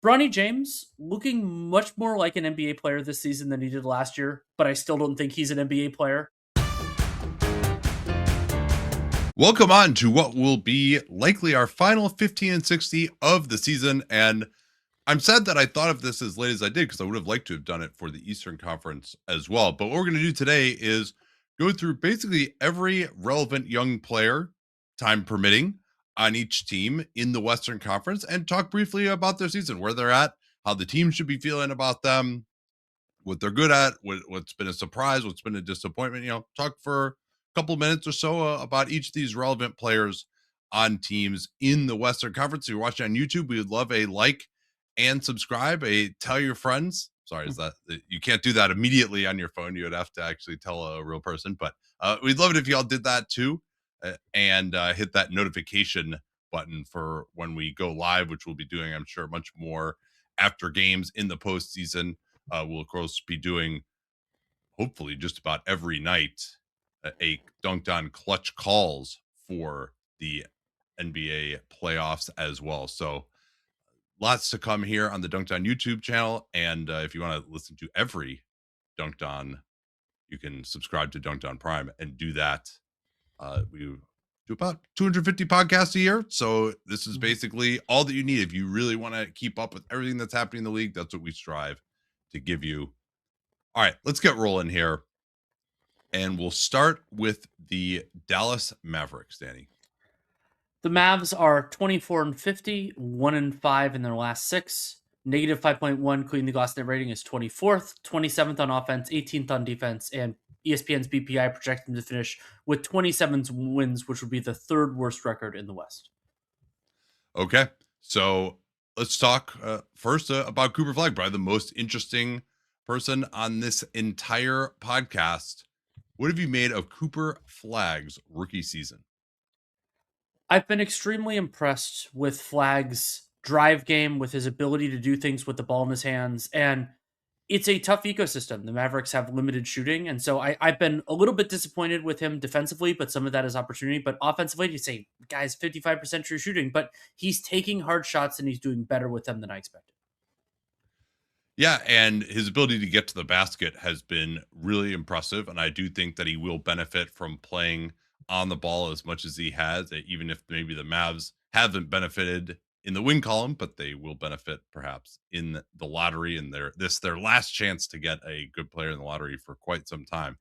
Bronny James looking much more like an NBA player this season than he did last year, but I still don't think he's an NBA player. Welcome on to what will be likely our final 15 and 60 of the season. And I'm sad that I thought of this as late as I did because I would have liked to have done it for the Eastern Conference as well. But what we're going to do today is go through basically every relevant young player, time permitting, on each team in the Western Conference and talk briefly about their season, where they're at, how the team should be feeling about them, what they're good at, what's been a surprise, what's been a disappointment. Talk for a couple minutes or so about each of these relevant players on teams in the Western Conference. If you're watching on YouTube, we would love a like and subscribe. Tell your friends. Sorry, is that you can't do that immediately on your phone? You would have to actually tell a real person. But we'd love it if y'all did that too, and hit that notification button for when we go live, which we'll be doing, I'm sure, much more after games in the postseason. We'll of course be doing, hopefully, just about every night a Dunc'd On clutch calls for the NBA playoffs as well. So lots to come here on the Dunc'd On YouTube channel. And if you want to listen to every Dunc'd On, you can subscribe to Dunc'd On Prime and do that. We do about 250 podcasts a year. So this is basically all that you need. If you really want to keep up with everything that's happening in the league, that's what we strive to give you. All right, let's get rolling here. And we'll start with the Dallas Mavericks, Danny. The Mavs are 24 and 50, 1 and 5 in their last 6. Negative 5.1 clean the glass net rating is 24th, 27th on offense, 18th on defense, and ESPN's BPI projects them to finish with 27 wins, which would be the third worst record in the West. Okay, so let's talk first about Cooper Flagg, probably the most interesting person on this entire podcast. What have you made of Cooper Flagg's rookie season? I've been extremely impressed with Flagg's drive game, with his ability to do things with the ball in his hands, and it's a tough ecosystem. The Mavericks have limited shooting, and so I've been a little bit disappointed with him defensively, but some of that is opportunity. But offensively, you say, guys, 55% true shooting, but he's taking hard shots and he's doing better with them than I expected. Yeah, and his ability to get to the basket has been really impressive, and I do think that he will benefit from playing on the ball as much as he has, even if maybe the Mavs haven't benefited in the win column, but they will benefit perhaps in the lottery, and their last chance to get a good player in the lottery for quite some time.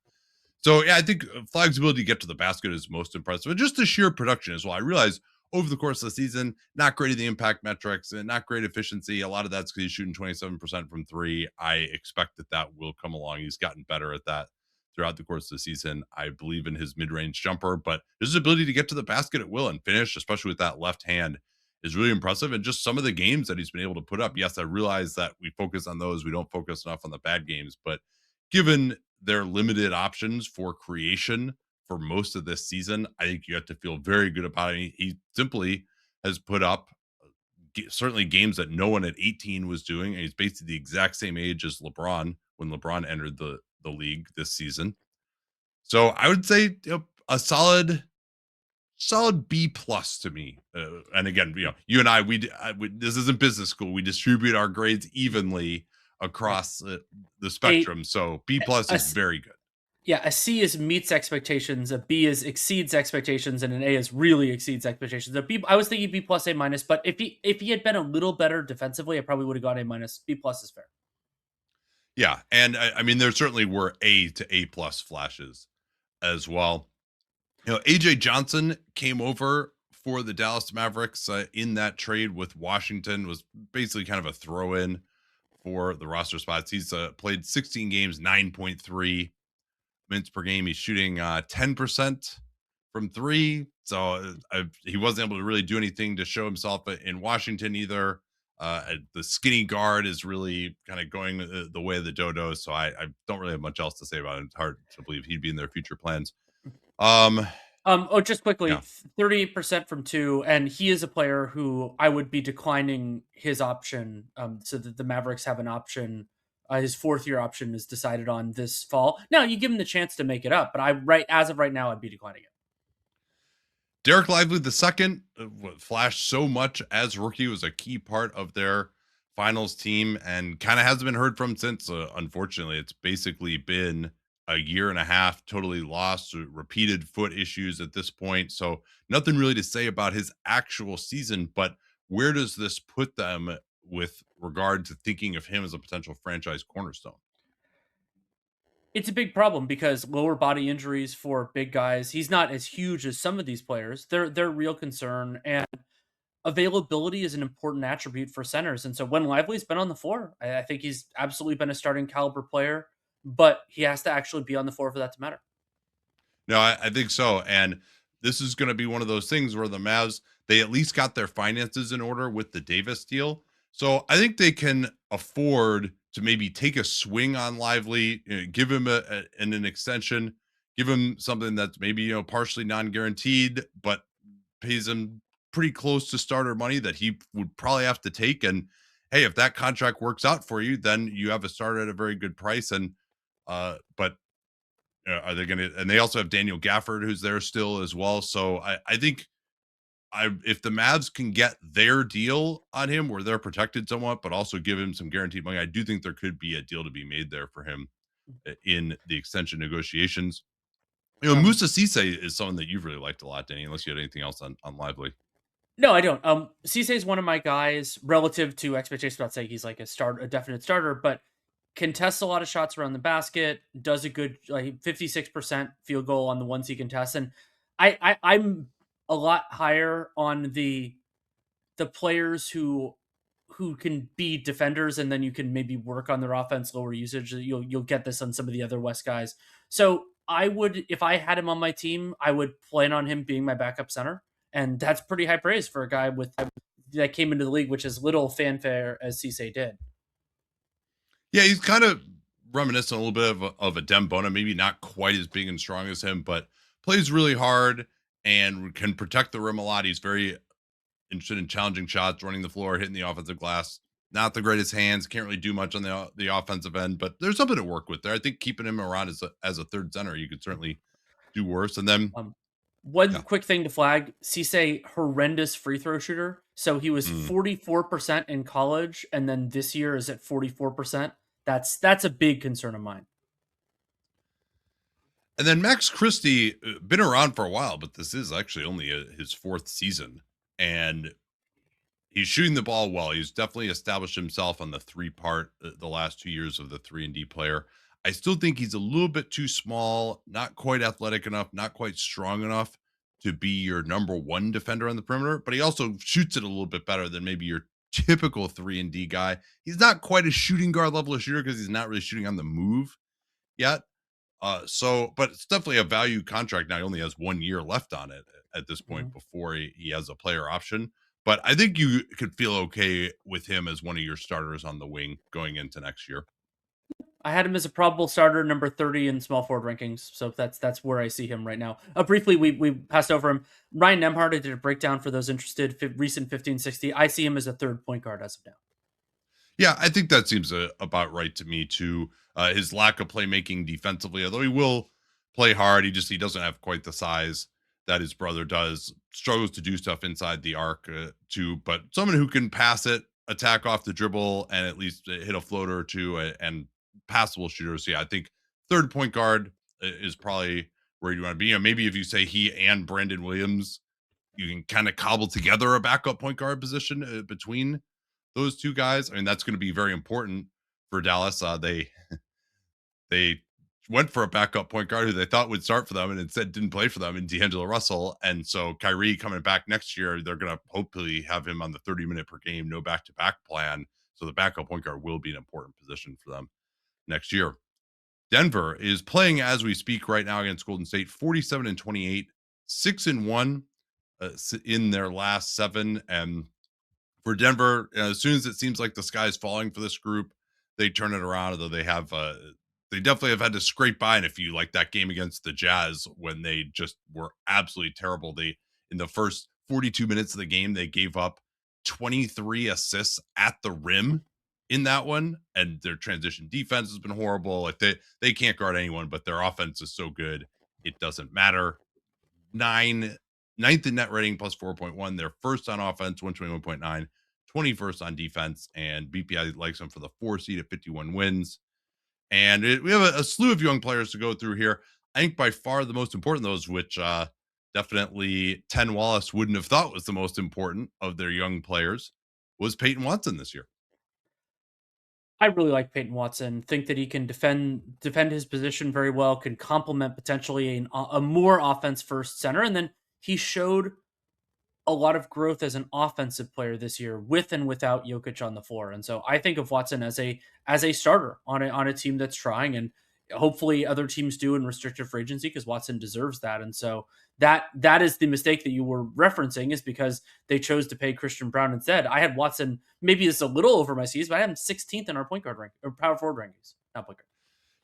So yeah, I think Flagg's ability to get to the basket is most impressive, and just the sheer production as well. I realize over the course of the season, not great at the impact metrics and not great efficiency. A lot of that's because he's shooting 27% from three. I expect that will come along. He's gotten better at that throughout the course of the season. I believe in his mid-range jumper, but his ability to get to the basket at will and finish, especially with that left hand, is really impressive. And just some of the games that he's been able to put up. Yes, I realize that we focus on those. We don't focus enough on the bad games, but given their limited options for creation for most of this season, I think you have to feel very good about it. He simply has put up certainly games that no one at 18 was doing. And he's basically the exact same age as LeBron when LeBron entered the league this season. So I would say a solid B plus to me. And again, you and I, this isn't business school. We distribute our grades evenly across the spectrum. So B plus is very good. Yeah, a C is meets expectations, a B is exceeds expectations, and an A is really exceeds expectations. A B, I was thinking B plus, A minus, but if he had been a little better defensively, I probably would have gone A minus. B plus is fair. Yeah, and I mean there certainly were A to A plus flashes as well. AJ Johnson came over for the Dallas Mavericks in that trade with Washington, was basically kind of a throw-in for the roster spots. He's played 16 games, 9.3 minutes per game. He's shooting 10% from three. So he wasn't able to really do anything to show himself in Washington either. The skinny guard is really kind of going the way of the dodo. So I don't really have much else to say about it. It's hard to believe he'd be in their future plans. Just quickly, 38% from two, and he is a player who I would be declining his option, so that the Mavericks have an option. His fourth-year option is decided on this fall. Now, you give him the chance to make it up, but as of right now, I'd be declining it. Dereck Lively II flashed so much as rookie, was a key part of their finals team and kind of hasn't been heard from since. Unfortunately, it's basically been a year and a half totally lost, repeated foot issues at this point. So nothing really to say about his actual season, but where does this put them with regard to thinking of him as a potential franchise cornerstone? It's a big problem because lower body injuries for big guys, he's not as huge as some of these players. They're a real concern, and availability is an important attribute for centers. And so when Lively's been on the floor, I think he's absolutely been a starting caliber player, but he has to actually be on the floor for that to matter. No, I think so. And this is going to be one of those things where the Mavs, they at least got their finances in order with the Davis deal. So I think they can afford to maybe take a swing on Lively, give him an extension, give him something that's maybe, partially non guaranteed, but pays him pretty close to starter money that he would probably have to take. And hey, if that contract works out for you, then you have a starter at a very good price. And, but are they going to? And they also have Daniel Gafford, who's there still as well. So I think if the Mavs can get their deal on him, where they're protected somewhat, but also give him some guaranteed money, I do think there could be a deal to be made there for him in the extension negotiations. Um, Moussa Cisse is someone that you've really liked a lot, Danny. Unless you had anything else on Lively. no, I don't. Cisse is one of my guys relative to expectations. About saying he's like a definite starter, but contests a lot of shots around the basket. Does a good like 56% field goal on the ones he contests, and I'm a lot higher on the players who can be defenders, and then you can maybe work on their offense, lower usage. You'll get this on some of the other West guys. So I would, if I had him on my team, I would plan on him being my backup center, and that's pretty high praise for a guy with that came into the league, which is little fanfare as Cisse did. Yeah, he's kind of reminiscent a little bit of a Dembona, maybe not quite as big and strong as him, but plays really hard and can protect the rim a lot. He's very interested in challenging shots, running the floor, hitting the offensive glass. Not the greatest hands, can't really do much on the offensive end, but there's something to work with there. I think keeping him around as a third center, you could certainly do worse. And then, Um, One yeah, quick thing to flag: Cisse horrendous free throw shooter. So he was mm. 44% in college, and then this year is at 44%. That's a big concern of mine. And then Max Christie, been around for a while, but this is actually only his fourth season, and he's shooting the ball well. He's definitely established himself on the three part the last 2 years of the 3-and-D player. I still think he's a little bit too small, not quite athletic enough, not quite strong enough to be your number one defender on the perimeter, but he also shoots it a little bit better than maybe your typical 3-and-D guy. He's not quite a shooting guard level of shooter because he's not really shooting on the move yet. But it's definitely a value contract now. He only has 1 year left on it at this point Mhm. before he has a player option. But I think you could feel okay with him as one of your starters on the wing going into next year. I had him as a probable starter, number 30 in small forward rankings. So that's where I see him right now. Briefly, we passed over him. Ryan Nembhard, I did a breakdown for those interested. Recent 1560. I see him as a third point guard as of now. Yeah, I think that seems about right to me too. His lack of playmaking defensively, although he will play hard, he doesn't have quite the size that his brother does. Struggles to do stuff inside the arc too, but someone who can pass it, attack off the dribble, and at least hit a floater or two, and passable shooters. So yeah, I think third point guard is probably where you want to be. Maybe if you say he and Brandon Williams, you can kind of cobble together a backup point guard position between those two guys. I mean, that's going to be very important for Dallas. They went for a backup point guard who they thought would start for them and instead didn't play for them in D'Angelo Russell. And so Kyrie coming back next year, they're going to hopefully have him on the 30-minute per game, no back-to-back plan. So the backup point guard will be an important position for them next year. Denver is playing as we speak right now against Golden State, 47-28, 6-1 in their last seven. And for Denver, as soon as it seems like the sky's falling for this group, they turn it around. Although they definitely have had to scrape by in a few, like that game against the Jazz when they just were absolutely terrible. They in the first 42 minutes of the game they gave up 23 assists at the rim in that one, and their transition defense has been horrible. Like they can't guard anyone, but their offense is so good it doesn't matter. Nine ninth in net rating plus 4.1. They're first on offense, 121.9, 21st on defense, and BPI likes him for the 4 seed at 51 wins. And we have a slew of young players to go through here. I think by far the most important of those, which definitely Ten Wallace wouldn't have thought was the most important of their young players, was Peyton Watson this year. I really like Peyton Watson. Think that he can defend his position very well, can complement potentially a more offense first center, and then he showed a lot of growth as an offensive player this year with and without Jokic on the floor. And so I think of Watson as a starter on a team that's trying, and hopefully other teams do in restricted free agency because Watson deserves that. And so that is the mistake that you were referencing, is because they chose to pay Christian Braun instead. I had Watson, maybe it's a little over my seas, but I had him 16th in our point guard rank or power forward rankings. Not point guard.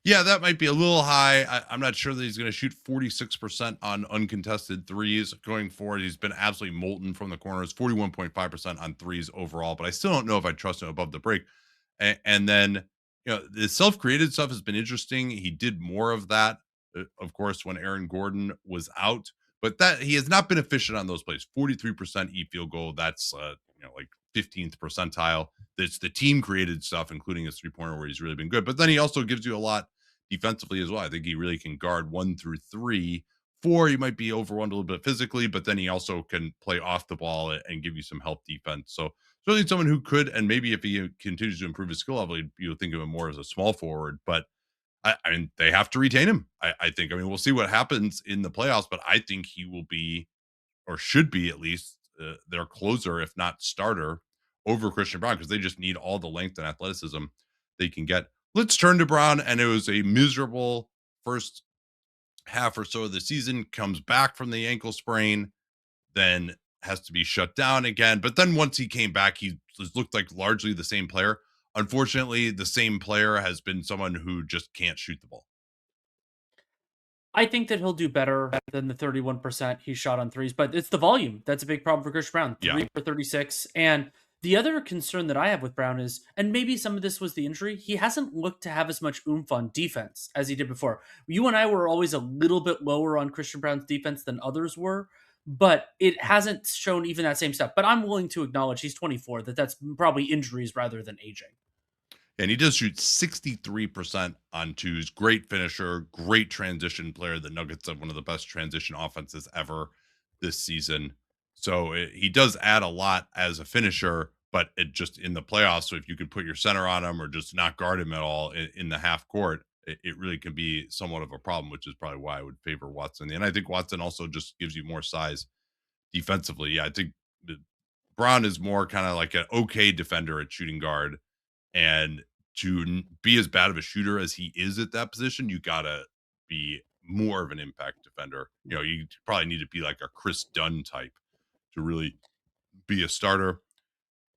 Yeah, that might be a little high. I'm not sure that he's going to shoot 46% on uncontested threes going forward. He's been absolutely molten from the corners, 41.5% on threes overall, but I still don't know if I trust him above the break. And then, the self-created stuff has been interesting. He did more of that, of course, when Aaron Gordon was out, but that he has not been efficient on those plays. 43% field goal. That's, like 15th percentile. It's the team created stuff, including his 3-pointer where he's really been good. But then he also gives you a lot defensively as well. I think he really can guard 1 through 3. 4, he might be overwhelmed a little bit physically, but then he also can play off the ball and give you some help defense. So certainly someone who could, and maybe if he continues to improve his skill level, you'll think of him more as a small forward. But I mean, they have to retain him. I think. I mean, we'll see what happens in the playoffs, but I think he will be, or should be at least, their closer, if not starter, over Christian Braun, because they just need all the length and athleticism they can get. Let's turn to Braun, and it was a miserable first half or so of the season. Comes back from the ankle sprain, then has to be shut down again. But then once he came back, he looked like largely the same player. Unfortunately, the same player has been someone who just can't shoot the ball. I think that he'll do better than the 31% he shot on threes, but it's the volume. That's a big problem for Christian Braun. Yeah. 3 for 36. And the other concern that I have with Braun is, and maybe some of this was the injury, he hasn't looked to have as much oomph on defense as he did before. You and I were always a little bit lower on Christian Braun's defense than others were, but it hasn't shown even that same stuff. But I'm willing to acknowledge he's 24, that's probably injuries rather than aging. And he does shoot 63% on twos. Great finisher, great transition player. The Nuggets have one of the best transition offenses ever this season. So he does add a lot as a finisher, but it just in the playoffs. So if you could put your center on him or just not guard him at all in the half court, it really can be somewhat of a problem, which is probably why I would favor Watson. And I think Watson also just gives you more size defensively. Yeah, I think Braun is more kind of like an okay defender at shooting guard, and to be as bad of a shooter as he is at that position, you gotta be more of an impact defender. You probably need to be like a Chris Dunn type to really be a starter.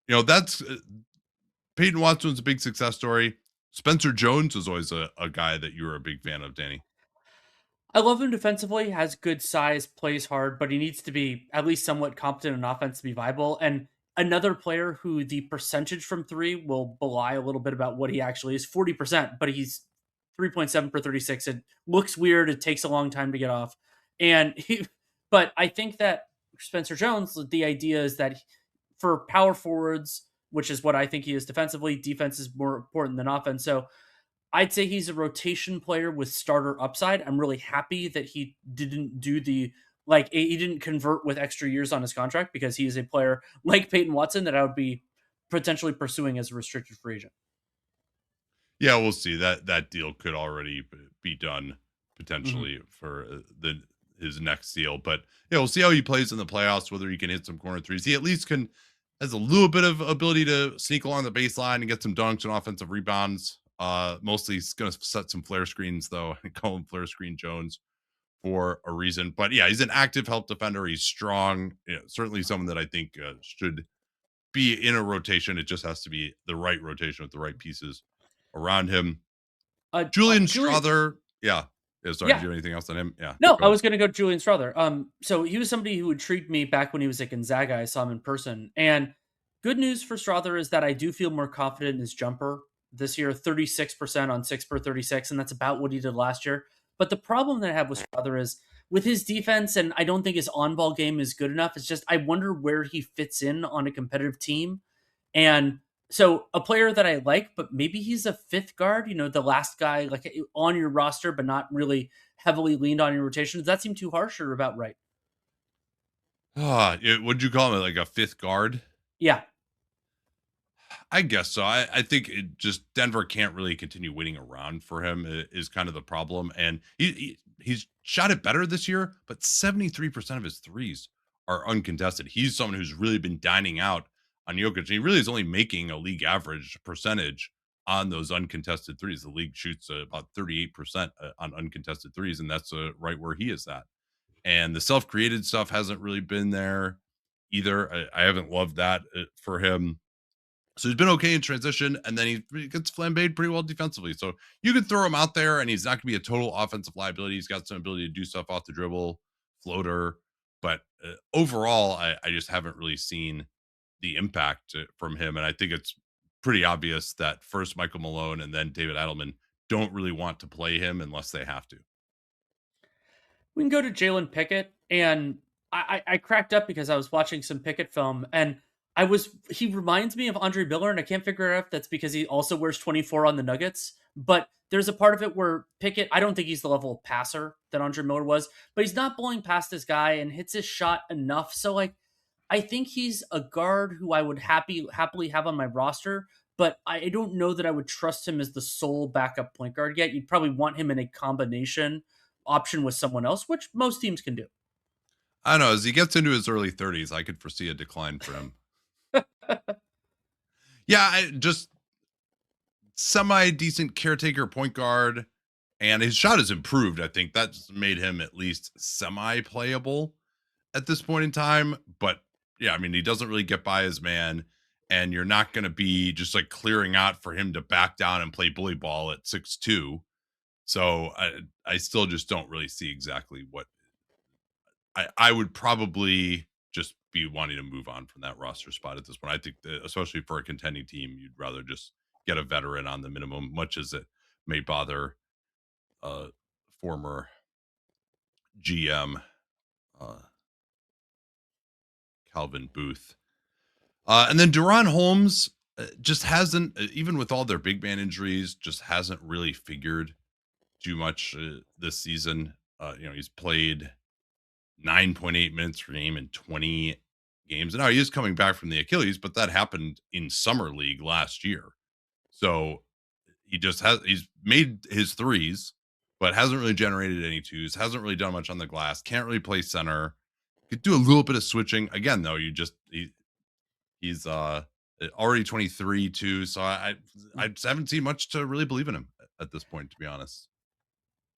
That's Peyton Watson's a big success story. Spencer Jones is always a guy that you're a big fan of, Danny. I love him defensively, has good size, plays hard, but he needs to be at least somewhat competent in offense to be viable. And another player who the percentage from three will belie a little bit about what he actually is, 40%, but he's 3.7 per 36. It looks weird. It takes a long time to get off. But I think that Spencer Jones, the idea is that for power forwards, which is what I think he is defensively, defense is more important than offense. So I'd say he's a rotation player with starter upside. I'm really happy that he didn't do he didn't convert with extra years on his contract, because he is a player like Peyton Watson that I would be potentially pursuing as a restricted free agent. Yeah, we'll see. That deal could already be done potentially for his next deal. But we'll see how he plays in the playoffs, whether he can hit some corner threes. He at least has a little bit of ability to sneak along the baseline and get some dunks and offensive rebounds. Mostly he's going to set some flare screens, though, and call him Flare Screen Jones for a reason. But yeah, he's an active help defender. He's strong. Certainly someone that I think should be in a rotation. It just has to be the right rotation with the right pieces around him. Julian Strawther. Yeah. Sorry, did you have anything else on him? Yeah. No, I was going to go Julian Strawther. So he was somebody who intrigued me back when he was at Gonzaga. I saw him in person. And good news for Strawther is that I do feel more confident in his jumper this year, 36% on 6 per 36, and that's about what he did last year. But the problem that I have with Strawther is with his defense, and I don't think his on-ball game is good enough. It's just I wonder where he fits in on a competitive team. And so a player that I like, but maybe he's a fifth guard, the last guy like on your roster, but not really heavily leaned on your rotation. Does that seem too harsh or about right? Would you call him like a fifth guard? Yeah. I guess so. I think it just Denver can't really continue winning around for him is kind of the problem. And he's shot it better this year, but 73% of his threes are uncontested. He's someone who's really been dining out on Jokic. And he really is only making a league average percentage on those uncontested threes. The league shoots about 38% on uncontested threes, and that's right where he is at. And the self-created stuff hasn't really been there either. I haven't loved that for him, so he's been okay in transition, and then he gets flambéed pretty well defensively. So you could throw him out there, and he's not going to be a total offensive liability. He's got some ability to do stuff off the dribble, floater. But overall, I just haven't really seen the impact from him. And I think it's pretty obvious that first Michael Malone and then David Adelman don't really want to play him unless they have to. We can go to Jalen Pickett, and I cracked up because I was watching some Pickett film, and he reminds me of Andre Miller, and I can't figure out if that's because he also wears 24 on the Nuggets. But there's a part of it where Pickett, I don't think he's the level of passer that Andre Miller was, but he's not blowing past this guy and hits his shot enough. So like, I think he's a guard who I would happily have on my roster, but I don't know that I would trust him as the sole backup point guard yet. You'd probably want him in a combination option with someone else, which most teams can do. I don't know. As he gets into his early 30s, I could foresee a decline for him. Yeah, I just semi decent caretaker point guard, and his shot has improved. I think that's made him at least semi playable at this point in time. But yeah, I mean, he doesn't really get by his man, and you're not going to be just like clearing out for him to back down and play bully ball at 6'2". So I still just don't really see exactly what I would probably just be wanting to move on from that roster spot at this point. I think that, especially for a contending team, you'd rather just get a veteran on the minimum, much as it may bother former GM uh, Calvin Booth. And then DaRon Holmes just hasn't, even with all their big man injuries, just hasn't really figured too much this season. He's played 9.8 minutes per game in 20 games. Now he is coming back from the Achilles, but that happened in summer league last year. So he's made his threes, but hasn't really generated any twos, hasn't really done much on the glass, can't really play center. Could do a little bit of switching. Again, though, he's already 23 too. So I just haven't seen much to really believe in him at this point, to be honest.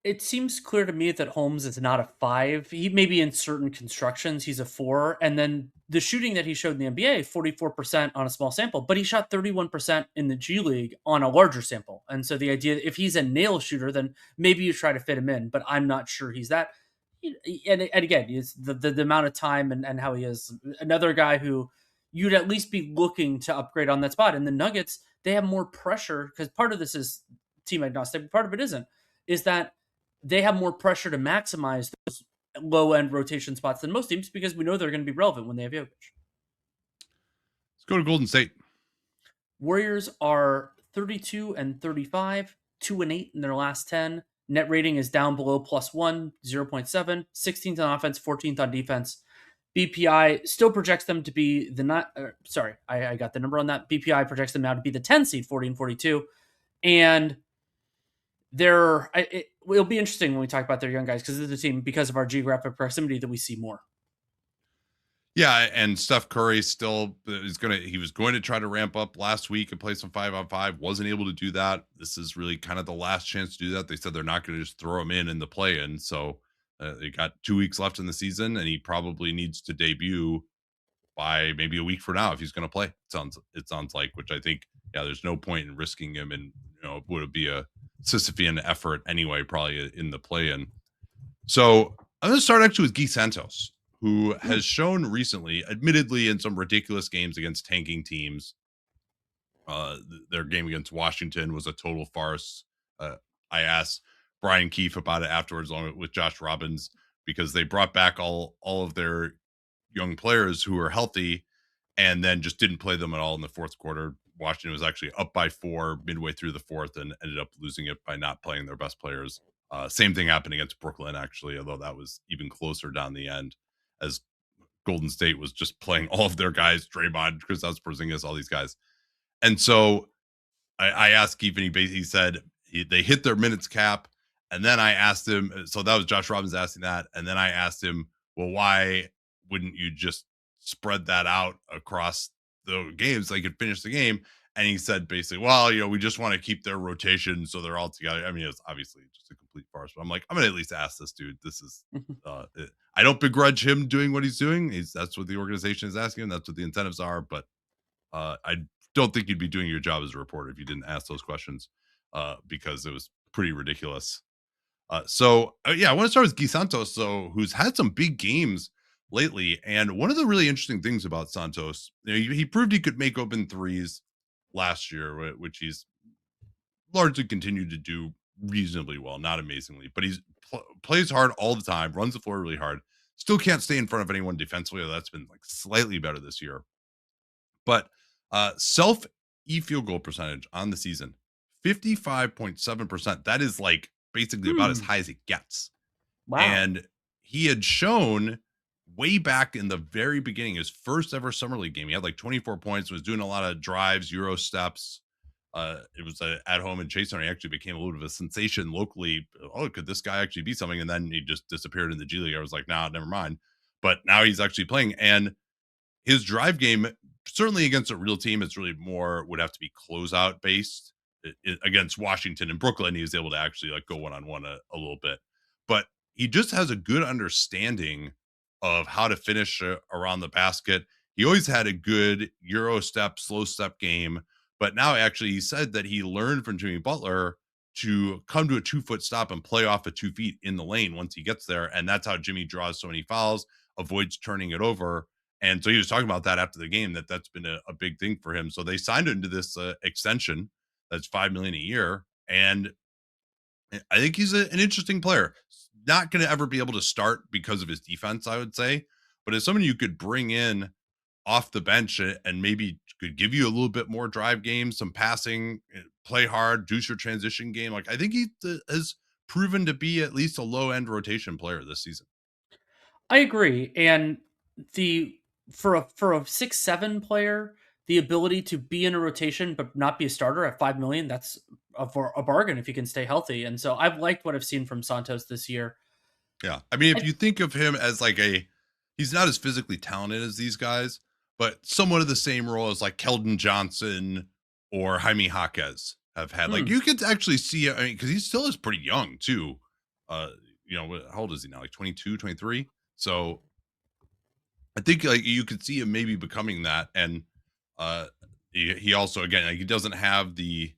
It seems clear to me that Holmes is not a five. He may be in certain constructions, he's a four. And then the shooting that he showed in the NBA, 44% on a small sample, but he shot 31% in the G League on a larger sample. And so the idea, if he's a nail shooter, then maybe you try to fit him in, but I'm not sure he's that. And again, it's the amount of time and how he is another guy who you'd at least be looking to upgrade on that spot. And the Nuggets, they have more pressure because part of this is team agnostic, but part of it isn't, is that they have more pressure to maximize those low end rotation spots than most teams because we know they're going to be relevant when they have Jokic. Let's go to Golden State. Warriors are 32 and 35, 2 and 8 in their last 10. Net rating is down below +1, 0.7, 16th on offense, 14th on defense. BPI still projects them to be I got the number on that. BPI projects them now to be the 10 seed, 40 and 42. And it'll be interesting when we talk about their young guys because this is a team, because of our geographic proximity, that we see more. Yeah, and Steph Curry still he was going to try to ramp up last week and play some 5-on-5, wasn't able to do that. This is really kind of the last chance to do that. They said they're not going to just throw him in the play-in. So they got 2 weeks left in the season, and he probably needs to debut by maybe a week from now if he's going to play. It sounds like, which I think, yeah, there's no point in risking him, and would it be a Sisyphean effort anyway, probably in the play-in. So I'm going to start actually with Guy Santos, who has shown recently, admittedly in some ridiculous games against tanking teams. Their game against Washington was a total farce. I asked Brian Keefe about it afterwards, along with Josh Robbins, because they brought back all of their young players who were healthy, and then just didn't play them at all in the fourth quarter. Washington was actually up by 4 midway through the fourth and ended up losing it by not playing their best players. Same thing happened against Brooklyn, actually, although that was even closer down the end, as Golden State was just playing all of their guys, Draymond, Kristaps Porzingis, all these guys. And so I asked Keith, and he said they hit their minutes cap. And then I asked him, so that was Josh Robbins asking that. And then I asked him, well, why wouldn't you just spread that out across the games so they could finish the game? And he said basically, well, we just want to keep their rotation so they're all together. I mean, it's obviously just a complete farce, but I'm like, I'm going to at least ask this dude. This is, I don't begrudge him doing what he's doing. That's what the organization is asking him. That's what the incentives are. But I don't think you'd be doing your job as a reporter if you didn't ask those questions, because it was pretty ridiculous. Yeah, I want to start with Guy Santos, who's had some big games lately. And one of the really interesting things about Santos, he proved he could make open threes last year, which he's largely continued to do reasonably well, not amazingly, but he's plays hard all the time, runs the floor really hard. Still can't stay in front of anyone defensively. That's been like slightly better this year. But self field goal percentage on the season, 55.7%. That is like basically about as high as it gets. Wow. And he had shown way back in the very beginning, his first ever summer league game, he had like 24 points, was doing a lot of drives, Euro steps. It was at home in Chase Center. He actually became a little bit of a sensation locally. Oh, could this guy actually be something? And then he just disappeared in the G League. I was like, nah, never mind. But now he's actually playing, and his drive game, certainly against a real team, it's really more would have to be closeout based. Against Washington and Brooklyn, he was able to actually like go one-on-one a little bit, but he just has a good understanding of how to finish around the basket. He always had a good Euro step, slow step game, but now actually he said that he learned from Jimmy Butler to come to a 2-foot stop and play off at 2 feet in the lane once he gets there. And that's how Jimmy draws so many fouls, avoids turning it over. And so he was talking about that after the game, that's been a big thing for him. So they signed him to this extension that's $5 million a year. And I think he's an interesting player. Not going to ever be able to start because of his defense, I would say, but as someone you could bring in off the bench and maybe could give you a little bit more drive game, some passing, play hard, juice your transition game. Like, I think he has proven to be at least a low end rotation player this season. I agree. And for a 6'7" player, the ability to be in a rotation but not be a starter at 5 million, that's a bargain if he can stay healthy. And so I've liked what I've seen from Santos this year. Yeah. I mean, if you think of him as like he's not as physically talented as these guys, but somewhat of the same role as like Keldon Johnson or Jaime Jaquez have had. Like, you could actually see, I mean, because he still is pretty young too. How old is he now? Like 22, 23? So I think like you could see him maybe becoming that. And he also, again, like, he doesn't have the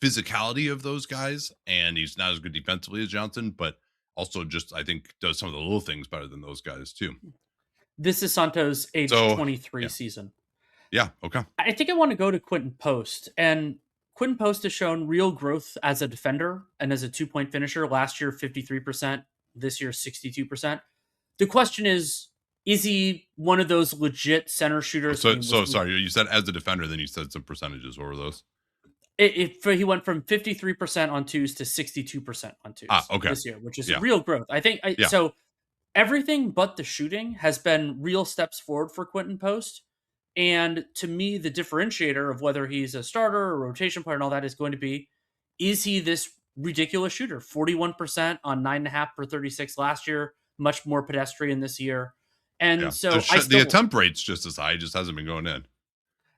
physicality of those guys, and he's not as good defensively as Johnson, but also just, I think, does some of the little things better than those guys too. This is Santos' age 23 season. Yeah. Okay. I think I want to go to Quinten Post, and Quinten Post has shown real growth as a defender and as a 2-point finisher. Last year, 53%. This year, 62%. The question is he one of those legit center shooters? So sorry, you said as a defender, then you said some percentages. What were those? He went from 53% on twos to 62% on twos this year, which is real growth. I think so. Everything but the shooting has been real steps forward for Quinten Post. And to me, the differentiator of whether he's a starter or rotation player and all that is going to be, is he this ridiculous shooter? 41% on 9.5 per 36 last year, much more pedestrian this year. And so the attempt rate's just as high, just hasn't been going in.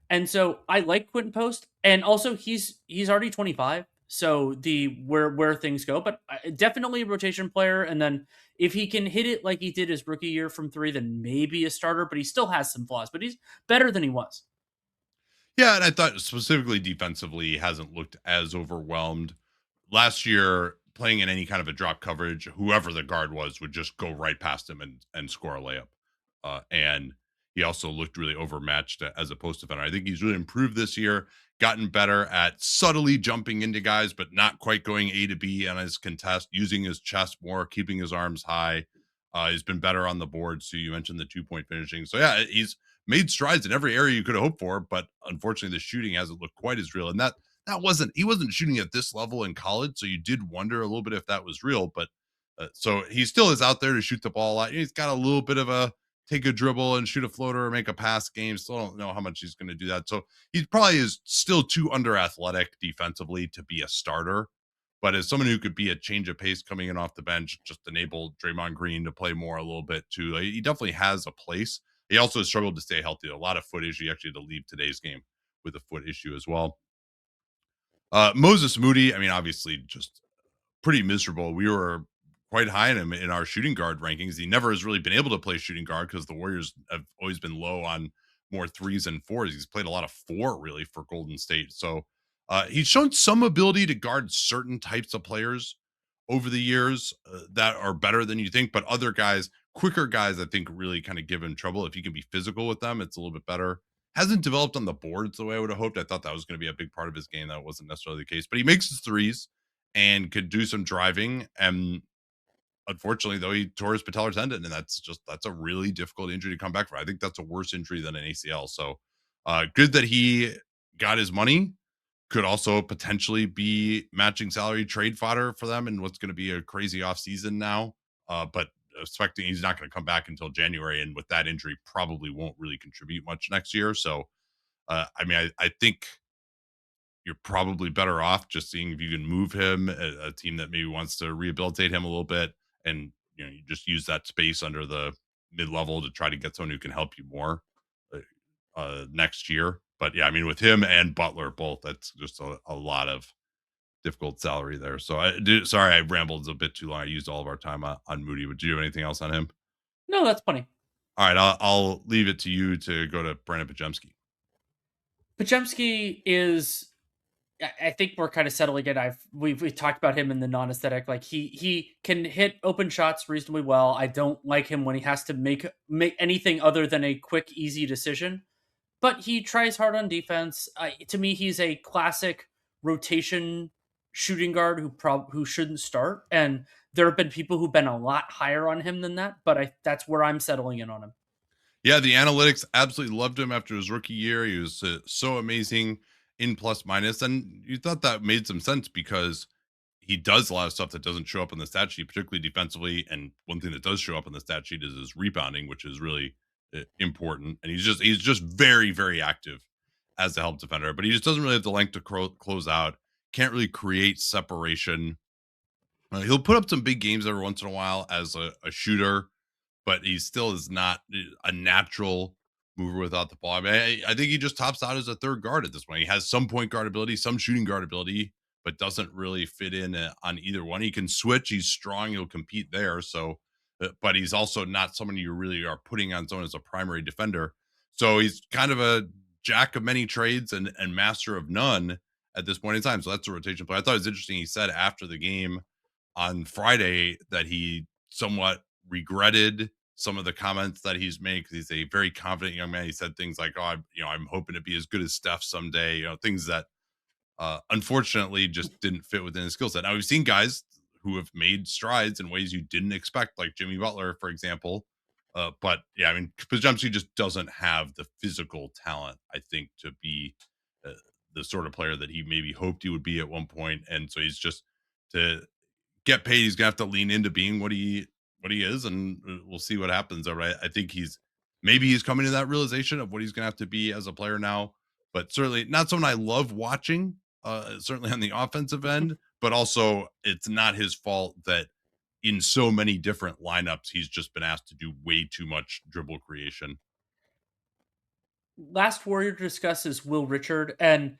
And so I like Quinten Post, and also he's already 25. So where things go, but definitely a rotation player. And then if he can hit it like he did his rookie year from 3, then maybe a starter, but he still has some flaws, but he's better than he was. Yeah. And I thought specifically defensively, he hasn't looked as overwhelmed. Last year, playing in any kind of a drop coverage, whoever the guard was would just go right past him and score a layup. And he also looked really overmatched as a post defender. I think he's really improved this year, gotten better at subtly jumping into guys, but not quite going A to B on his contest, using his chest more, keeping his arms high. He's been better on the boards too. You mentioned the 2-point finishing. So yeah, he's made strides in every area you could have hoped for, but unfortunately the shooting hasn't looked quite as real. And he wasn't shooting at this level in college, so you did wonder a little bit if that was real. But so he still is out there to shoot the ball a lot. He's got a little bit of a take a dribble and shoot a floater or make a pass game. Still don't know how much he's going to do that. So he probably is still too under athletic defensively to be a starter. But as someone who could be a change of pace coming in off the bench, just enable Draymond Green to play more a little bit too. Like, he definitely has a place. He also struggled to stay healthy. A lot of foot issue. He actually had to leave today's game with a foot issue as well. Moses Moody, I mean, obviously just pretty miserable. We were quite high in him in our shooting guard rankings. He never has really been able to play shooting guard because the Warriors have always been low on more threes and fours. He's played a lot of four really for Golden State. So he's shown some ability to guard certain types of players over the years that are better than you think, but other guys, quicker guys, I think really kind of give him trouble. If you can be physical with them, it's a little bit better. Hasn't developed on the boards the way I would have hoped. I thought that was going to be a big part of his game. That wasn't necessarily the case, but he makes his threes and could do some driving. And unfortunately, though, he tore his patellar tendon, and that's a really difficult injury to come back from. I think that's a worse injury than an ACL. So good that he got his money. Could also potentially be matching salary trade fodder for them in what's going to be a crazy offseason now. But expecting he's not going to come back until January, and with that injury, probably won't really contribute much next year. So, I mean, I think you're probably better off just seeing if you can move him, a team that maybe wants to rehabilitate him a little bit, and you just use that space under the mid level to try to get someone who can help you more next year. But yeah, I mean, with him and Butler both, that's just a lot of difficult salary there. So sorry, I rambled a bit too long. I used all of our time on Moody. But do you have anything else on him? No, that's funny. All right, I'll leave it to you to go to Brandin Podziemski. Podziemski is, I think we're kind of settling it. We've talked about him in the non-aesthetic. Like he can hit open shots reasonably well. I don't like him when he has to make anything other than a quick, easy decision. But he tries hard on defense. To me, he's a classic rotation shooting guard who shouldn't start. And there have been people who've been a lot higher on him than that. But that's where I'm settling in on him. Yeah, the analytics absolutely loved him after his rookie year. He was so amazing in plus minus, and you thought that made some sense because he does a lot of stuff that doesn't show up on the stat sheet, particularly defensively. And one thing that does show up on the stat sheet is his rebounding, which is really important. And he's just very very active as a help defender, but he just doesn't really have the length to close out. Can't really create separation. He'll put up some big games every once in a while as a shooter, but he still is not a natural mover without the ball. I mean, I think he just tops out as a third guard at this point. He has some point guard ability, some shooting guard ability, but doesn't really fit in on either one. He can switch. He's strong. He'll compete there. So, but he's also not someone you really are putting on zone as a primary defender. So he's kind of a jack of many trades and master of none at this point in time. So that's a rotation play. I thought it was interesting. He said after the game on Friday that he somewhat regretted some of the comments that he's made because he's a very confident young man. He said things like, "Oh, I'm hoping to be as good as Steph someday." Things that unfortunately just didn't fit within his skill set. Now we've seen guys who have made strides in ways you didn't expect, like Jimmy Butler, for example. But yeah, I mean, Podziemski just doesn't have the physical talent, I think, to be uh, the sort of player that he maybe hoped he would be at one point. And so he's just to get paid, he's gonna have to lean into being what he is, and we'll see what happens. All right, I think he's coming to that realization of what he's gonna have to be as a player now, but certainly not someone I love watching. Certainly on the offensive end, but also it's not his fault that in so many different lineups he's just been asked to do way too much dribble creation. Last warrior to discuss is Will Richard, and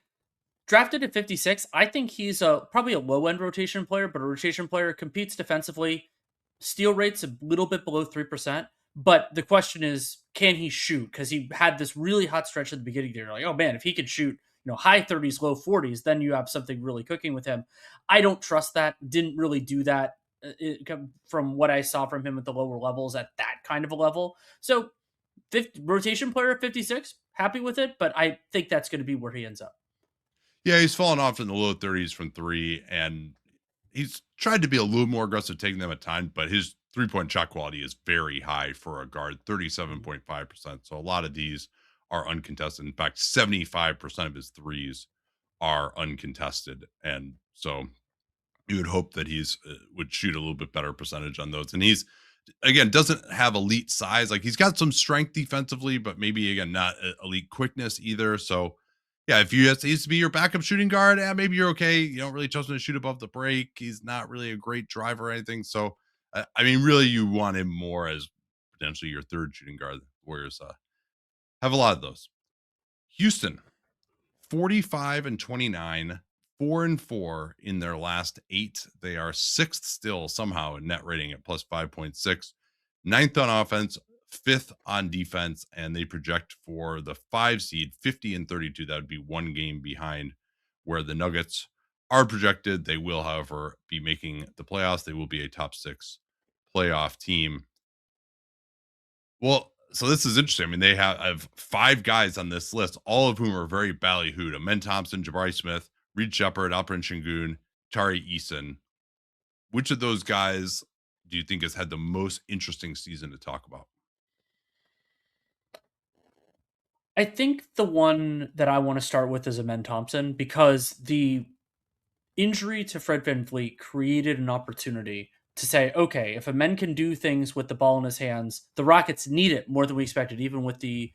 drafted at 56. I think he's probably a low end rotation player, but a rotation player, competes defensively. Steal rate's a little bit below 3%. But the question is, can he shoot? Because he had this really hot stretch at the beginning there. Like, oh man, if he could shoot, high 30s, low 40s, then you have something really cooking with him. I don't trust that. Didn't really do that from what I saw from him at the lower levels at that kind of a level. So, rotation player at 56, happy with it, but I think that's going to be where he ends up. Yeah, he's fallen off in the low 30s from three, and he's tried to be a little more aggressive taking them at time, but his 3-point shot quality is very high for a guard, Mhm. 37.5%. So a lot of these are uncontested. In fact, 75% of his threes are uncontested. And so you would hope that he's would shoot a little bit better percentage on those. And he's again doesn't have elite size. Like he's got some strength defensively, but maybe again not elite quickness either. So yeah, if you he used to be your backup shooting guard, yeah, maybe you're okay. You don't really trust him to shoot above the break. He's not really a great driver or anything. So I mean, really, you want him more as potentially your third shooting guard. The Warriors have a lot of those. Houston, 45 and 29, 4 and 4 in their last 8. They are 6th still somehow in net rating at plus 5.6, ninth on offense, 5th on defense, and they project for the 5 seed 50 and 32. That would be one game behind where the Nuggets are projected. They will, however, be making the playoffs. They will be a top 6 playoff team. Well, so this is interesting. I mean, they have 5 guys on this list, all of whom are very ballyhooed. Amen Thompson, Jabari Smith, Reed Sheppard, Alperen Sengun, Tari Eason. Which of those guys do you think has had the most interesting season to talk about? I think the one that I want to start with is Amen Thompson because the injury to Fred VanVleet created an opportunity to say, okay, if Amen can do things with the ball in his hands, the Rockets need it more than we expected, even with the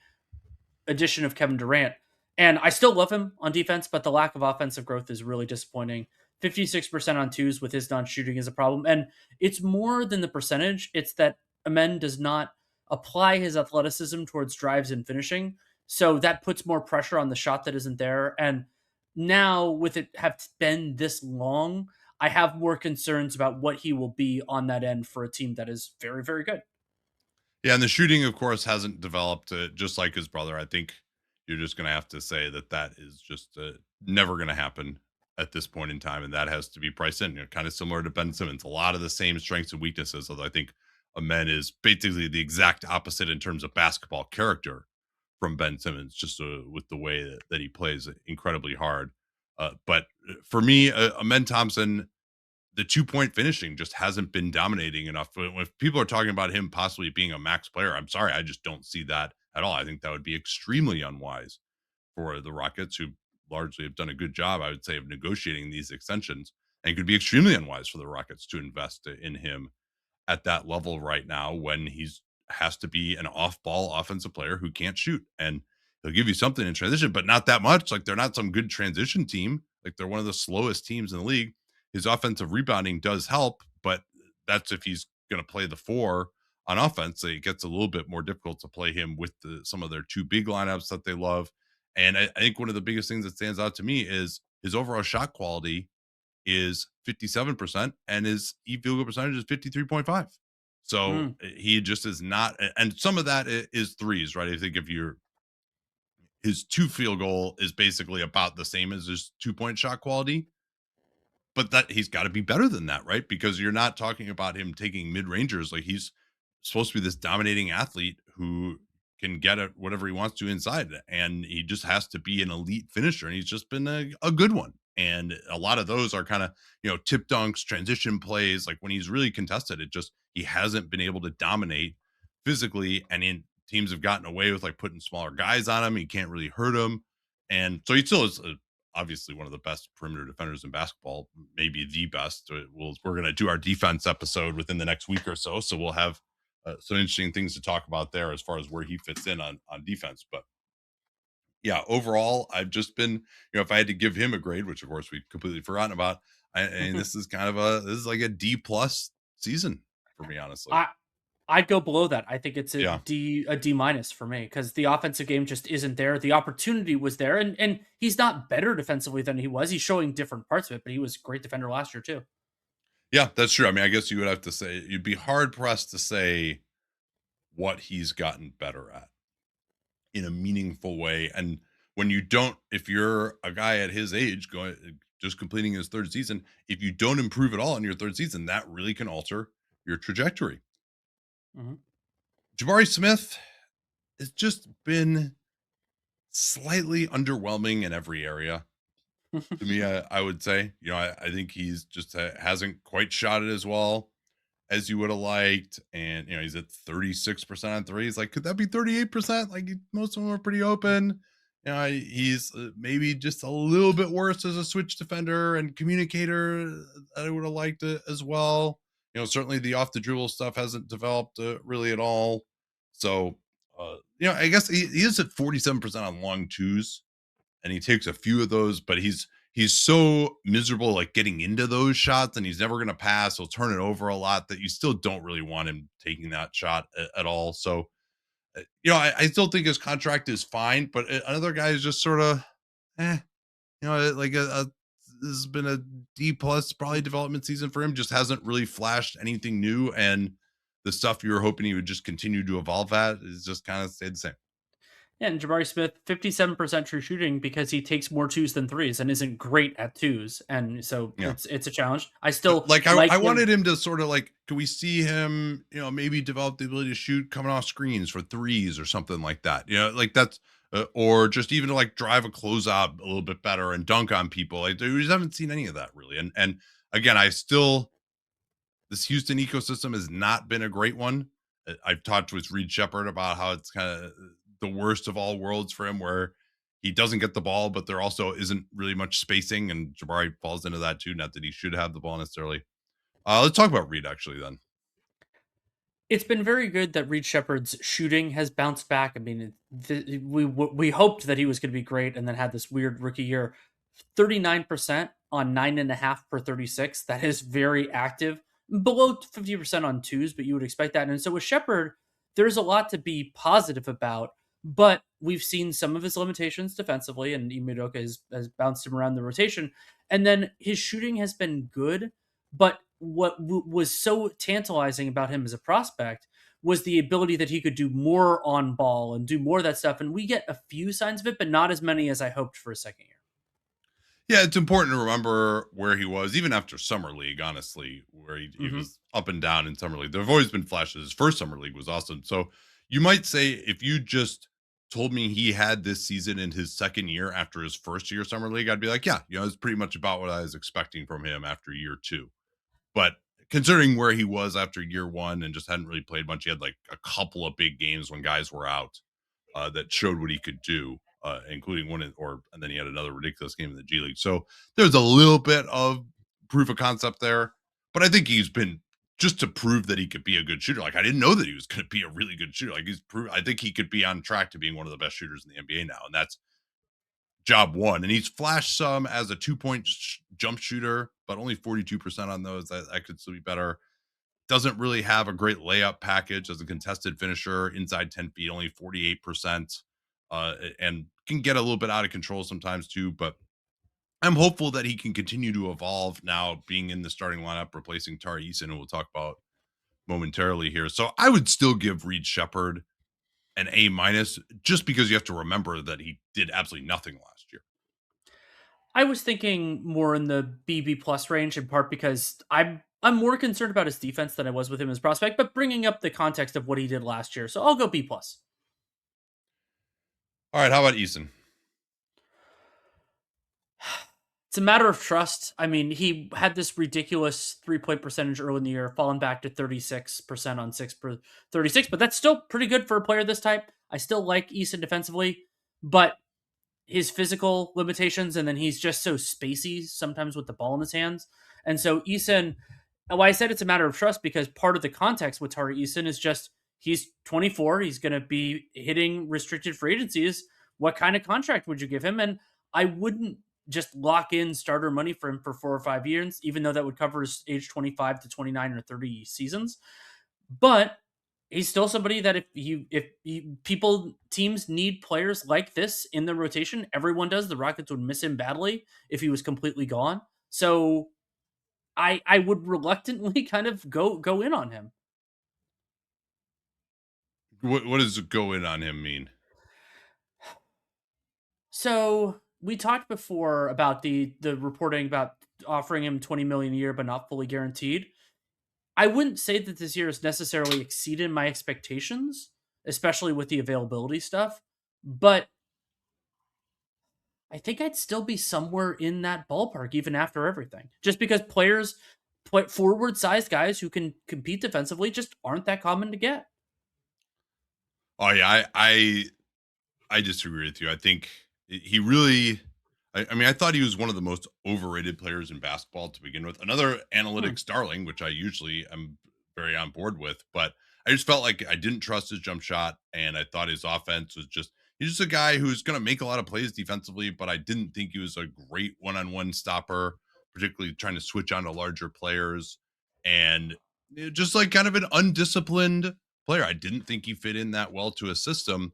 addition of Kevin Durant. And I still love him on defense, but the lack of offensive growth is really disappointing. 56% on twos with his non shooting is a problem. And it's more than the percentage, it's that Amen does not apply his athleticism towards drives and finishing. So that puts more pressure on the shot that isn't there. And now, with it have been this long, I have more concerns about what he will be on that end for a team that is very, very good. Yeah, and the shooting, of course, hasn't developed just like his brother. I think you're just going to have to say that that is just never going to happen at this point in time, and that has to be priced in. You know, kind of similar to Ben Simmons, a lot of the same strengths and weaknesses. Although I think Amen is basically the exact opposite in terms of basketball character from Ben Simmons, just with the way that he plays incredibly hard. But for me, Amen Thompson, the 2-point finishing just hasn't been dominating enough. When people are talking about him possibly being a max player, I'm sorry, I just don't see that at all. I think that would be extremely unwise for the Rockets, who largely have done a good job, I would say, of negotiating these extensions, and could be extremely unwise for the Rockets to invest in him at that level right now when he's has to be an off-ball offensive player who can't shoot. And he'll give you something in transition, but not that much. Like they're not some good transition team. Like they're one of the slowest teams in the league. His offensive rebounding does help, but that's if he's going to play the 4 on offense. So it gets a little bit more difficult to play him with some of their 2 big lineups that they love. And I think one of the biggest things that stands out to me is his overall shot quality is 57% and his field goal percentage is 53.5. So Mm. he just is not, and some of that is threes, right? I think if you're his 2 field goal is basically about the same as his 2-point shot quality, but that he's got to be better than that, right? Because you're not talking about him taking mid-rangers. Like he's supposed to be this dominating athlete who can get at whatever he wants to inside, and he just has to be an elite finisher, and he's just been a good one. And a lot of those are kind of, tip dunks, transition plays. Like when he's really contested, it just he hasn't been able to dominate physically, and in teams have gotten away with like putting smaller guys on him. He can't really hurt him, and so he still is obviously one of the best perimeter defenders in basketball, maybe the best. We're going to do our defense episode within the next week or so, so we'll have some interesting things to talk about there as far as where he fits in on defense. But yeah, overall, I've just been, if I had to give him a grade, which of course we've completely forgotten about, and this is kind of this is like a D plus season for me, honestly. I I'd go below that. I think it's Yeah. A D minus for me because the offensive game just isn't there. The opportunity was there, and he's not better defensively than he was. He's showing different parts of it, but he was a great defender last year too. Yeah, that's true. I mean, I guess you would have to say you'd be hard pressed to say what he's gotten better at in a meaningful way. And when you don't, if you're a guy at his age going just completing his 3rd season, if you don't improve at all in your 3rd season, that really can alter your trajectory. Mhm. Jabari Smith has just been slightly underwhelming in every area to me. I would say, I think he's just hasn't quite shot it as well. as you would have liked. And, he's at 36% on threes. Like, could that be 38%? Like, most of them are pretty open. He's maybe just a little bit worse as a switch defender and communicator. I would have liked it as well. Certainly the off the dribble stuff hasn't developed really at all. So, I guess he is at 47% on long twos, and he takes a few of those, but he's so miserable like getting into those shots, and he's never going to pass. He'll turn it over a lot that you still don't really want him taking that shot at all. So, I still think his contract is fine, but another guy is just sort of, like this has been a D plus probably development season for him. Just hasn't really flashed anything new, and the stuff you were hoping he would just continue to evolve at is just kind of stayed the same. Yeah, and Jabari Smith, 57% true shooting because he takes more twos than threes and isn't great at twos. And so Yeah. it's a challenge. I still Like like I him. wanted him to sort of like, can we see him, maybe develop the ability to shoot coming off screens for threes or something like that? Like that's, or just even to like drive a closeout a little bit better and dunk on people. Like we just haven't seen any of that really. And again, this Houston ecosystem has not been a great one. I've talked with Reed Sheppard about how it's kind of the worst of all worlds for him, where he doesn't get the ball, but there also isn't really much spacing, and Jabari falls into that too. Not that he should have the ball necessarily. Let's talk about Reed actually then. It's been very good that Reed Shepherd's shooting has bounced back. I mean, we hoped that he was going to be great, and then had this weird rookie year. 39% on 9.5 per 36. That is very active. Below 50% on twos, but you would expect that. And so with Sheppard, there's a lot to be positive about, but we've seen some of his limitations defensively, and Ime has bounced him around the rotation. And then his shooting has been good, but what was so tantalizing about him as a prospect was the ability that he could do more on ball and do more of that stuff. And we get a few signs of it, but not as many as I hoped for a second year. Yeah, it's important to remember where he was, even after Summer League, honestly, where he Mm-hmm. was up and down in Summer League. There have always been flashes. His first Summer League was awesome. So you might say if you just told me he had this season in his second year after his first year Summer League, I'd be like, yeah, it's pretty much about what I was expecting from him after year two. But considering where he was after year one and just hadn't really played much, he had like a couple of big games when guys were out that showed what he could do, including and then he had another ridiculous game in the G League. So there's a little bit of proof of concept there, but I think he's been just to prove that he could be a good shooter. Like I didn't know that he was going to be a really good shooter. Like I think he could be on track to being one of the best shooters in the NBA now, and that's job one. And he's flashed some as a 2-point jump shooter, but only 42% on those. I could still be better. Doesn't really have a great layup package as a contested finisher inside 10 feet, only 48%, and can get a little bit out of control sometimes too. But I'm hopeful that he can continue to evolve now being in the starting lineup, replacing Tari Eason, who we'll talk about momentarily here. So I would still give Reed Sheppard an A minus just because you have to remember that he did absolutely nothing last year. I was thinking more in the BB plus range, in part because I'm more concerned about his defense than I was with him as prospect, but bringing up the context of what he did last year, so I'll go B plus. All right, how about Eason? It's a matter of trust. I mean, he had this ridiculous 3-point percentage early in the year, falling back to 36% on 6 per 36, but that's still pretty good for a player this type. I still like Eason defensively, but his physical limitations, and then he's just so spacey sometimes with the ball in his hands. And so Eason, why I said it's a matter of trust, because part of the context with Tari Eason is just he's 24, he's going to be hitting restricted free agencies. What kind of contract would you give him? And I wouldn't just lock in starter money for him for 4 or 5 years, even though that would cover his age 25 to 29 or 30 seasons. But he's still somebody that teams need players like this in the rotation. Everyone does. The Rockets would miss him badly if he was completely gone. So I would reluctantly kind of go in on him. What does go in on him mean? So we talked before about the reporting about offering him 20 million a year but not fully guaranteed. I wouldn't say that this year has necessarily exceeded my expectations, especially with the availability stuff, but I think I'd still be somewhere in that ballpark even after everything. Just because forward sized guys who can compete defensively just aren't that common to get. Oh yeah, I disagree with you. I think he really. I mean, I thought he was one of the most overrated players in basketball to begin with. Another Hmm. analytics darling, which I usually am very on board with, but I just felt like I didn't trust his jump shot, and I thought his offense was just. He's just a guy who's going to make a lot of plays defensively, but I didn't think he was a great one-on-one stopper, particularly trying to switch on to larger players, and just like kind of an undisciplined player. I didn't think he fit in that well to a system.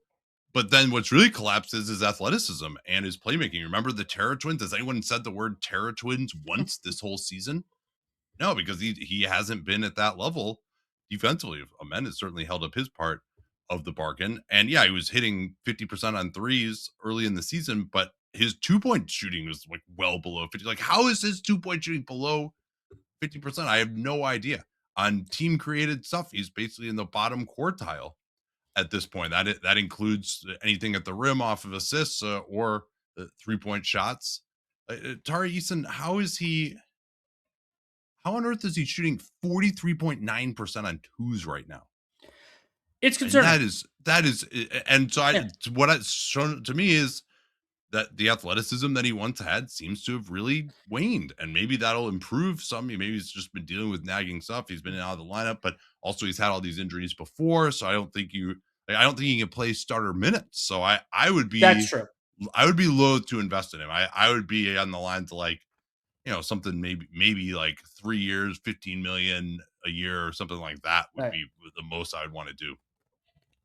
But then what's really collapsed is his athleticism and his playmaking. Remember the Terror Twins? Has anyone said the word Terror Twins once this whole season? No, because he hasn't been at that level defensively. Amen has certainly held up his part of the bargain. And yeah, he was hitting 50% on threes early in the season, but his 2-point shooting was like well below 50. Like, how is his 2-point shooting below 50%? I have no idea. On team created stuff, he's basically in the bottom quartile at this point. That includes anything at the rim off of assists or 3-point shots. Tari Eason, how on earth is he shooting 43.9% on twos right now? It's And concerning. that is and so Yeah. what it's shown to me is that the athleticism that he once had seems to have really waned, and maybe that'll improve some. Maybe he's just been dealing with nagging stuff. He's been out of the lineup, but also he's had all these injuries before, so I don't think he can play starter minutes. So That's true. I would be loath to invest in him. I would be on the lines of like, something maybe like 3 years, 15 million a year or something like that would Right. be the most I would want to do.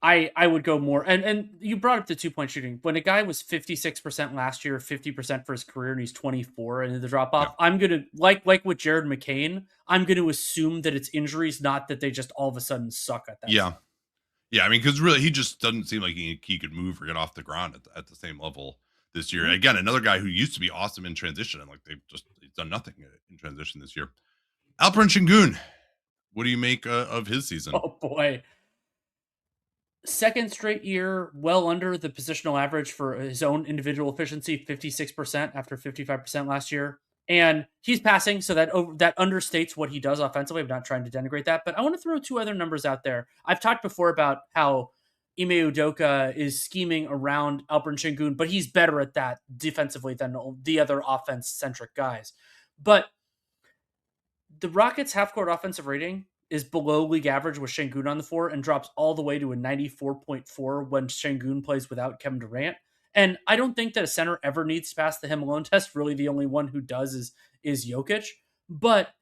I would go more, and you brought up the 2-point shooting. When a guy was 56% last year, 50% for his career, and he's 24 and the drop Yeah. off, I'm gonna like with Jared McCain, I'm gonna assume that it's injuries, not that they just all of a sudden suck at that Yeah. stuff. Yeah, I mean, because really, he just doesn't seem like he could move or get off the ground at the same level this year. Mhm. Again, another guy who used to be awesome in transition, and like he's done nothing in transition this year. Alperen Sengun, what do you make of his season? Oh boy. Second straight year, well under the positional average for his own individual efficiency, 56% after 55% last year. And he's passing, so that understates what he does offensively. I'm not trying to denigrate that, but I want to throw two other numbers out there. I've talked before about how Ime Udoka is scheming around Alperen Sengun, but he's better at that defensively than the other offense-centric guys. But the Rockets' half court offensive rating is below league average with Sengun on the floor and drops all the way to a 94.4 when Sengun plays without Kevin Durant. And I don't think that a center ever needs to pass the him alone test. Really, the only one who does is Jokic. But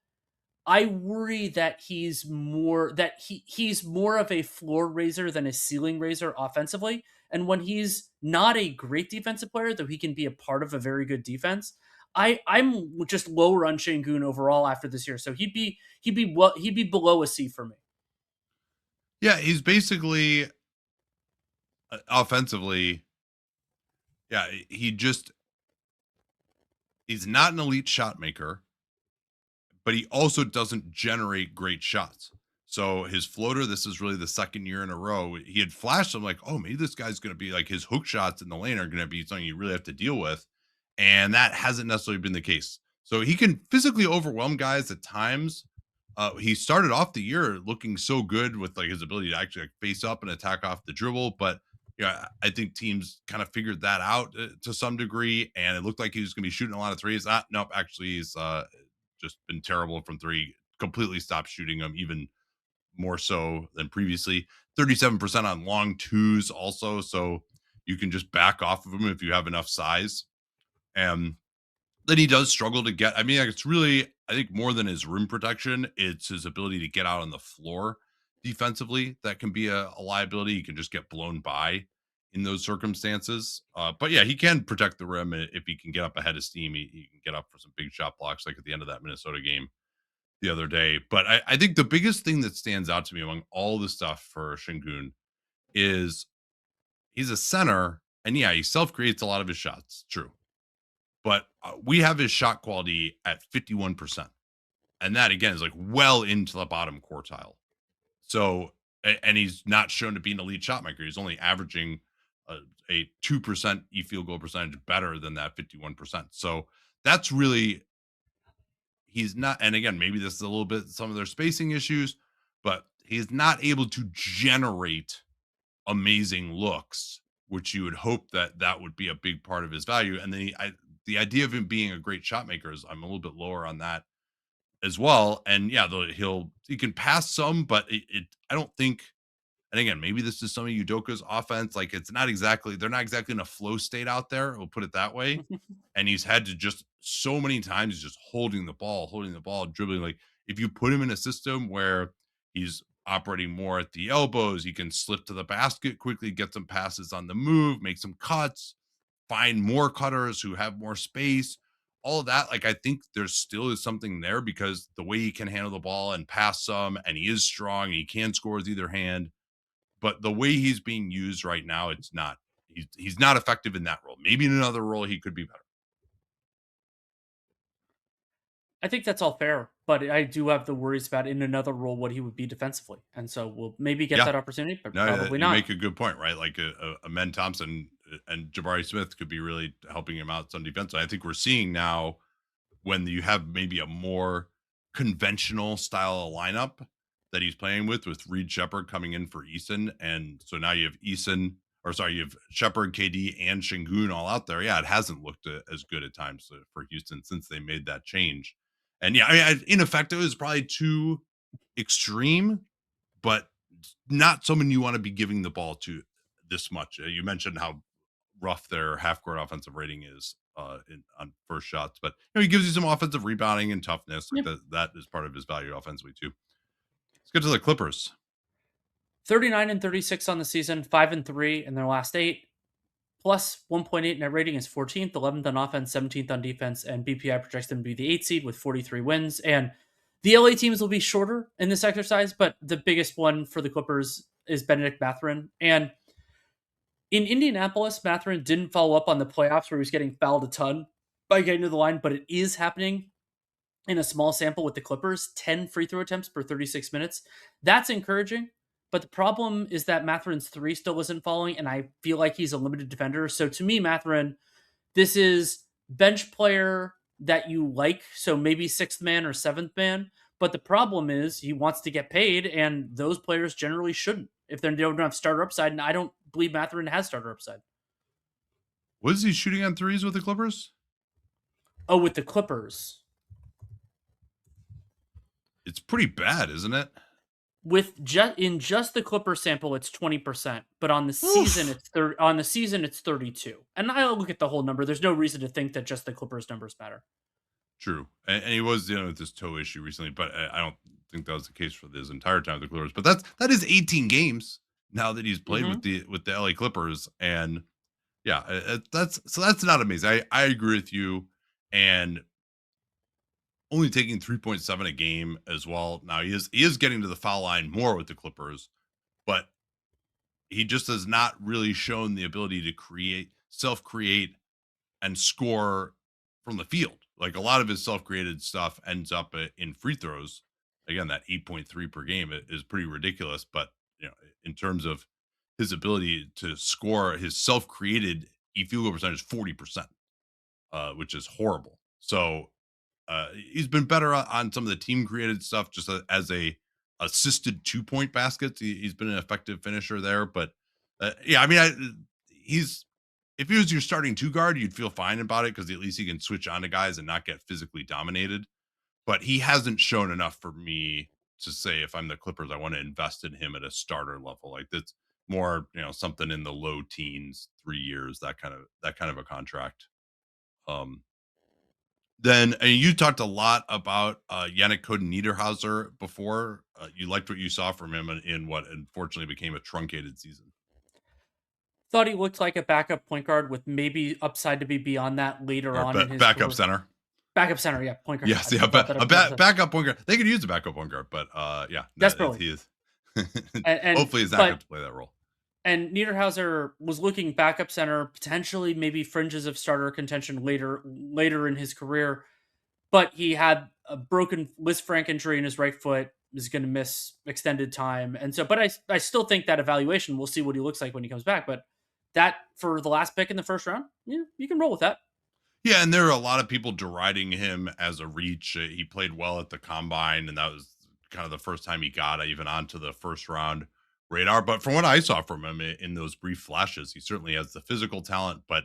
I worry that he's more of a floor raiser than a ceiling raiser offensively. And when he's not a great defensive player, though he can be a part of a very good defense, I'm just lower on Sengun overall after this year. So he'd be below a C for me. Yeah, he's basically offensively. Yeah, he's not an elite shot maker, but he also doesn't generate great shots. So his floater, this is really the second year in a row. He had flashed them like, oh, maybe this guy's going to be like his hook shots in the lane are going to be something you really have to deal with. And that hasn't necessarily been the case. So he can physically overwhelm guys at times. He started off the year looking so good with like his ability to actually like face up and attack off the dribble. But yeah, I think teams kind of figured that out to some degree. And it looked like he was going to be shooting a lot of threes. Nope, actually, he's just been terrible from three. Completely stopped shooting them, even more so than previously. 37% on long twos, also. So you can just back off of them if you have enough size. And then he does struggle to get. I mean, like, it's really, I think, more than his rim protection, it's his ability to get out on the floor defensively that can be a liability. He can just get blown by in those circumstances. But yeah, he can protect the rim if he can get up ahead of steam. He can get up for some big shot blocks, like at the end of that Minnesota game the other day. But I think the biggest thing that stands out to me among all the stuff for Sengun is he's a center, and yeah, he self creates a lot of his shots. True, but we have his shot quality at 51%. And that again is like well into the bottom quartile. So, and he's not shown to be an elite shot maker. He's only averaging a 2% field goal percentage better than that 51%. So that's really, he's not, and again, maybe this is a little bit some of their spacing issues, but he's not able to generate amazing looks, which you would hope that that would be a big part of his value. And then the idea of him being a great shot maker is I'm a little bit lower on that as well. And yeah, he can pass some, but I don't think. And again, maybe this is some of Udoka's offense. Like they're not exactly in a flow state out there. We'll put it that way. And he's had to just so many times just holding the ball, dribbling. Like if you put him in a system where he's operating more at the elbows, he can slip to the basket quickly, get some passes on the move, make some cuts, find more cutters who have more space. All of that, like I think there still is something there because the way he can handle the ball and pass some, and he is strong, and he can score with either hand. But the way he's being used right now, it's not. He's not effective in that role. Maybe in another role, he could be better. I think that's all fair, but I do have the worries about in another role what he would be defensively, and so we'll maybe get Yeah. that opportunity, but No, probably you not. make a good point, right? Like a Men Thompson and Jabari Smith could be really helping him out some defense. I think we're seeing now when you have maybe a more conventional style of lineup that he's playing with Reed Sheppard coming in for Eason. And so now you have you have Sheppard, KD, and Sengun all out there. Yeah, it hasn't looked as good at times for Houston since they made that change. And yeah, I mean, ineffective is probably too extreme, but not someone you want to be giving the ball to this much. You mentioned how rough their half court offensive rating is on first shots, but he gives you some offensive rebounding and toughness. Like Yep. that is part of his value offensively too. Let's get to the Clippers. 39 and 36 on the season, 5 and 3 in their last 8. Plus 1.8 net rating is 14th, 11th on offense, 17th on defense, and BPI projects them to be the 8th seed with 43 wins. And the LA teams will be shorter in this exercise, but the biggest one for the Clippers is Bennedict Mathurin. And in Indianapolis, Mathurin didn't follow up on the playoffs where he was getting fouled a ton by getting to the line, but it is happening in a small sample with the Clippers, 10 free throw attempts per 36 minutes. That's encouraging. But the problem is that Mathurin's three still isn't falling, and I feel like he's a limited defender. So to me, Mathurin, this is bench player that you like, so maybe sixth man or seventh man. But the problem is he wants to get paid, and those players generally shouldn't if they don't have starter upside. And I don't believe Mathurin has starter upside. What is he shooting on threes with the Clippers? Oh, with the Clippers. It's pretty bad, isn't it? With just the Clipper sample, it's 20%, but on the season, it's 32. And I look at the whole number. There's no reason to think that just the Clippers numbers matter. True, and he was dealing with this toe issue recently, but I don't think that was the case for his entire time with the Clippers. But that is 18 games now that he's played with the LA Clippers, and yeah, that's not amazing. I agree with you, and only taking 3.7 a game as well. Now he is getting to the foul line more with the Clippers, but he just has not really shown the ability to self-create and score from the field. Like a lot of his self-created stuff ends up in free throws. Again, that 8.3 per game is pretty ridiculous, but in terms of his ability to score, his self-created field goal percentage is 40%, which is horrible. So he's been better on some of the team created stuff, just as a assisted 2-point baskets. He's been an effective finisher there, but yeah, I mean, if he was your starting two guard, you'd feel fine about it because at least he can switch on to guys and not get physically dominated. But he hasn't shown enough for me to say if I'm the Clippers, I want to invest in him at a starter level. Like that's more, something in the low teens, 3 years, that kind of a contract. Then you talked a lot about Yanic Niederhauser before. You liked what you saw from him in what unfortunately became a truncated season. Thought he looked like a backup point guard with maybe upside to be beyond that later on in his backup center. Backup center, yeah, point guard. Yes, yeah, backup point guard. They could use a backup point guard, but yeah, desperately. He is. and hopefully, he's not going to play that role. And Niederhauser was looking backup center, potentially maybe fringes of starter contention later in his career, but he had a broken Lisfranc injury in his right foot, is going to miss extended time, and so. But I still think that evaluation, we'll see what he looks like when he comes back. But that for the last pick in the first round, yeah, you can roll with that. Yeah, and there are a lot of people deriding him as a reach. He played well at the combine, and that was kind of the first time he got even onto the first round radar. But from what I saw from him in those brief flashes, he certainly has the physical talent, but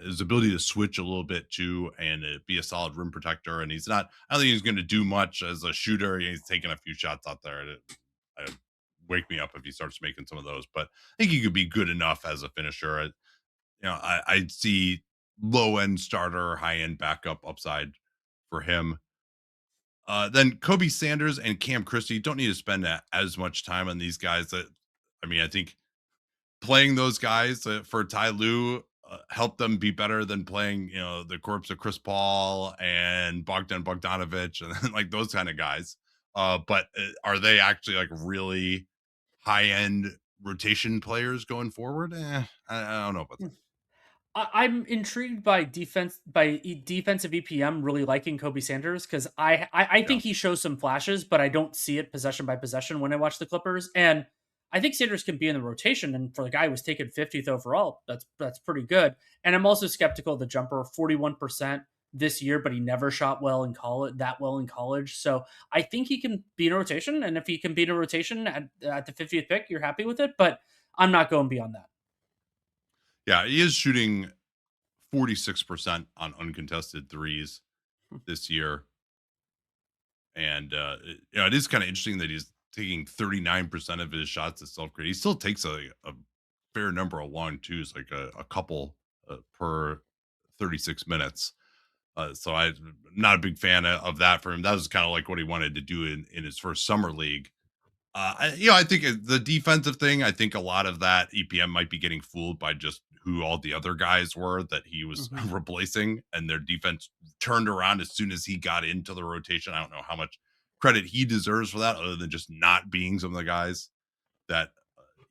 his ability to switch a little bit too and be a solid rim protector. And he's not, I don't think he's going to do much as a shooter. He's taking a few shots out there. Wake me up if he starts making some of those, but I think he could be good enough as a finisher. I'd see low end starter, high end backup upside for him. Then Kobe Sanders and Cam Christie don't need to spend as much time on these guys. I think playing those guys for Ty Lue helped them be better than playing, the corpse of Chris Paul and Bogdanovich and like those kind of guys. But are they actually like really high end rotation players going forward? I don't know about that. I'm intrigued by defensive EPM really liking Kobe Sanders because I Yeah. think he shows some flashes, but I don't see it possession by possession when I watch the Clippers. And I think Sanders can be in the rotation, and for the guy who was taken 50th overall, that's pretty good. And I'm also skeptical of the jumper, 41% this year, but he never shot well in college. So I think he can be in a rotation, and if he can be in a rotation at the 50th pick, you're happy with it. But I'm not going beyond that. Yeah, he is shooting 46% on uncontested threes this year. And it is kind of interesting that he's taking 39% of his shots at self-create. He still takes a fair number of long twos, like a couple per 36 minutes. So I'm not a big fan of that for him. That was kind of like what he wanted to do in his first summer league. I think the defensive thing, I think a lot of that EPM might be getting fooled by just who all the other guys were that he was Mhm. replacing, and their defense turned around as soon as he got into the rotation. I don't know how much credit he deserves for that, other than just not being some of the guys that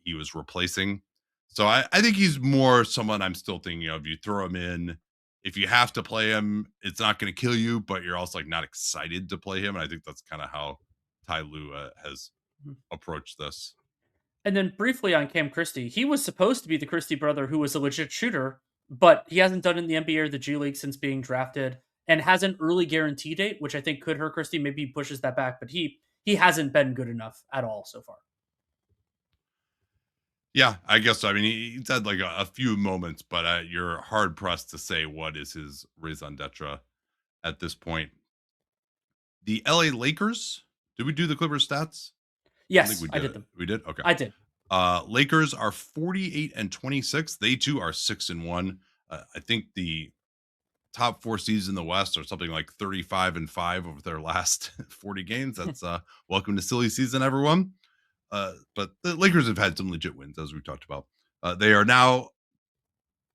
he was replacing. So I think he's more someone I'm still thinking of. You throw him in. If you have to play him, it's not going to kill you, but you're also like not excited to play him. And I think that's kind of how Ty Lue has approach this. And then briefly on Cam Christie, he was supposed to be the Christie brother who was a legit shooter, but he hasn't done it in the NBA or the G League since being drafted, and has an early guarantee date, which I think could hurt Christie. Maybe he pushes that back, but he hasn't been good enough at all so far. Yeah, I guess so. I mean, he's had like a few moments, but you're hard pressed to say what is his raison d'etre at this point. The LA Lakers. Did we do the Clippers stats? I don't think Yes, we I did did it. them. We did? Okay. I did. Lakers are 48 and 26. They too are 6-1. I think the top four seeds in the West are something like 35 and 5 over their last 40 games. That's welcome to silly season, everyone. But the Lakers have had some legit wins, as we talked about. They are now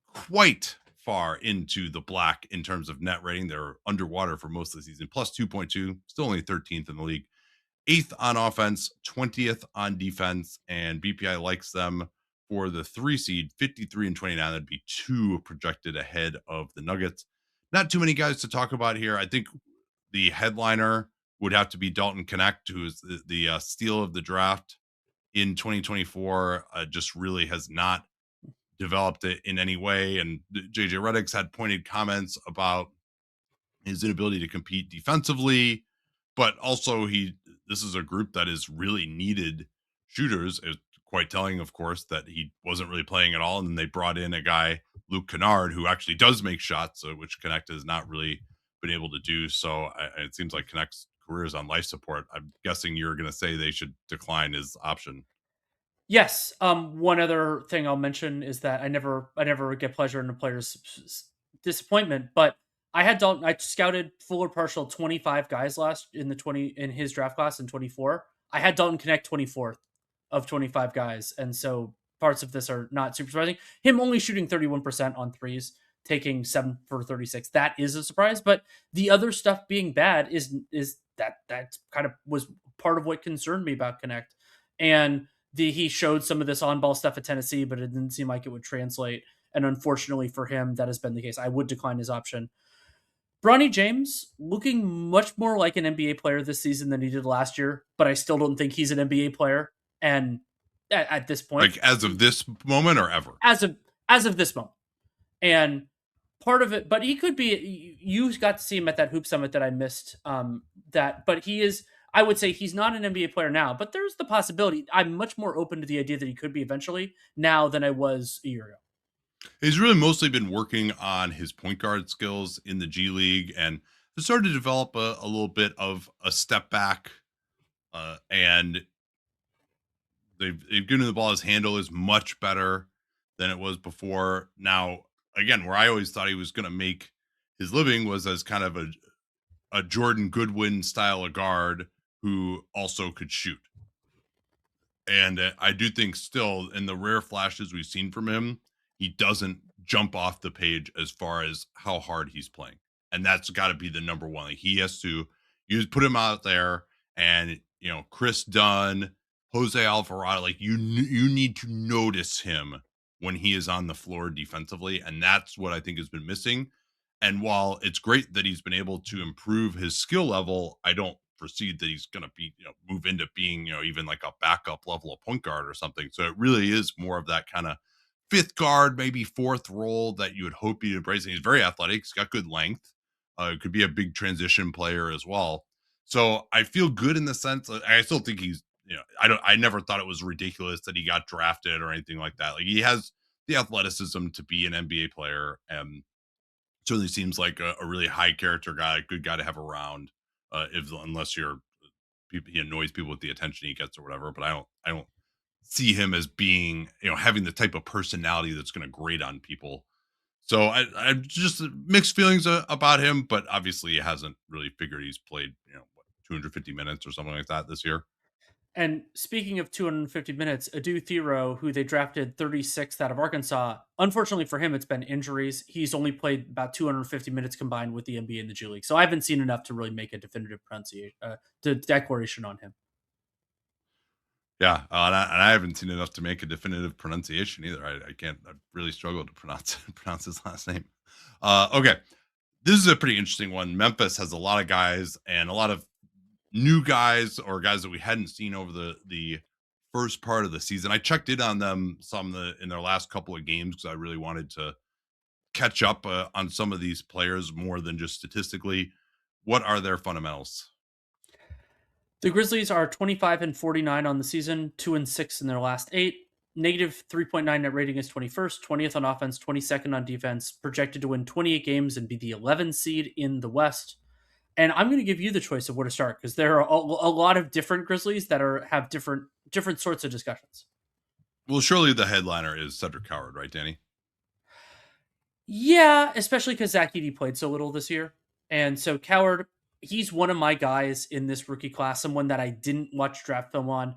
quite far into the black in terms of net rating. They're underwater for most of the season, plus 2.2, still only 13th in the league. 8th on offense, 20th on defense, and BPI likes them for the 3 seed, 53 and 29. That'd be 2 projected ahead of the Nuggets. Not too many guys to talk about here. I think the headliner would have to be Dalton Connect, who is the steal of the draft in 2024. Just really has not developed it in any way. And JJ Redick's had pointed comments about his inability to compete defensively, but also this is a group that is really needed shooters. It's quite telling, of course, that he wasn't really playing at all. And then they brought in a guy, Luke Kennard, who actually does make shots, which Connect has not really been able to do. So it seems like Connect's career is on life support. I'm guessing you're going to say they should decline his option. Yes. One other thing I'll mention is that I never get pleasure in a player's disappointment, but I had Dalton. I scouted full or partial 25 guys last in the 20 in his draft class in 24. I had Dalton Connect 24th of 25 guys, and so parts of this are not super surprising. Him only shooting 31% on threes, taking 7 for 36. That is a surprise, but the other stuff being bad is that kind of was part of what concerned me about Connect. And he showed some of this on ball stuff at Tennessee, but it didn't seem like it would translate. And unfortunately for him, that has been the case. I would decline his option. Bronny James looking much more like an NBA player this season than he did last year, but I still don't think he's an NBA player. And at this point, Like as of this moment or ever? as of this moment, and part of it, but he could be. You got to see him at that hoop summit that I missed. But he is. I would say he's not an NBA player now, but there's the possibility. I'm much more open to the idea that he could be eventually now than I was a year ago. He's really mostly been working on his point guard skills in the G League and has started to develop a little bit of a step back. And they've given the ball. His handle is much better than it was before. Now, again, where I always thought he was going to make his living was as kind of a Jordan Goodwin style of guard who also could shoot. And I do think still in the rare flashes we've seen from him, he doesn't jump off the page as far as how hard he's playing. And that's got to be the number one. Like he has to put him out there and, Chris Dunn, Jose Alvarado, like you need to notice him when he is on the floor defensively. And that's what I think has been missing. And while it's great that he's been able to improve his skill level, I don't foresee that he's going to be, move into being, even like a backup level of point guard or something. So it really is more of that kind of fifth guard, maybe fourth role that you would hope he'd embrace. And he's very athletic. He's got good length. Could be a big transition player as well. So I feel good in the sense I still think he's, I never thought it was ridiculous that he got drafted or anything like that. Like he has the athleticism to be an NBA player and certainly seems like a really high character guy, good guy to have around. Unless he annoys people with the attention he gets or whatever. But I don't see him as being, having the type of personality that's going to grate on people. So I just mixed feelings about him, but obviously he hasn't really figured he's played, 250 minutes or something like that this year. And speaking of 250 minutes, Adu Thero, who they drafted 36th out of Arkansas, unfortunately for him, it's been injuries. He's only played about 250 minutes combined with the NBA and the G League. So I haven't seen enough to really make a definitive declaration on him. Yeah, and I haven't seen enough to make a definitive pronunciation either. I can't. I really struggle to pronounce his last name. Okay, this is a pretty interesting one. Memphis has a lot of guys and a lot of new guys or guys that we hadn't seen over the first part of the season. I checked in on them in their last couple of games because I really wanted to catch up on some of these players more than just statistically. What are their fundamentals? The Grizzlies are 25-49 on the season, 2-6 in their last 8. Negative 3.9 net rating is 21st, 20th on offense, 22nd on defense. Projected to win 28 games and be the 11th seed in the West. And I'm going to give you the choice of where to start because there are a lot of different Grizzlies that have different sorts of discussions. Well, surely the headliner is Cedric Coward, right, Danny? Yeah, especially because Zach Edey played so little this year. And so Coward, he's one of my guys in this rookie class, someone that I didn't watch draft film on.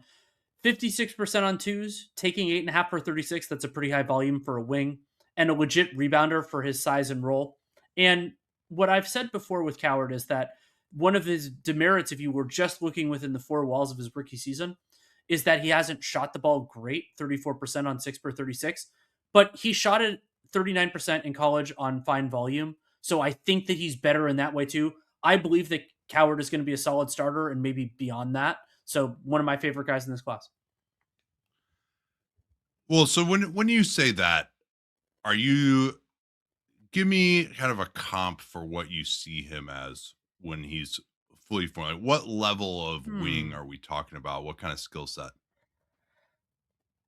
56% on twos, taking 8.5 per 36. That's a pretty high volume for a wing and a legit rebounder for his size and role. And what I've said before with Coward is that one of his demerits, if you were just looking within the four walls of his rookie season, is that he hasn't shot the ball great, 34% on 6 per 36, but he shot it 39% in college on fine volume. So I think that he's better in that way too. I believe that Coward is going to be a solid starter and maybe beyond that. So one of my favorite guys in this class. Well, so when you say that, are you give me kind of a comp for what you see him as when he's fully formed? Like what level of wing are we talking about? What kind of skill set?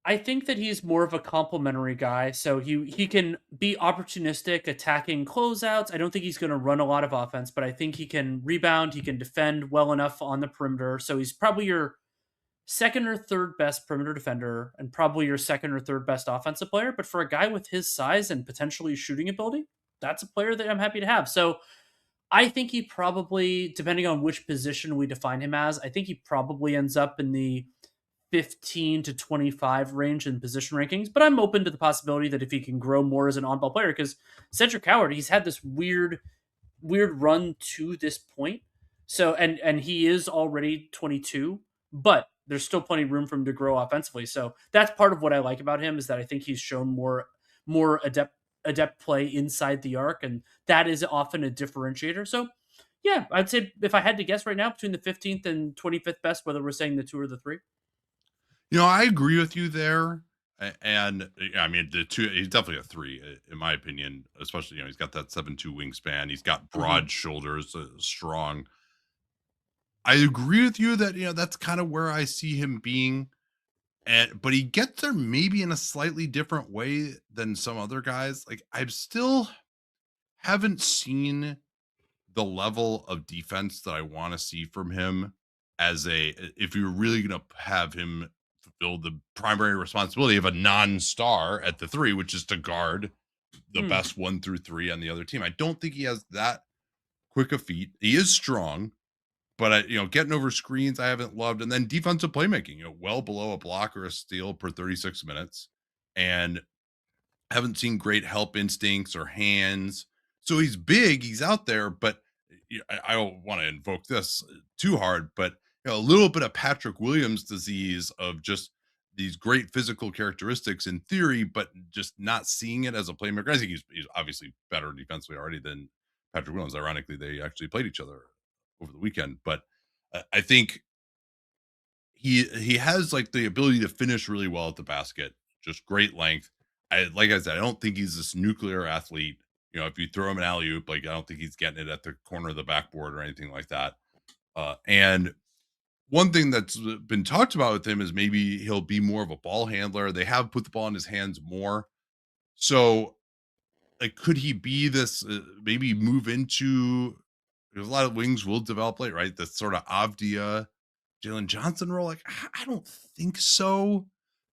I think that he's more of a complimentary guy. So he can be opportunistic, attacking closeouts. I don't think he's going to run a lot of offense, but I think he can rebound. He can defend well enough on the perimeter. So he's probably your second or third best perimeter defender and probably your second or third best offensive player. But for a guy with his size and potentially shooting ability, that's a player that I'm happy to have. So I think he probably, depending on which position we define him as, I think he probably ends up in the 15 to 25 range in position rankings. But I'm open to the possibility that if he can grow more as an on-ball player, because Cedric Coward, he's had this weird run to this point. So and he is already 22, but there's still plenty of room for him to grow offensively. So that's part of what I like about him is that I think he's shown more adept play inside the arc, and that is often a differentiator. So yeah, I'd say if I had to guess right now between the 15th and 25th best, whether we're saying the 2 or the 3. I agree with you there. And I mean, the two, he's definitely a three, in my opinion, especially, he's got that 7'2" wingspan. He's got Mhm. broad shoulders, strong. I agree with you that, that's kind of where I see him being. But he gets there maybe in a slightly different way than some other guys. Like, I still haven't seen the level of defense that I want to see from him as if you're really going to have him fulfill the primary responsibility of a non-star at the three, which is to guard the Mm. best 1 through 3 on the other team. I don't think he has that quick a feet. He is strong, but getting over screens I haven't loved, and then defensive playmaking, well below a block or a steal per 36 minutes, and haven't seen great help instincts or hands. So he's big, he's out there, but I don't want to invoke this too hard, but a little bit of Patrick Williams disease of just these great physical characteristics in theory, but just not seeing it as a playmaker. I think he's obviously better defensively already than Patrick Williams. Ironically, they actually played each other over the weekend, but I think he has like the ability to finish really well at the basket, just great length. Like I said, I don't think he's this nuclear athlete. If you throw him an alley oop, like I don't think he's getting it at the corner of the backboard or anything like that. And one thing that's been talked about with him is maybe he'll be more of a ball handler. They have put the ball in his hands more. So, like, could he be this? Maybe move into? There's a lot of wings will develop late, right? The sort of Avdia Jalen Johnson role? Like, I don't think so,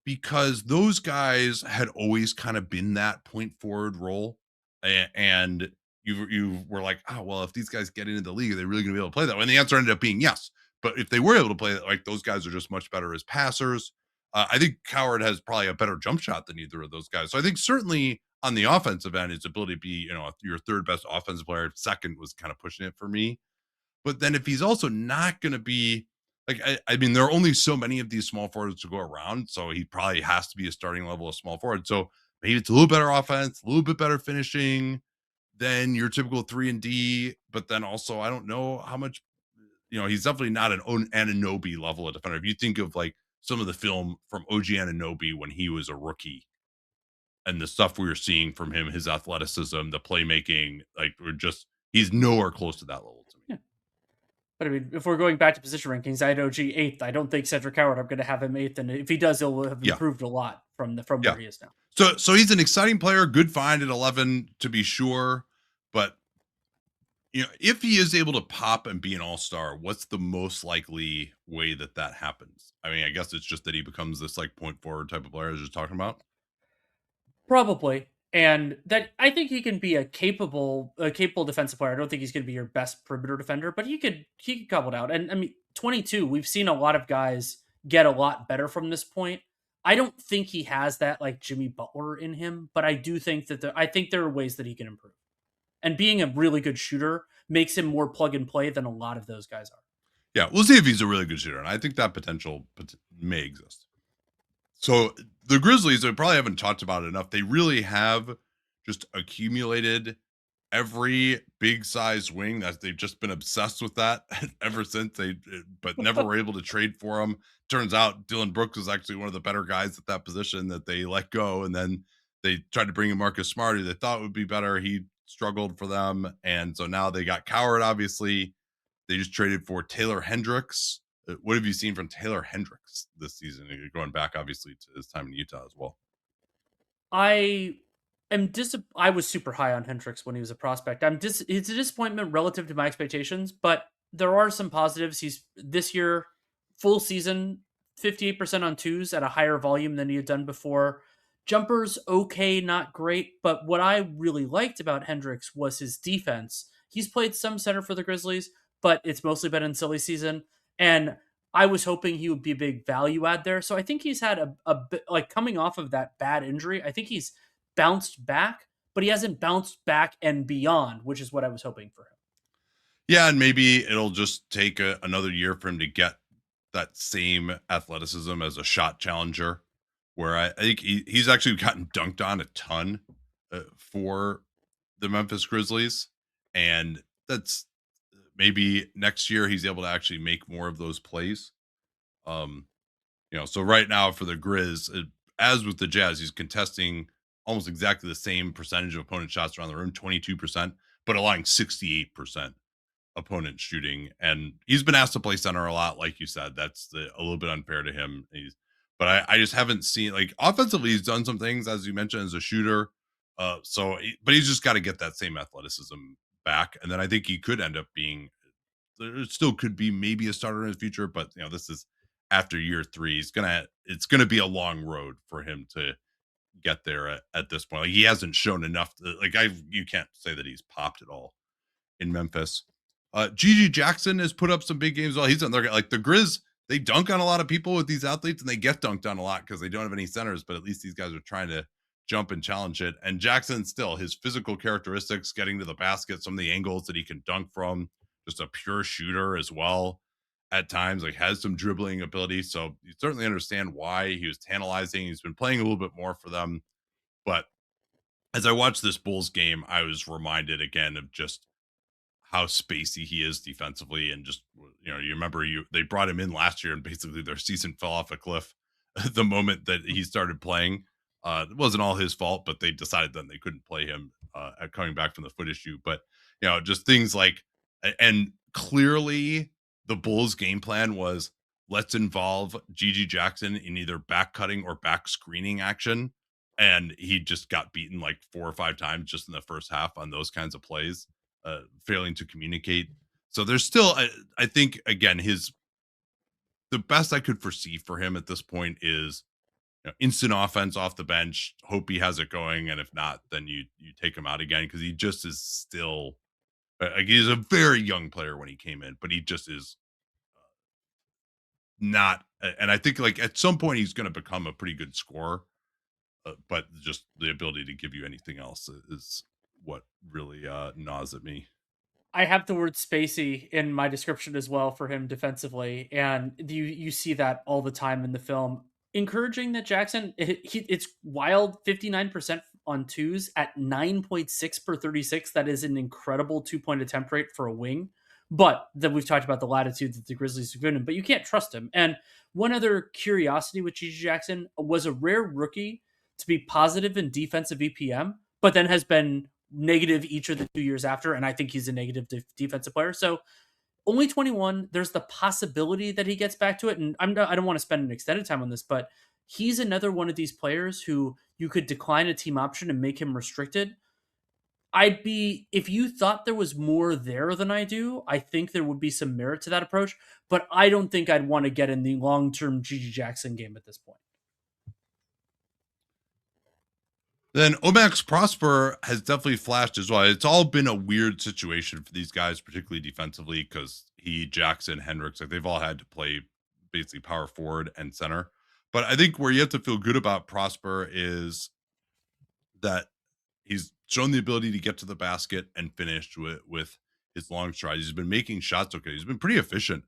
because those guys had always kind of been that point forward role. And you were like, oh, well, if these guys get into the league, are they really going to be able to play that way? And the answer ended up being yes. But if they were able to play that, like, those guys are just much better as passers. I think Coward has probably a better jump shot than either of those guys. So I think certainly on the offensive end, his ability to be, your third best offensive player, second was kind of pushing it for me. But then if he's also not going to be like, I mean, there are only so many of these small forwards to go around. So he probably has to be a starting level of small forward. So maybe it's a little better offense, a little bit better finishing than your typical 3 and D. But then also, I don't know how much, he's definitely not an Anunoby level of defender. If you think of like some of the film from OG Anunoby when he was a rookie and the stuff we were seeing from him, his athleticism, the playmaking, like he's nowhere close to that level to me. Yeah. But I mean, if we're going back to position rankings, I had OG eighth. I don't think Cedric Howard. I'm going to have him eighth, and if he does, he'll have Yeah. improved a lot from Yeah. where he is now. So he's an exciting player, good find at 11 to be sure, but if he is able to pop and be an all-star, what's the most likely way that that happens? I mean, I guess it's just that he becomes this like point forward type of player I was just talking about. Probably. And that I think he can be a capable defensive player. I don't think he's going to be your best perimeter defender, but he could cobble it out. And I mean, 22, we've seen a lot of guys get a lot better from this point. I don't think he has that like Jimmy Butler in him, but I do think that I think there are ways that he can improve. And being a really good shooter makes him more plug and play than a lot of those guys are. Yeah, we'll see if he's a really good shooter, and I think that potential may exist. So the Grizzlies, I probably haven't talked about it enough. They really have just accumulated every big size wing that they've just been obsessed with that ever since but never were able to trade for them. Turns out Dylan Brooks was actually one of the better guys at that position that they let go. And then they tried to bring in Marcus Smart, who they thought would be better. He struggled for them. And so now they got Coward, obviously. They just traded for Taylor Hendricks. What have you seen from Taylor Hendricks this season? You're going back, obviously, to his time in Utah as well. I I was super high on Hendricks when he was a prospect. It's a disappointment relative to my expectations, but there are some positives. He's this year full season 58% on twos at a higher volume than he had done before. Jumpers okay, not great, but what I really liked about Hendricks was his defense. He's played some center for the Grizzlies, but it's mostly been in silly season, and I was hoping he would be a big value add there. So I think he's had a bit like coming off of that bad injury. I think he's bounced back, but he hasn't bounced back and beyond, which is what I was hoping for him. Yeah, and maybe it'll just take another year for him to get that same athleticism as a shot challenger, where I think he's actually gotten dunked on a ton for the Memphis Grizzlies. And that's maybe next year he's able to actually make more of those plays. Um, so right now for the Grizz, as with the Jazz, he's contesting almost exactly the same percentage of opponent shots around the rim, 22%, but allowing 68% opponent shooting. And he's been asked to play center a lot, like you said. A little bit unfair to him. But I just haven't seen, like, offensively, he's done some things, as you mentioned, as a shooter. But he's just got to get that same athleticism back. And then I think he could end up being, there still could be maybe a starter in his future, but this is after year 3. It's gonna be a long road for him to get there at this point. Like, he hasn't shown enough you can't say that he's popped at all in Memphis. GG Jackson has put up some big games. Well, he's on there. Like, the Grizz, they dunk on a lot of people with these athletes, and they get dunked on a lot because they don't have any centers. But at least these guys are trying to jump and challenge it. And Jackson, still, his physical characteristics, getting to the basket, some of the angles that he can dunk from, just a pure shooter as well. At times, like, has some dribbling ability. So you certainly understand why he was tantalizing. He's been playing a little bit more for them. But as I watched this Bulls game, I was reminded again of just how spacey he is defensively. And just, you remember, they brought him in last year and basically their season fell off a cliff the moment that he started playing. It wasn't all his fault, but they decided then they couldn't play him at coming back from the foot issue. But just things like, and clearly the Bulls game plan was, let's involve GG Jackson in either back cutting or back screening action. And he just got beaten like 4 or 5 times just in the first half on those kinds of plays, failing to communicate. So there's still, I think, again, the best I could foresee for him at this point is, instant offense off the bench. Hope he has it going, and if not, then you take him out again, because he just is still, like, he's a very young player when he came in, but he just is not. And I think, like, at some point he's going to become a pretty good scorer, but just the ability to give you anything else is what really gnaws at me. I have the word spacey in my description as well for him defensively, and you see that all the time in the film. Encouraging that Jackson, it's wild, 59% on twos at 9.6 per 36. That is an incredible 2-point attempt rate for a wing. But then we've talked about the latitude that the Grizzlies have given him, but you can't trust him. And one other curiosity with Gigi Jackson, was a rare rookie to be positive in defensive EPM, but then has been negative each of the 2 years after. And I think he's a negative defensive player. So only 21. There's the possibility that he gets back to it. And I don't want to spend an extended time on this, but he's another one of these players who you could decline a team option and make him restricted. If you thought there was more there than I do, I think there would be some merit to that approach, but I don't think I'd want to get in the long-term Gigi Jackson game at this point. Then Omax Prosper has definitely flashed as well. It's all been a weird situation for these guys, particularly defensively, because Jackson, Hendricks, like, they've all had to play basically power forward and center. But I think where you have to feel good about Prosper is that he's shown the ability to get to the basket and finish with his long strides. He's been making shots okay. He's been pretty efficient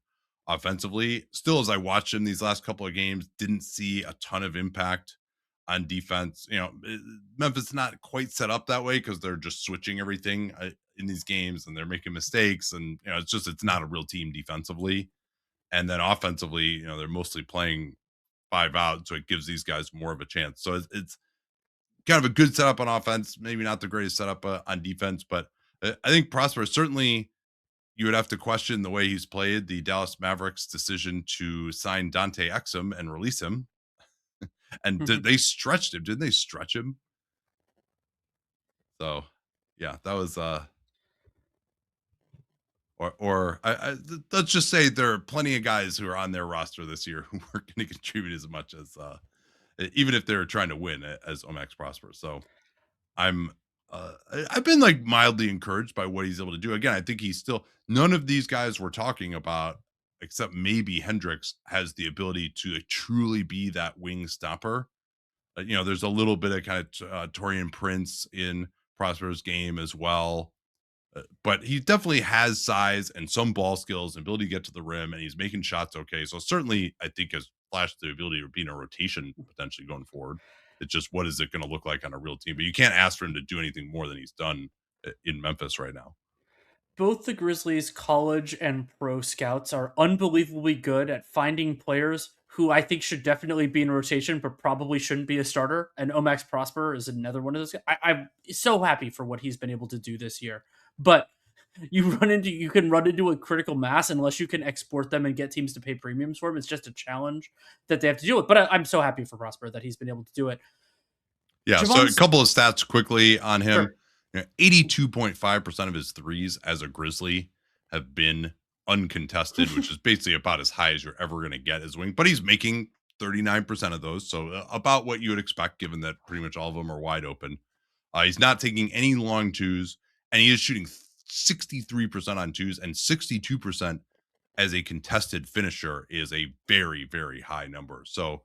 offensively. Still, as I watched him these last couple of games, didn't see a ton of impact on defense. Memphis not quite set up that way because they're just switching everything in these games, and they're making mistakes, and it's not a real team defensively. And then offensively, they're mostly playing 5 out, so it gives these guys more of a chance. So it's kind of a good setup on offense, maybe not the greatest setup on defense, but I think Prosper, certainly you would have to question the way he's played. The Dallas Mavericks decision to sign Dante Exum and release him. And they stretched him. Didn't they stretch him? So, yeah, that was let's just say there are plenty of guys who are on their roster this year who weren't going to contribute as much as even if they're trying to win as Omax Prosper. So I'm I've been, like, mildly encouraged by what he's able to do. Again, I think he's still, none of these guys we're talking about, except maybe Hendricks, has the ability to truly be that wing stopper. There's a little bit of kind of Torian Prince in Prosper's game as well. But he definitely has size and some ball skills and ability to get to the rim, and he's making shots okay. So certainly, I think, has flashed the ability of being a rotation potentially going forward. It's just, what is it going to look like on a real team? But you can't ask for him to do anything more than he's done in Memphis right now. Both the Grizzlies' college and pro scouts are unbelievably good at finding players who I think should definitely be in rotation, but probably shouldn't be a starter. And Omax Prosper is another one of those guys. I'm so happy for what he's been able to do this year. But you can run into a critical mass unless you can export them and get teams to pay premiums for him. It's just a challenge that they have to deal with. But I'm so happy for Prosper that he's been able to do it. Yeah, so a couple of stats quickly on him. Sure. 82.5% of his threes as a Grizzly have been uncontested, which is basically about as high as you're ever going to get as wing. But he's making 39% of those, so about what you would expect, given that pretty much all of them are wide open. He's not taking any long twos, and he is shooting 63% on twos, and 62% as a contested finisher is a very, very high number. So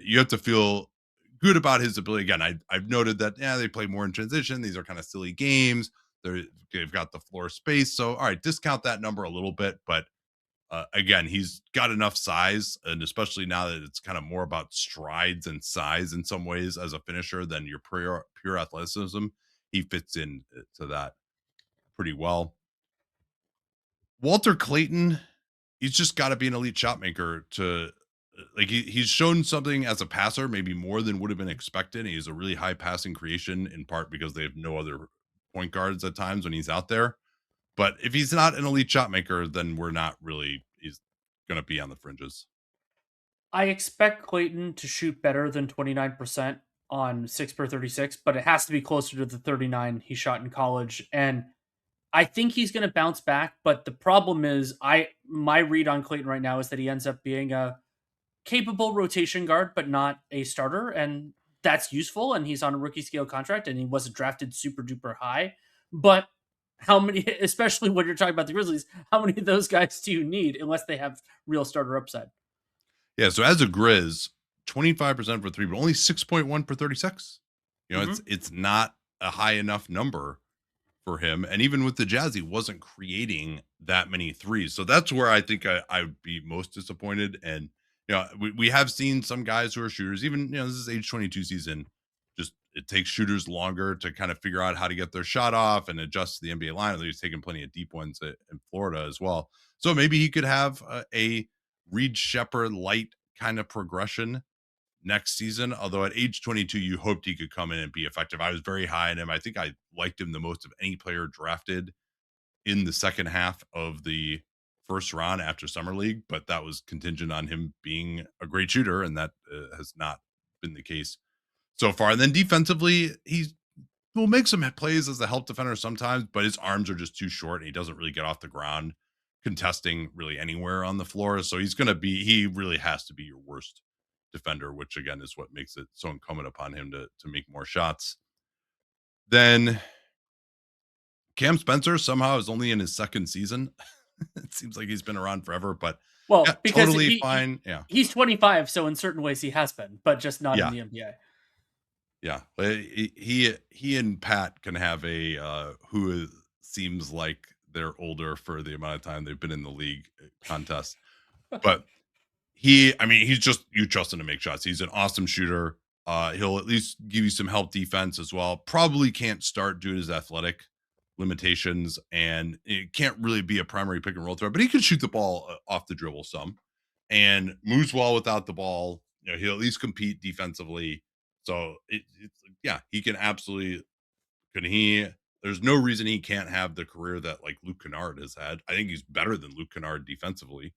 you have to feel good about his ability. Again, I've noted that they play more in transition. These are kind of silly games. They've got the floor space. So all right, discount that number a little bit, but again, he's got enough size, and especially now that it's kind of more about strides and size in some ways as a finisher than your pure athleticism. He fits in to that pretty well. Walter Clayton, he's just got to be an elite shot maker to like he's shown something as a passer, maybe more than would have been expected. He's a really high passing creation in part because they have no other point guards at times when he's out there. But if he's not an elite shot maker, then he's going to be on the fringes. I expect Clayton to shoot better than 29% on 6 per 36, but it has to be closer to the 39 he shot in college. And I think he's going to bounce back, but the problem is my read on Clayton right now is that he ends up being a capable rotation guard, but not a starter. And that's useful. And he's on a rookie scale contract and he wasn't drafted super duper high. But how many, especially when you're talking about the Grizzlies, how many of those guys do you need unless they have real starter upside? Yeah. So as a Grizz, 25% for three, but only 6.1 per 36. It's not a high enough number for him. And even with the Jazz, he wasn't creating that many threes. So that's where I think I would be most disappointed. And, we have seen some guys who are shooters, even, this is age 22 season. Just it takes shooters longer to kind of figure out how to get their shot off and adjust to the NBA line. He's taking plenty of deep ones in Florida as well. So maybe he could have a Reed Sheppard light kind of progression next season. Although at age 22, you hoped he could come in and be effective. I was very high on him. I think I liked him the most of any player drafted in the second half of the first round after Summer League, but that was contingent on him being a great shooter, and that has not been the case so far. And then defensively, he will make some plays as a help defender sometimes, but his arms are just too short, and he doesn't really get off the ground contesting really anywhere on the floor. So he really has to be your worst defender, which again is what makes it so incumbent upon him to make more shots. Then Cam Spencer somehow is only in his second season. It seems like he's been around forever, but Because totally fine. Yeah, he's 25, so in certain ways he has been, but just not in the NBA. Yeah, he and Pat can have a who seems like they're older for the amount of time they've been in the league contest. But he's just, you trust him to make shots. He's an awesome shooter. He'll at least give you some help defense as well. Probably can't start due to his athletic limitations, and it can't really be a primary pick and roll threat, but he can shoot the ball off the dribble some and moves well without the ball. He'll at least compete defensively. So he can absolutely, there's no reason he can't have the career that like Luke Kennard has had. I think he's better than Luke Kennard defensively.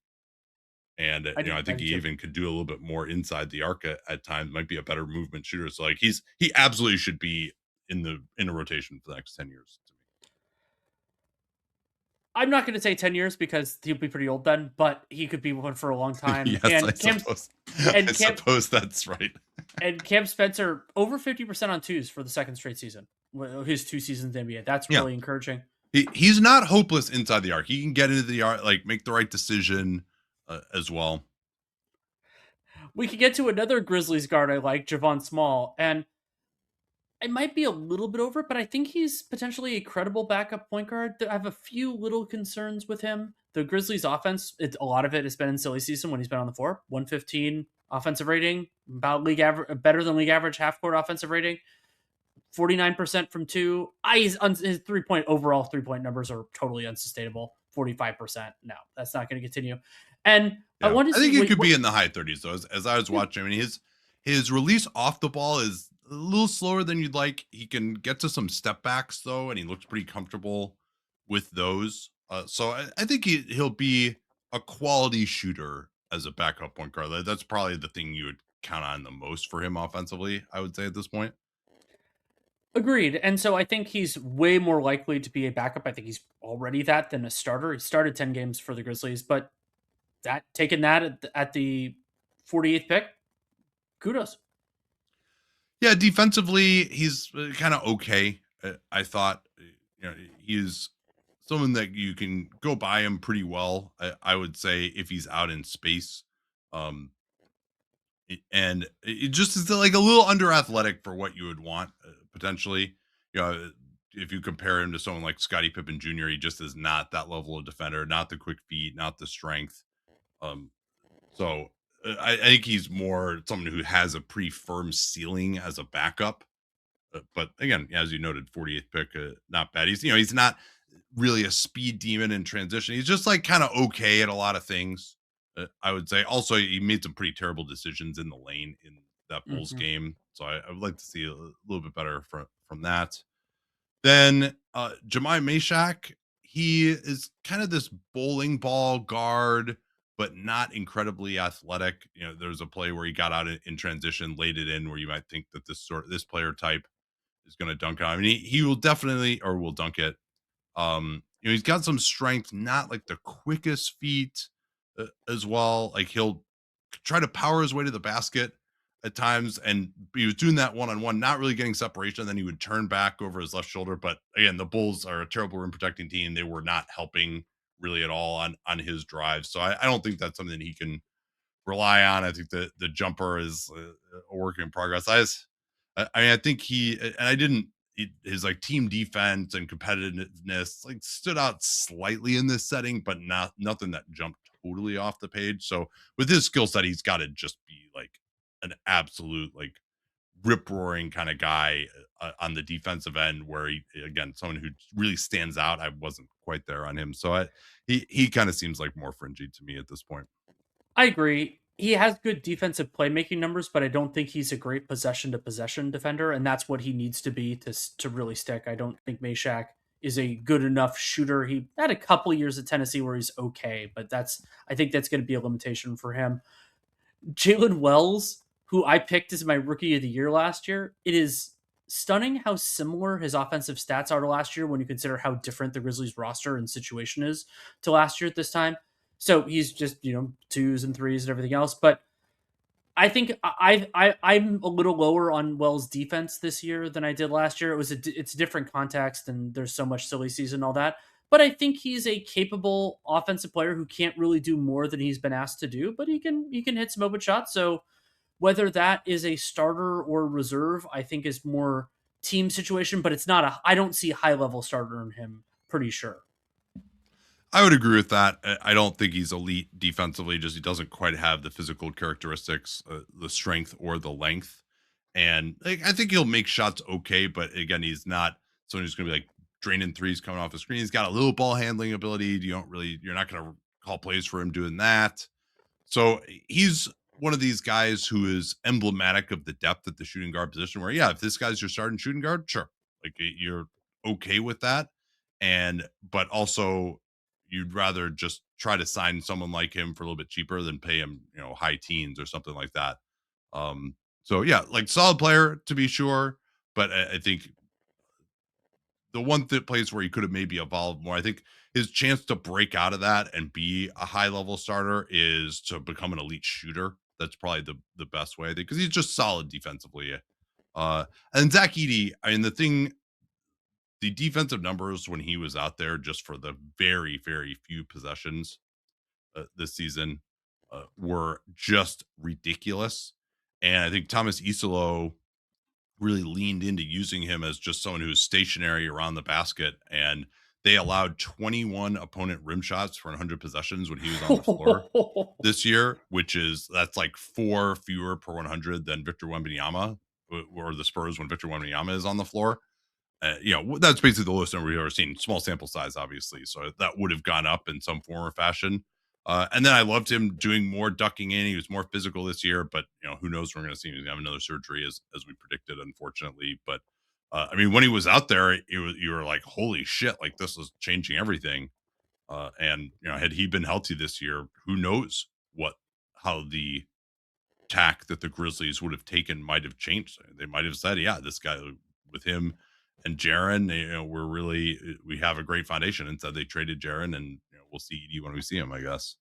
And I think he even could do a little bit more inside the arc at times, might be a better movement shooter. So like he absolutely should be in a rotation for the next 10 years to me. I'm not going to say 10 years because he'll be pretty old then, but he could be one for a long time. Yes, I suppose that's right. And Cam Spencer, over 50% on twos for the second straight season. His 2 seasons in the NBA. That's really encouraging. He's not hopeless inside the arc. He can get into the arc, like make the right decision as well. We could get to another Grizzlies guard I like, Javon Small, and it might be a little bit over, but I think he's potentially a credible backup point guard. I have a few little concerns with him. The Grizzlies offense, a lot of it has been in silly season when he's been on the floor. 115 offensive rating, about league average, better than league average half court offensive rating. 49% from 2. His overall 3-point numbers are totally unsustainable. 45%. No, that's not going to continue. And I Yeah, want to I see think he what, could be in the high 30s though. As I was watching, I mean, his release off the ball is a little slower than you'd like. He can get to some step backs though, and he looks pretty comfortable with those. So I think he'll be a quality shooter as a backup point guard. That's probably the thing you would count on the most for him offensively, I would say at this point. agreed. And so I think he's way more likely to be a backup. I think he's already that than a starter. He started 10 games for the Grizzlies, but that taking that at the 48th pick, kudos. Yeah, defensively, he's kind of okay. I thought, he's someone that you can go by him pretty well. I would say if he's out in space, um, and it just is like a little under athletic for what you would want potentially. If you compare him to someone like Scottie Pippen Jr., he just is not that level of defender, not the quick feet, not the strength. Um, so I think he's more someone who has a pretty firm ceiling as a backup. But again, as you noted, 48th pick, not bad. He's not really a speed demon in transition. He's just like kind of okay at a lot of things. I would say. Also, he made some pretty terrible decisions in the lane in that Bulls Mhm. game. So I would like to see a little bit better from that. Then Jemai Mashak, he is kind of this bowling ball guard, but not incredibly athletic. There's a play where he got out in transition, laid it in, where you might think that this player type is going to dunk on. I mean, he will definitely or will dunk it. He's got some strength, not like the quickest feet as well. Like he'll try to power his way to the basket at times, and he was doing that one on one, not really getting separation. Then he would turn back over his left shoulder. But again, the Bulls are a terrible rim protecting team. They were not helping really at all on his drive. So I don't think that's something that he can rely on. I think the jumper is a work in progress. I mean, I think and I didn't. His like team defense and competitiveness like stood out slightly in this setting, but nothing that jumped totally off the page. So with his skill set, he's got to just be like an absolute like rip roaring kind of guy on the defensive end. Where he again someone who really stands out. I wasn't quite there on him, so he kind of seems like more fringy to me at this point. I agree. He has good defensive playmaking numbers, but I don't think he's a great possession to possession defender, and that's what he needs to be to really stick. I don't think Meshack is a good enough shooter. He had a couple years at Tennessee where he's okay, but I think that's going to be a limitation for him. Jalen Wells, who I picked as my rookie of the year last year, it is stunning how similar his offensive stats are to last year when you consider how different the Grizzlies roster and situation is to last year at this time. So he's just, twos and threes and everything else. But I think I'm a little lower on Wells' defense this year than I did last year. It's a different context, and there's so much silly season and all that. But I think he's a capable offensive player who can't really do more than he's been asked to do, but he can hit some open shots. So whether that is a starter or reserve, I think is more team situation. But it's not I don't see high level starter in him. Pretty sure. I would agree with that. I don't think he's elite defensively. Just he doesn't quite have the physical characteristics, the strength or the length. And like, I think he'll make shots okay, but again, he's not someone who's going to be like draining threes coming off the screen. He's got a little ball handling ability. You're not going to call plays for him doing that. So he's one of these guys who is emblematic of the depth at the shooting guard position. Where yeah, if this guy's your starting shooting guard, sure, like you're okay with that. And but also you'd rather just try to sign someone like him for a little bit cheaper than pay him, high teens or something like that. So yeah, like solid player to be sure, but I think the one place where he could have maybe evolved more, I think his chance to break out of that and be a high level starter is to become an elite shooter. That's probably the best way, I think, because he's just solid defensively. Uh, and Zach Edey, I mean, the defensive numbers when he was out there just for the very, very few possessions this season were just ridiculous. And I think Thomas Isolo really leaned into using him as just someone who's stationary around the basket. And they allowed 21 opponent rim shots for 100 possessions when he was on the floor this year, that's like 4 fewer per 100 than Victor Wembanyama or the Spurs when Victor Wembanyama is on the floor. That's basically the lowest number we've ever seen. Small sample size, obviously, so that would have gone up in some form or fashion. And then I loved him doing more ducking in. He was more physical this year, but who knows? We're going to see him. He's gonna have another surgery as we predicted, unfortunately. But I mean, when he was out there, you were like, holy shit! Like this is changing everything. And had he been healthy this year, who knows how the tack that the Grizzlies would have taken might have changed. They might have said, yeah, this guy with him and Jaren, we have a great foundation. Instead, they traded Jaren, and we'll see Edie when we see him, I guess.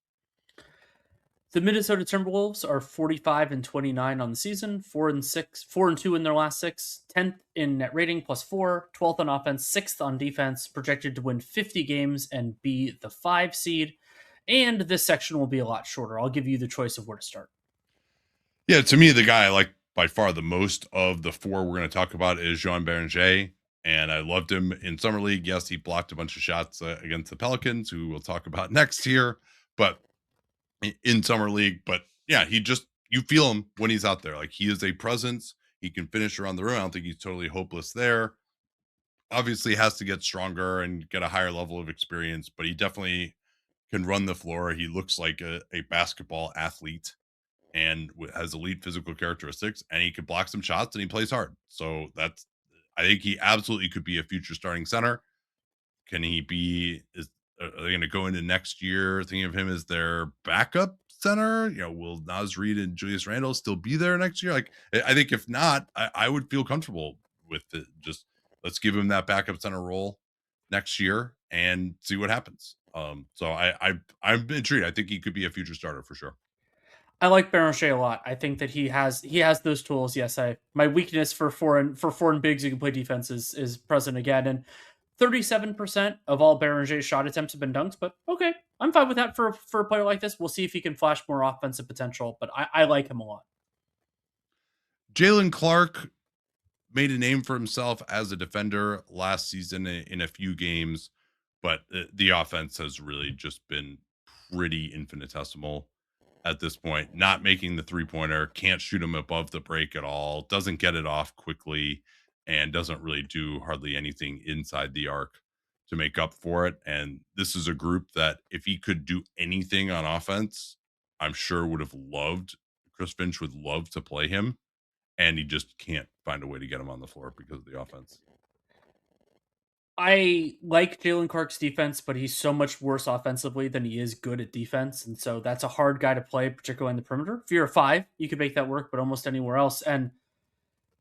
The Minnesota Timberwolves are 45-29 on the season, 4-6, 4-2 in their last six, 10th in net rating +4, 12th on offense, 6th on defense, projected to win 50 games and be the 5 seed. And this section will be a lot shorter. I'll give you the choice of where to start. Yeah, to me, the guy I like by far the most of the four we're going to talk about is Jean Beringer. And I loved him in Summer League. Yes, he blocked a bunch of shots against the Pelicans, who we'll talk about next year, but in Summer League. But yeah, you feel him when he's out there. Like he is a presence. He can finish around the rim. I don't think he's totally hopeless there. Obviously, has to get stronger and get a higher level of experience, but he definitely can run the floor. He looks like a basketball athlete and has elite physical characteristics, and he can block some shots and he plays hard. So I think he absolutely could be a future starting center. Can he be? Are they going to go into next year thinking of him as their backup center? Will Naz Reid and Julius Randle still be there next year? Like, I think if not, I would feel comfortable with it. Just let's give him that backup center role next year and see what happens. So I'm intrigued. I think he could be a future starter for sure. I like Beringer a lot. I think that he has those tools. Yes, my weakness for foreign bigs who can play defense is present again. And 37% of all Beringer's shot attempts have been dunks, but okay, I'm fine with that for a player like this. We'll see if he can flash more offensive potential, but I like him a lot. Jalen Clark made a name for himself as a defender last season in a few games, but the offense has really just been pretty infinitesimal at this point. Not making the 3-pointer, can't shoot him above the break at all, doesn't get it off quickly, and doesn't really do hardly anything inside the arc to make up for it. And this is a group that if he could do anything on offense, I'm sure would have loved Chris Finch would love to play him, and he just can't find a way to get him on the floor because of the offense. I like Jalen Clark's defense, but he's so much worse offensively than he is good at defense. And so that's a hard guy to play, particularly in the perimeter. If you're a 5, you could make that work, but almost anywhere else. And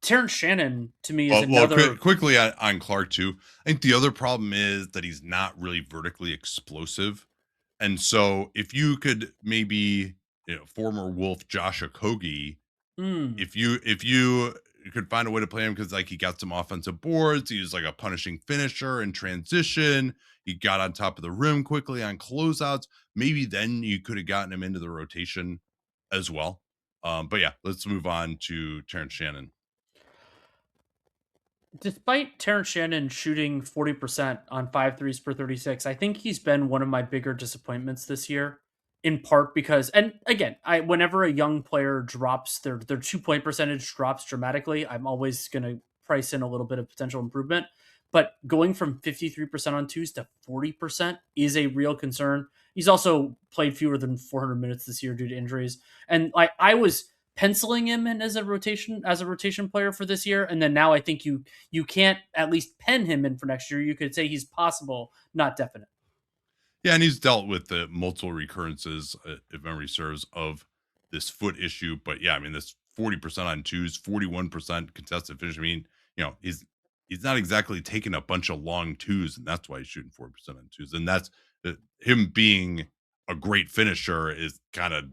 Terrence Shannon, to me, is another... quickly on Clark, too. I think the other problem is that he's not really vertically explosive. And so if you could maybe, former Wolf Josh Okogie, if you could find a way to play him because like he got some offensive boards, he was like a punishing finisher in transition, he got on top of the rim quickly on closeouts, maybe then you could have gotten him into the rotation as well. But yeah, let's move on to Terrence Shannon. Despite Terrence Shannon shooting 40% on 5 threes per 36, I think he's been one of my bigger disappointments this year. In part because, and again, whenever a young player drops their 2-point percentage drops dramatically, I'm always going to price in a little bit of potential improvement. But going from 53% on twos to 40% is a real concern. He's also played fewer than 400 minutes this year due to injuries, and I was penciling him in as a rotation player for this year, and then now I think you can't at least pen him in for next year. You could say he's possible, not definite. Yeah, and he's dealt with the multiple recurrences, if memory serves, of this foot issue. But yeah, I mean, this 40% on twos, 41% contested finish. I mean, he's not exactly taking a bunch of long twos, and that's why he's shooting 40% on twos. And that's him being a great finisher is kind of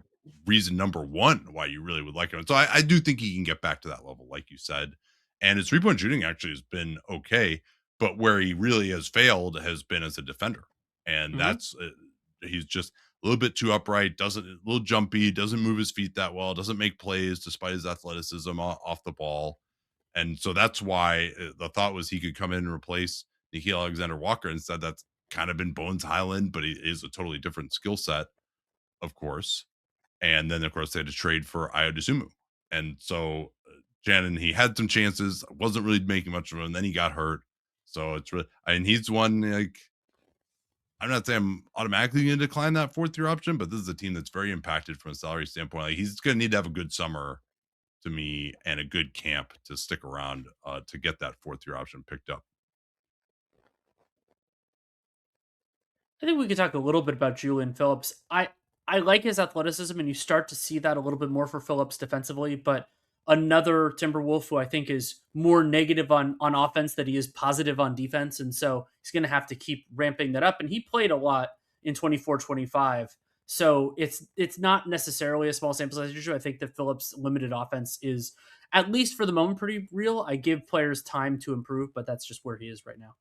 reason number one why you really would like him. And so I do think he can get back to that level, like you said. And his 3-point shooting actually has been okay, but where he really has failed has been as a defender. And that's he's just a little bit too upright, a little jumpy, doesn't move his feet that well, doesn't make plays despite his athleticism off the ball. And so that's why the thought was he could come in and replace Nickeil Alexander-Walker. Instead, that's kind of been Bones Highland, but he is a totally different skill set, of course. And then, of course, they had to trade for Ayo Dosunmu. And so Shannon, he had some chances, wasn't really making much of them. Then he got hurt. So it's really, and he's one like, I'm not saying I'm automatically going to decline that 4th-year option, but this is a team that's very impacted from a salary standpoint. Like, he's going to need to have a good summer to me and a good camp to stick around to get that 4th-year option picked up. I think we could talk a little bit about Julian Phillips. I like his athleticism, and you start to see that a little bit more for Phillips defensively. But another Timberwolf who I think is more negative on offense than he is positive on defense, and so he's going to have to keep ramping that up. And he played a lot in 24-25, so it's not necessarily a small sample size issue. I think that Phillips' limited offense is, at least for the moment, pretty real. I give players time to improve, but that's just where he is right now.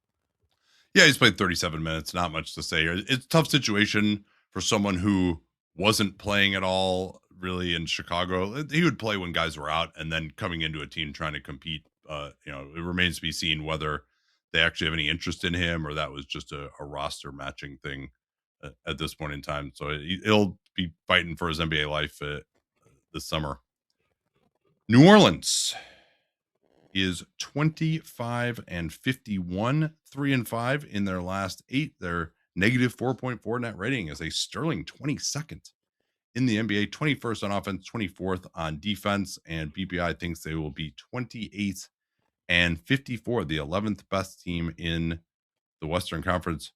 Yeah, he's played 37 minutes. Not much to say. It's a tough situation for someone who wasn't playing at all really in Chicago. He would play when guys were out, and then coming into a team trying to compete. It remains to be seen whether they actually have any interest in him or that was just a roster matching thing at this point in time. So he'll be fighting for his NBA life this summer. New Orleans is 25-51, 3-5 in their last 8. Their negative 4.4 net rating is a sterling 22nd in the NBA, 21st on offense, 24th on defense, and BPI thinks they will be 28-54, the 11th best team in the Western Conference.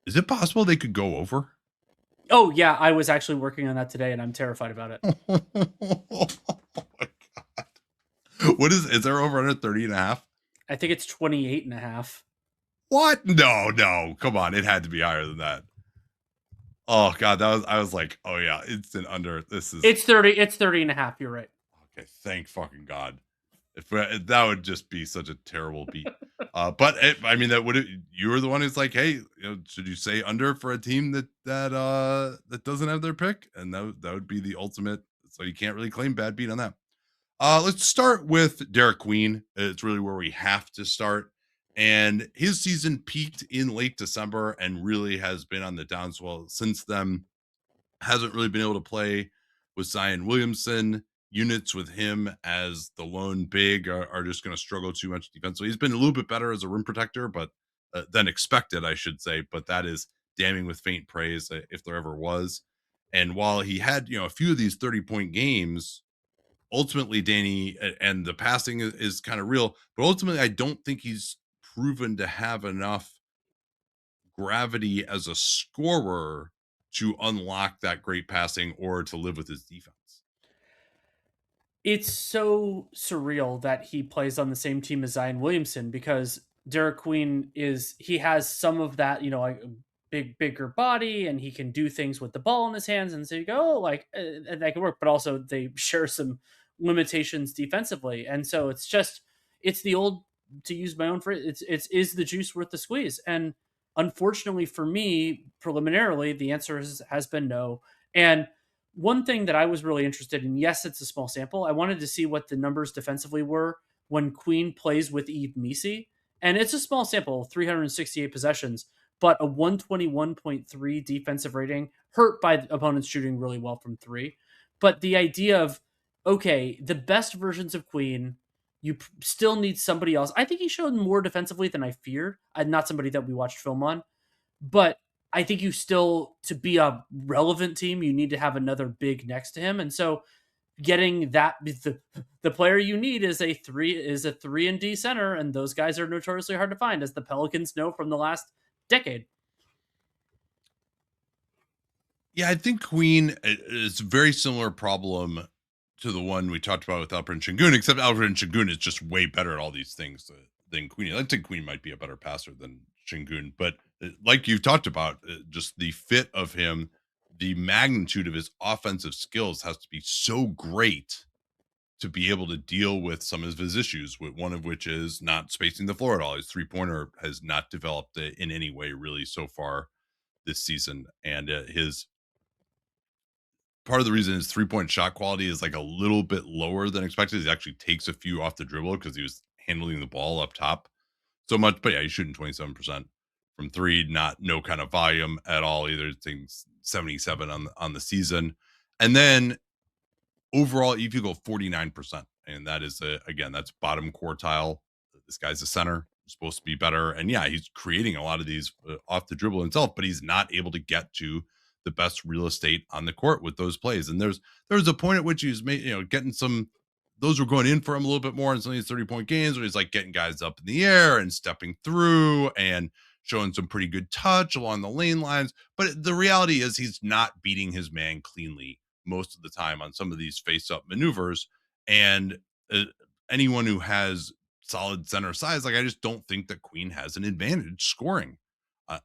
Is it possible they could go over? Oh yeah, I was actually working on that today, and I'm terrified about it. Oh my God. What is there over under 30.5? I think it's 28.5. What? No. Come on. It had to be higher than that. Oh God, I was like, oh yeah, it's an under. It's 30.5. You're right. Okay, thank fucking God. If that would just be such a terrible beat. But you were the one who's like, hey, should you say under for a team that doesn't have their pick? And that would be the ultimate. So you can't really claim bad beat on that. Let's start with Dereck Queen. It's really where we have to start. And his season peaked in late December and really has been on the downswell since then. Hasn't really been able to play with Zion Williamson. Units with him as the lone big are just going to struggle too much defensively. He's been a little bit better as a rim protector, but than expected, I should say. But that is damning with faint praise if there ever was. And while he had a few of these 30-point games, ultimately, Danny, and the passing is kind of real, but ultimately, I don't think he's proven to have enough gravity as a scorer to unlock that great passing or to live with his defense. It's so surreal that he plays on the same team as Zion Williamson, because Dereck Queen he has some of that, like bigger body, and he can do things with the ball in his hands, and so you go, and that can work, but also they share some limitations defensively, and so it's the old, to use my own phrase, is the juice worth the squeeze? And unfortunately for me, preliminarily, the answer has been no. And one thing that I was really interested in, yes, it's a small sample. I wanted to see what the numbers defensively were when Queen plays with Yves Missi. And it's a small sample, 368 possessions, but a 121.3 defensive rating, hurt by opponents shooting really well from three. But the idea of, okay, the best versions of Queen, you still need somebody else. I think he showed more defensively than I feared. I'm not somebody that we watched film on, but I think you still, to be a relevant team, you need to have another big next to him. And so getting that, the player you need is a 3 and D center, and those guys are notoriously hard to find, as the Pelicans know from the last decade. Yeah, I think Queen is a very similar problem to the one we talked about with Alperen Sengun, except Alperen Sengun is just way better at all these things than Queen. I think Queen might be a better passer than Sengun, but like you talked about, just the fit of him, the magnitude of his offensive skills has to be so great to be able to deal with some of his issues, one of which is not spacing the floor at all. His 3-pointer has not developed in any way really so far this season, and his part of the reason his 3-point shot quality is like a little bit lower than expected. He actually takes a few off the dribble because he was handling the ball up top so much. But yeah, he's shooting 27% from three, no kind of volume at all either. Things 77 on the season. And then overall, if you go 49%, and that is again, that's bottom quartile. This guy's a center. supposed to be better. And yeah, he's creating a lot of these off the dribble himself, but he's not able to get to the best real estate on the court with those plays. And there's a point at which he's made, getting some, those were going in for him a little bit more in some of these 30-point games where he's like getting guys up in the air and stepping through and showing some pretty good touch along the lane lines. But the reality is he's not beating his man cleanly most of the time on some of these face up maneuvers. And uh, anyone who has solid center size, like I just don't think that Queen has an advantage scoring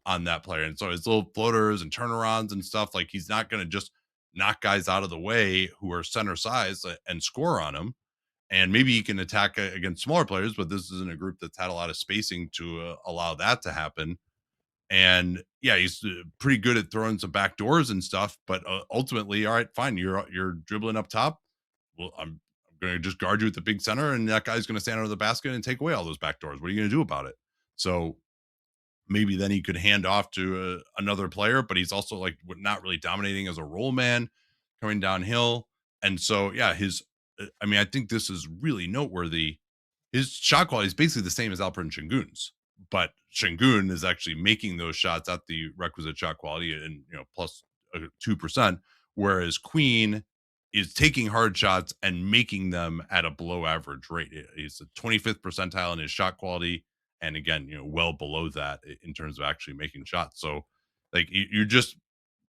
on that player. And so his little floaters and turnarounds and stuff, like he's not going to just knock guys out of the way who are center size and score on him. And maybe he can attack against smaller players, but this isn't a group that's had a lot of spacing to allow that to happen. And yeah, he's pretty good at throwing some back doors and stuff. But ultimately, all right, fine, you're dribbling up top. Well, I'm going to just guard you at the big center, and that guy's going to stand under the basket and take away all those back doors. What are you going to do about it? So maybe then he could hand off to another player, but he's also like not really dominating as a roll man coming downhill. And so, yeah, I mean, I think this is really noteworthy. His shot quality is basically the same as Alperen Şengün's, but Sengun is actually making those shots at the requisite shot quality and, plus 2%, whereas Queen is taking hard shots and making them at a below average rate. He's the 25th percentile in his shot quality, and again, well below that in terms of actually making shots. So, like, you're just,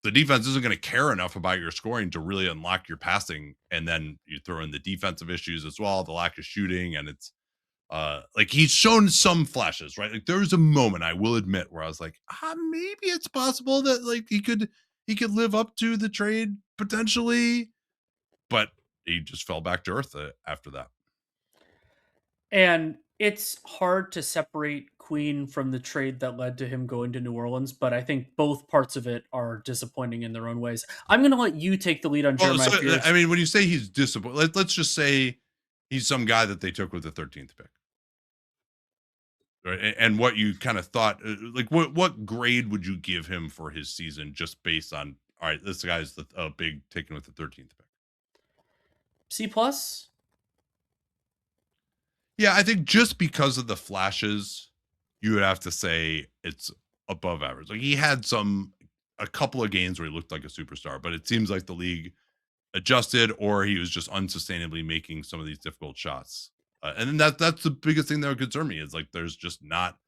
the defense isn't going to care enough about your scoring to really unlock your passing, and then you throw in the defensive issues as well, the lack of shooting, and it's like he's shown some flashes, right? Like there was a moment, I will admit, where I was like, maybe it's possible that like he could live up to the trade potentially, but he just fell back to earth after that. And it's hard to separate Queen from the trade that led to him going to New Orleans, but I think both parts of it are disappointing in their own ways. I'm going to let you take the lead on Well, Jeremiah so I Fears. mean, when you say he's disappointed, let's just say he's some guy that they took with the 13th pick. Right. And what you kind of thought, like what grade would you give him for his season just based on, all right, this guy's the big taken with the 13th pick? C plus. Yeah, I think just because of the flashes, you would have to say it's above average. Like he had a couple of games where he looked like a superstar, but it seems like the league adjusted or he was just unsustainably making some of these difficult shots. And then that's the biggest thing that would concern me is like there's just not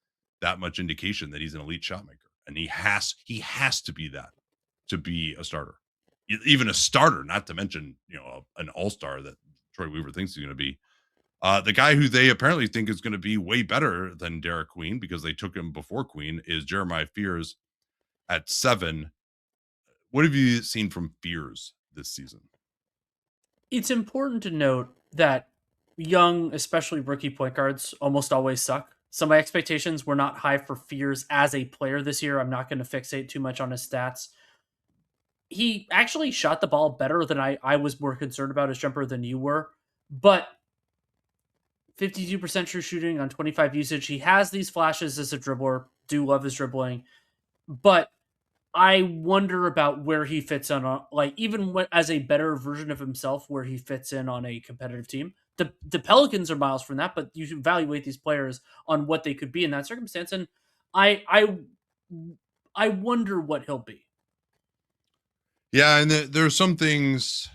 that much indication that he's an elite shot maker, and he has to be that to be a starter, even a starter. Not to mention an all star that Troy Weaver thinks he's going to be. The guy who they apparently think is going to be way better than Dereck Queen because they took him before Queen is Jeremiah Fears at 7. What have you seen from Fears this season? It's important to note that young, especially rookie point guards, almost always suck. So my expectations were not high for Fears as a player this year. I'm not going to fixate too much on his stats. He actually shot the ball better than I was more concerned about his jumper than you were. But 52% true shooting on 25 usage. He has these flashes as a dribbler. Do love his dribbling. But I wonder about where he fits in on, like, even as a better version of himself, where he fits in on a competitive team. The Pelicans are miles from that, but you evaluate these players on what they could be in that circumstance, and I I I wonder what he'll be. Yeah, and there's some things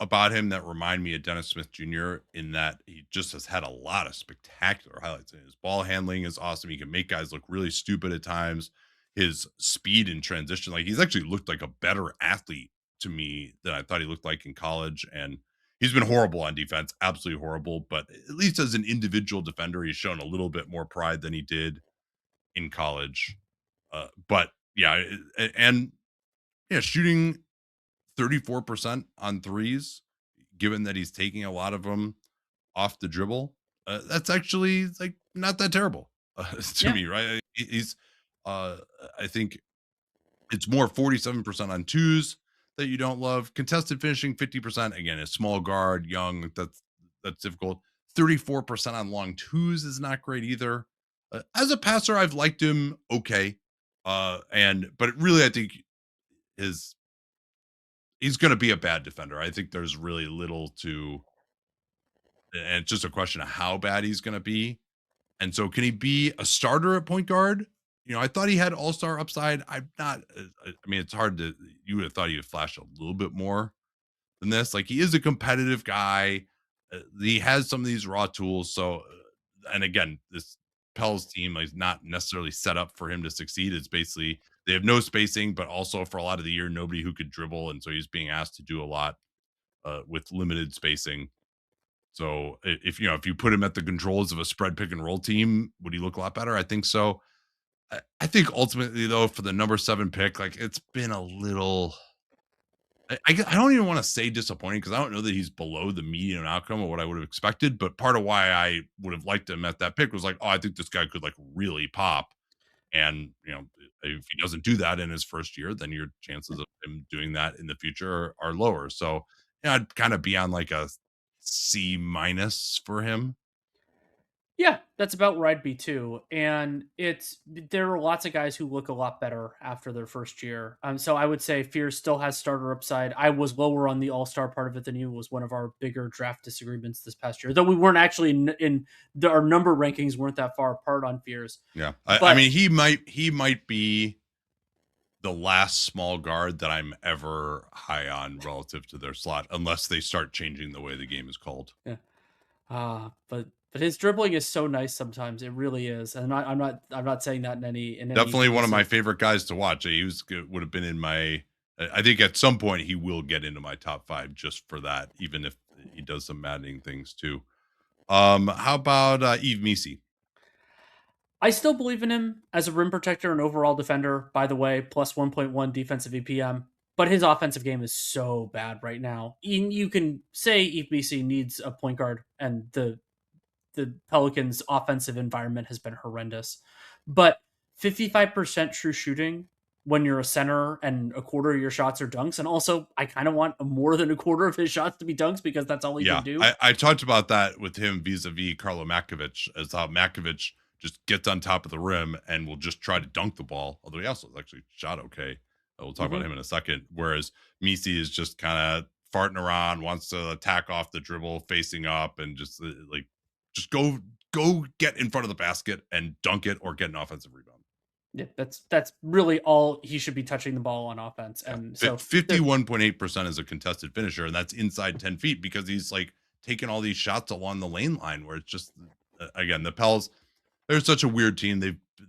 about him that remind me of Dennis Smith Jr. in that he just has had a lot of spectacular highlights. His ball handling is awesome. He can make guys look really stupid at times. His speed in transition, like he's actually looked like a better athlete to me than I thought he looked like in college. And he's been horrible on defense, absolutely horrible. But at least as an individual defender, he's shown a little bit more pride than he did in college. But yeah, and yeah, shooting 34% on threes, given that he's taking a lot of them off the dribble. That's actually like not that terrible to Yeah, me, right? He's, uh, I think it's more 47% on twos that you don't love. Contested finishing 50%. Again, a small guard, young. That's difficult. 34% on long twos is not great either. As a passer, I've liked him okay. But really, I think his he's going to be a bad defender. I think there's really little to, and it's just a question of how bad he's going to be. And so can he be a starter at point guard? I thought he had all-star upside. I'm not, I mean, it's hard to, you would have thought he would flash a little bit more than this. Like, he is a competitive guy. He has some of these raw tools. So, and again, this Pels team is not necessarily set up for him to succeed. It's basically they have no spacing, but also for a lot of the year, nobody who could dribble. And so he's being asked to do a lot with limited spacing. So if you put him at the controls of a spread pick and roll team, would he look a lot better? I think so. I think ultimately though, for the number 7 pick, like, it's been a little. I don't even want to say disappointing, because I don't know that he's below the median outcome of what I would have expected. But part of why I would have liked him at that pick was like, oh, I think this guy could like really pop. And if he doesn't do that in his first year, then your chances of him doing that in the future are lower. So I'd kind of be on like a C minus for him. Yeah, that's about where I'd be too. And there are lots of guys who look a lot better after their first year. So I would say Fears still has starter upside. I was lower on the all-star part of it than you. Was one of our bigger draft disagreements this past year, though we weren't actually our number rankings weren't that far apart on Fears. Yeah, I mean, he might be the last small guard that I'm ever high on relative to their slot, unless they start changing the way the game is called. Yeah. But his dribbling is so nice sometimes. It really is. And I'm not saying that in any Definitely one of my favorite guys to watch. He would have been in my. I think at some point he will get into my top 5 just for that, even if he does some maddening things too. How about Yves Missi? I still believe in him as a rim protector and overall defender, by the way, plus 1.1 defensive EPM. But his offensive game is so bad right now. You can say EPC needs a point guard, and the Pelicans' offensive environment has been horrendous. But 55% true shooting when you're a center and a quarter of your shots are dunks. And also, I kind of want more than a quarter of his shots to be dunks, because that's all he can do. I talked about that with him vis-a-vis Carlo Makovic, as how Makovic just gets on top of the rim and will just try to dunk the ball, although he also actually shot okay. We'll talk about him in a second. Whereas Missi is just kind of farting around, wants to attack off the dribble, facing up, and just go get in front of the basket and dunk it, or get an offensive rebound. Yeah, that's really all he should be touching the ball on offense. And so 51.8% is a contested finisher, and that's inside 10 feet, because he's like taking all these shots along the lane line, where it's just again, the Pels, they're such a weird team.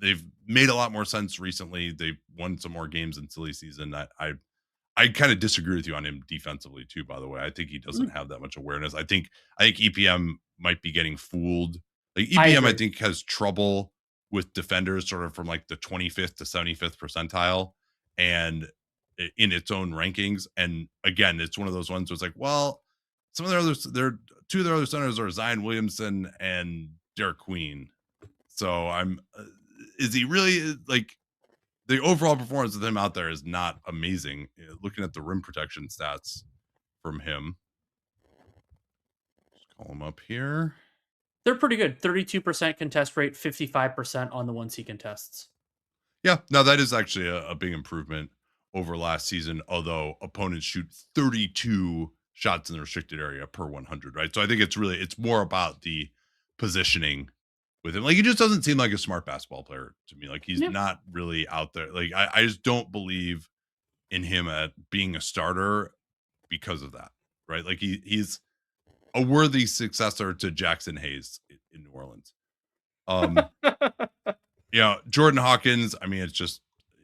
They've made a lot more sense recently. They've won some more games in silly season. I kind of disagree with you on him defensively too, by the way. I think he doesn't have that much awareness. I think EPM might be getting fooled. Like, EPM, I think, has trouble with defenders sort of from like the 25th to 75th percentile, and in its own rankings. And again, it's one of those ones where it's like, well, some of two of their other centers are Zion Williamson and Derek Queen. So is he really, like, the overall performance of him out there is not amazing. Looking at the rim protection stats from him, just call him up here. They're pretty good. 32% contest rate, 55% on the ones he contests. Yeah, no, that is actually a big improvement over last season, although opponents shoot 32 shots in the restricted area per 100, right? So I think it's more about the positioning with him. Like, he just doesn't seem like a smart basketball player to me. Like, he's not really out there. Like, I just don't believe in him at being a starter because of that, right? Like, he's a worthy successor to Jackson Hayes in New Orleans. Jordan Hawkins, I mean, it's just,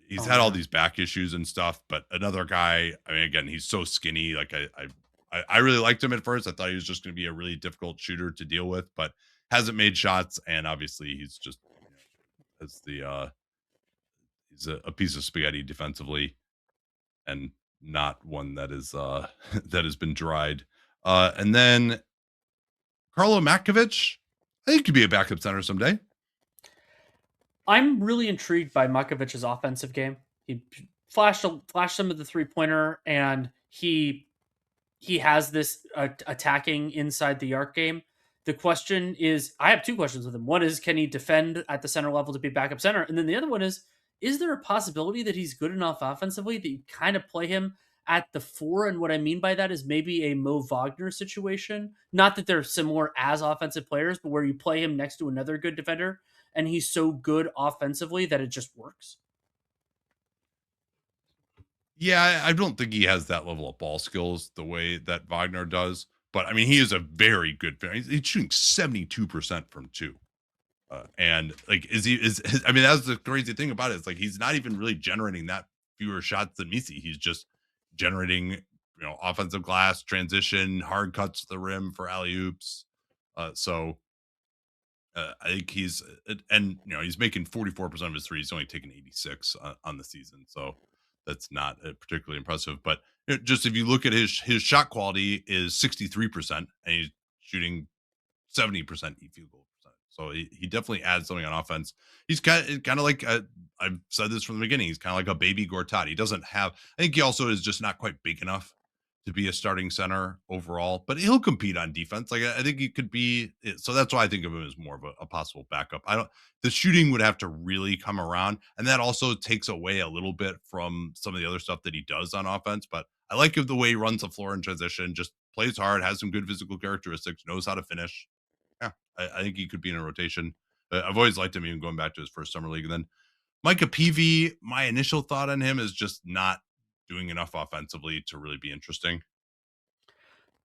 he's had all these back issues and stuff, but another guy, I mean, again, he's so skinny. Like, I really liked him at first. I thought he was just going to be a really difficult shooter to deal with, but hasn't made shots. And obviously he's just, he's a piece of spaghetti defensively, and not one that is, that has been dried. And then Carlo Makovic, I think could be a backup center someday. I'm really intrigued by Makovic's offensive game. He flashed some of the 3-pointer, and he has this attacking inside the arc game. The question is, I have 2 questions with him. One is, can he defend at the center level to be backup center? And then the other one is there a possibility that he's good enough offensively that you kind of play him at the 4. And what I mean by that is maybe a Mo Wagner situation. Not that they're similar as offensive players, but where you play him next to another good defender and he's so good offensively that it just works. Yeah, I don't think he has that level of ball skills the way that Wagner does. But I mean, he is a very good player. He's shooting 72% from two. And like, I mean, that's the crazy thing about it. It's like he's not even really generating that fewer shots than Misi. He's just generating, offensive glass, transition, hard cuts to the rim for alley oops. I think he's making 44% of his threes. He's only taken 86 on the season. So that's not particularly impressive. But just if you look at his shot quality is 63% and he's shooting 70% field goal percent. So he definitely adds something on offense. He's kind of like I've said this from the beginning. He's kind of like a baby Gortat. He doesn't have. I think he also is just not quite big enough to be a starting center overall, but he'll compete on defense. Like I think he could be. So that's why I think of him as more of a possible backup. I don't. The shooting would have to really come around, and that also takes away a little bit from some of the other stuff that he does on offense. But I like the way he runs the floor in transition. Just plays hard, has some good physical characteristics, knows how to finish. Yeah, I think he could be in a rotation. I've always liked him, even going back to his first summer league. And then Micah Peavy, my initial thought on him is just not doing enough offensively to really be interesting.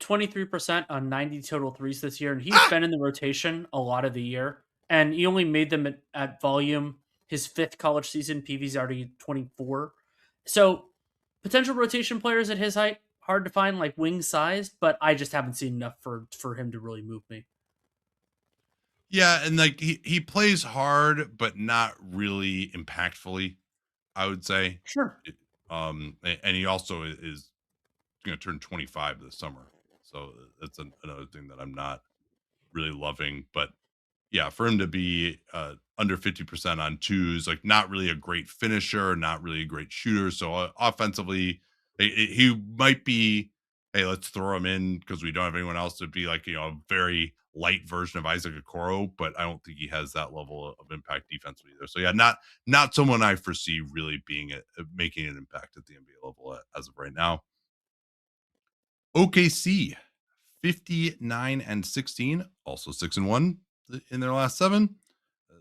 23% on 90 total threes this year, and he's Ah! been in the rotation a lot of the year. And he only made them at volume his fifth college season. PV's already 24. So potential rotation players at his height, hard to find, like wing sized, but I just haven't seen enough for him to really move me. Yeah, and like he plays hard, but not really impactfully, I would say. Sure. And he also is going to turn 25 this summer. So that's another thing that I'm not really loving. But yeah, for him to be under 50% on twos, like not really a great finisher, not really a great shooter. So offensively, he might be, hey, let's throw him in because we don't have anyone else to be like, a very light version of Isaac Okoro, but I don't think he has that level of impact defensively either. So yeah, not someone I foresee really being making an impact at the NBA level as of right now. OKC 59-16, also 6-1 in their last 7.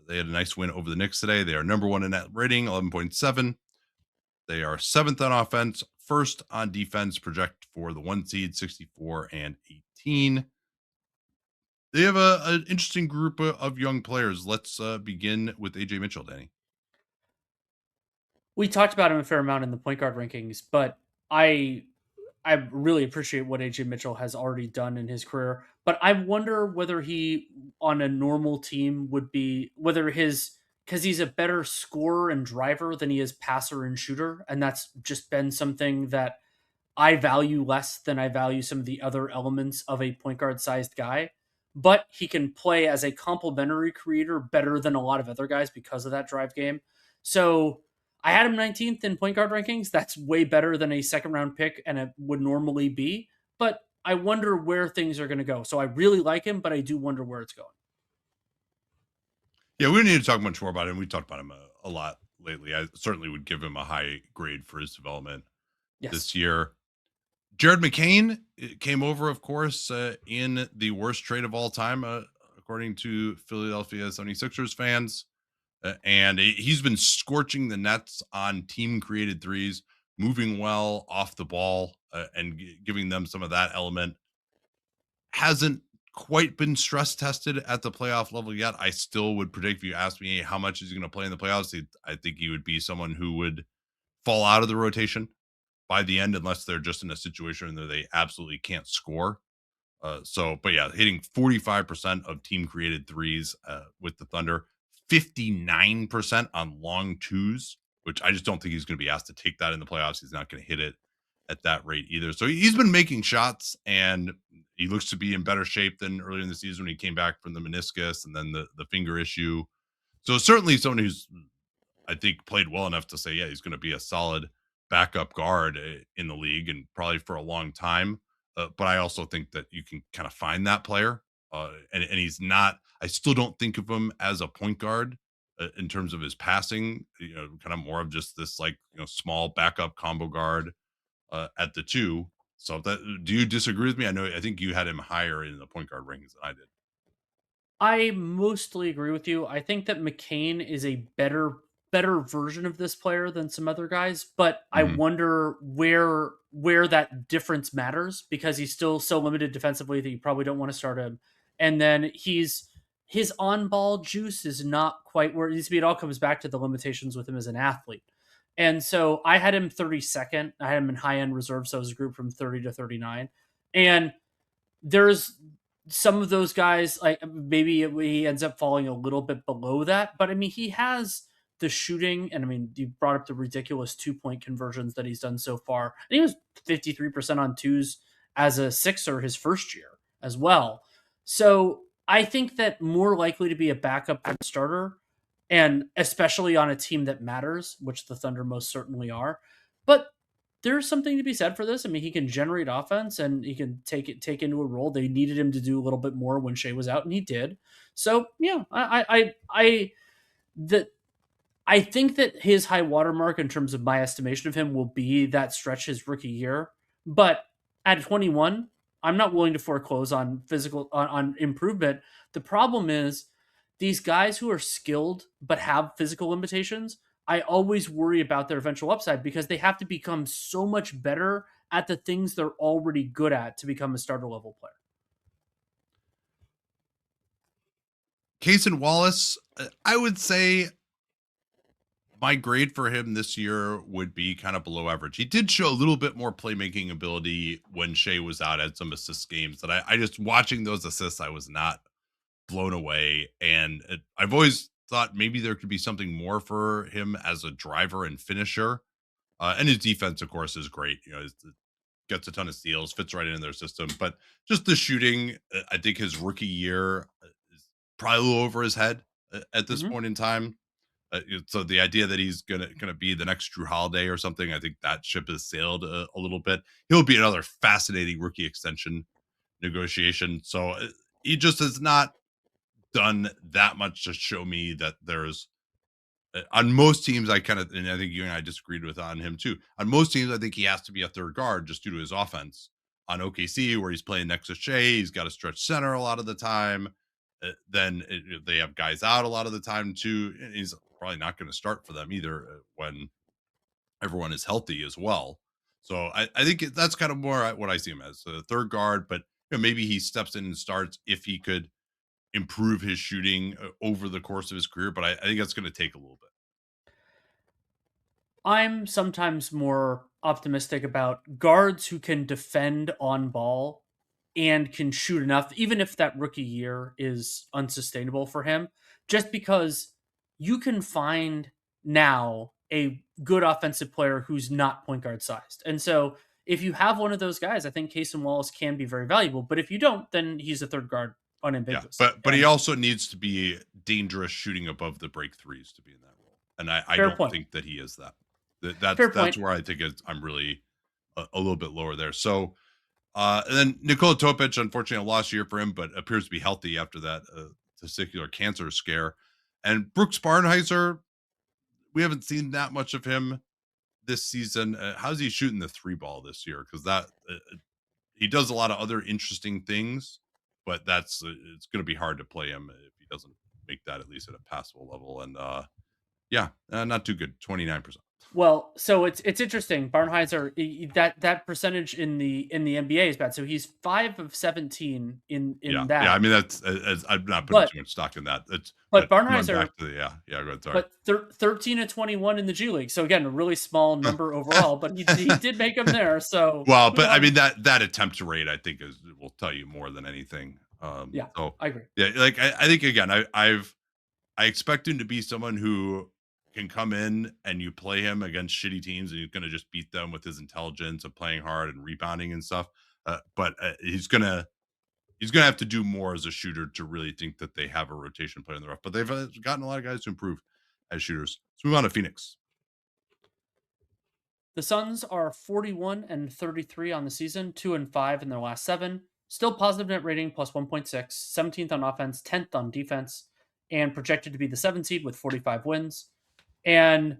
They had a nice win over the Knicks today. They are number 1 in net rating, 11.7. They are 7th on offense, 1st on defense, project for the 1 seed, 64-18. They have an interesting group of young players. Let's begin with AJ Mitchell, Danny. We talked about him a fair amount in the point guard rankings, but I I really appreciate what AJ Mitchell has already done in his career, but I wonder whether he on a normal team would be whether his because he's a better scorer and driver than he is passer and shooter, and that's just been something that I value less than I value some of the other elements of a point guard sized guy. But he can play as a complementary creator better than a lot of other guys because of that drive game. So I had him 19th in point guard rankings. That's way better than a second round pick and it would normally be. But I wonder where things are going to go. So I really like him, but I do wonder where it's going. Yeah, we don't need to talk much more about him. We talked about him a lot lately. I certainly would give him a high grade for his development Yes. this year. Jared McCain came over, of course, in the worst trade of all time, according to Philadelphia 76ers fans. And he's been scorching the Nets on team created threes, moving well off the ball, and giving them some of that element. Hasn't quite been stress tested at the playoff level yet. I still would predict, if you ask me how much is he going to play in the playoffs, I think he would be someone who would fall out of the rotation by the end, unless they're just in a situation where they absolutely can't score. But yeah, hitting 45% of team created threes with the Thunder, 59% on long twos, which I just don't think he's going to be asked to take that in the playoffs. He's not going to hit it at that rate either. So he's been making shots and he looks to be in better shape than earlier in the season when he came back from the meniscus and then the finger issue. So certainly someone who's, I think, played well enough to say, yeah, he's going to be a solid backup guard in the league and probably for a long time. But I also think that you can kind of find that player. And he's not, I still don't think of him as a point guard in terms of his passing, kind of more of just this like, small backup combo guard. at the 2. So do you disagree with me? I think you had him higher in the point guard rings than I did. I mostly agree with you. I think that McCain is a better version of this player than some other guys, but I Mhm. wonder where that difference matters because he's still so limited defensively that you probably don't want to start him. And then his on-ball juice is not quite where it needs to be. It all comes back to the limitations with him as an athlete. And so I had him 32nd. I had him in high-end reserve, so it was a group from 30 to 39. And there's some of those guys, like maybe he ends up falling a little bit below that, but I mean, he has the shooting, and I mean, you brought up the ridiculous 2 point conversions that he's done so far. And he was 53% on twos as a Sixer his first year as well. So I think that more likely to be a backup than starter, and especially on a team that matters, which the Thunder most certainly are. But there's something to be said for this. I mean, he can generate offense and he can take into a role. They needed him to do a little bit more when Shea was out, and he did. So yeah, that I think that his high watermark in terms of my estimation of him will be that stretch his rookie year. But at 21, I'm not willing to foreclose on on improvement. The problem is these guys who are skilled but have physical limitations. I always worry about their eventual upside because they have to become so much better at the things they're already good at to become a starter level player. Case and Wallace, I would say my grade for him this year would be kind of below average. He did show a little bit more playmaking ability when Shea was out, had some assist games that I just watching those assists, I was not blown away. And I've always thought maybe there could be something more for him as a driver and finisher. And his defense, of course, is great. Gets a ton of steals, fits right into their system. But just the shooting, I think his rookie year is probably a little over his head at this Mm-hmm. point in time. So the idea that he's gonna be the next Drew Holiday or something, I think that ship has sailed a little bit. He'll be another fascinating rookie extension negotiation. So he just has not done that much to show me that there's on most teams. I kind of, and I think you and I disagreed with on him too. On most teams, I think he has to be a third guard just due to his offense. On OKC, where he's playing next to Shea, he's got to stretch center a lot of the time. They have guys out a lot of the time too. And he's probably not going to start for them either when everyone is healthy as well. So I think that's kind of more what I see him as a third guard, but maybe he steps in and starts if he could improve his shooting over the course of his career. But I think that's going to take a little bit. I'm sometimes more optimistic about guards who can defend on ball and can shoot enough, even if that rookie year is unsustainable for him, just because you can find now a good offensive player who's not point guard sized. And so if you have one of those guys, I think Case and Wallace can be very valuable. But if you don't, then he's a third guard Yeah, unambiguously. but he And also needs to be dangerous shooting above the break threes to be in that role, and I fair don't point. think that he is that. That's Fair point. where I think I'm really a little bit lower there. So and then Nikola Topic, unfortunately, a lost year for him, but appears to be healthy after that testicular cancer scare. And Brooks Barnheiser, we haven't seen that much of him this season. How's he shooting the three ball this year? Because that he does a lot of other interesting things, but that's it's going to be hard to play him if he doesn't make that at least at a passable level. And yeah, not too good. 29%. Well, so it's interesting. Barnheiser, that percentage in the NBA is bad. So he's 5 of 17 Yeah, in yeah. I that. mean, I'm not putting But too much stock in that. It's but but going Barnheiser, back to the yeah. Go ahead. Sorry. but 13 of 21 in the G League. So again, a really small number overall, but he did make them there. So Well, but I mean that attempt rate I think is will tell you more than anything. yeah, So I agree. yeah, like I think again, I expect him to be someone who can come in and you play him against shitty teams and he's going to just beat them with his intelligence of playing hard and rebounding and stuff. But he's gonna have to do more as a shooter to really think that they have a rotation player in the rough. But they've gotten a lot of guys to improve as shooters. Let's move on to Phoenix. The Suns are 41 and 33 on the season, 2 and 5 in their last seven. Still positive net rating plus 1.6, 17th on offense, 10th on defense, and projected to be the 7th seed with 45 wins. And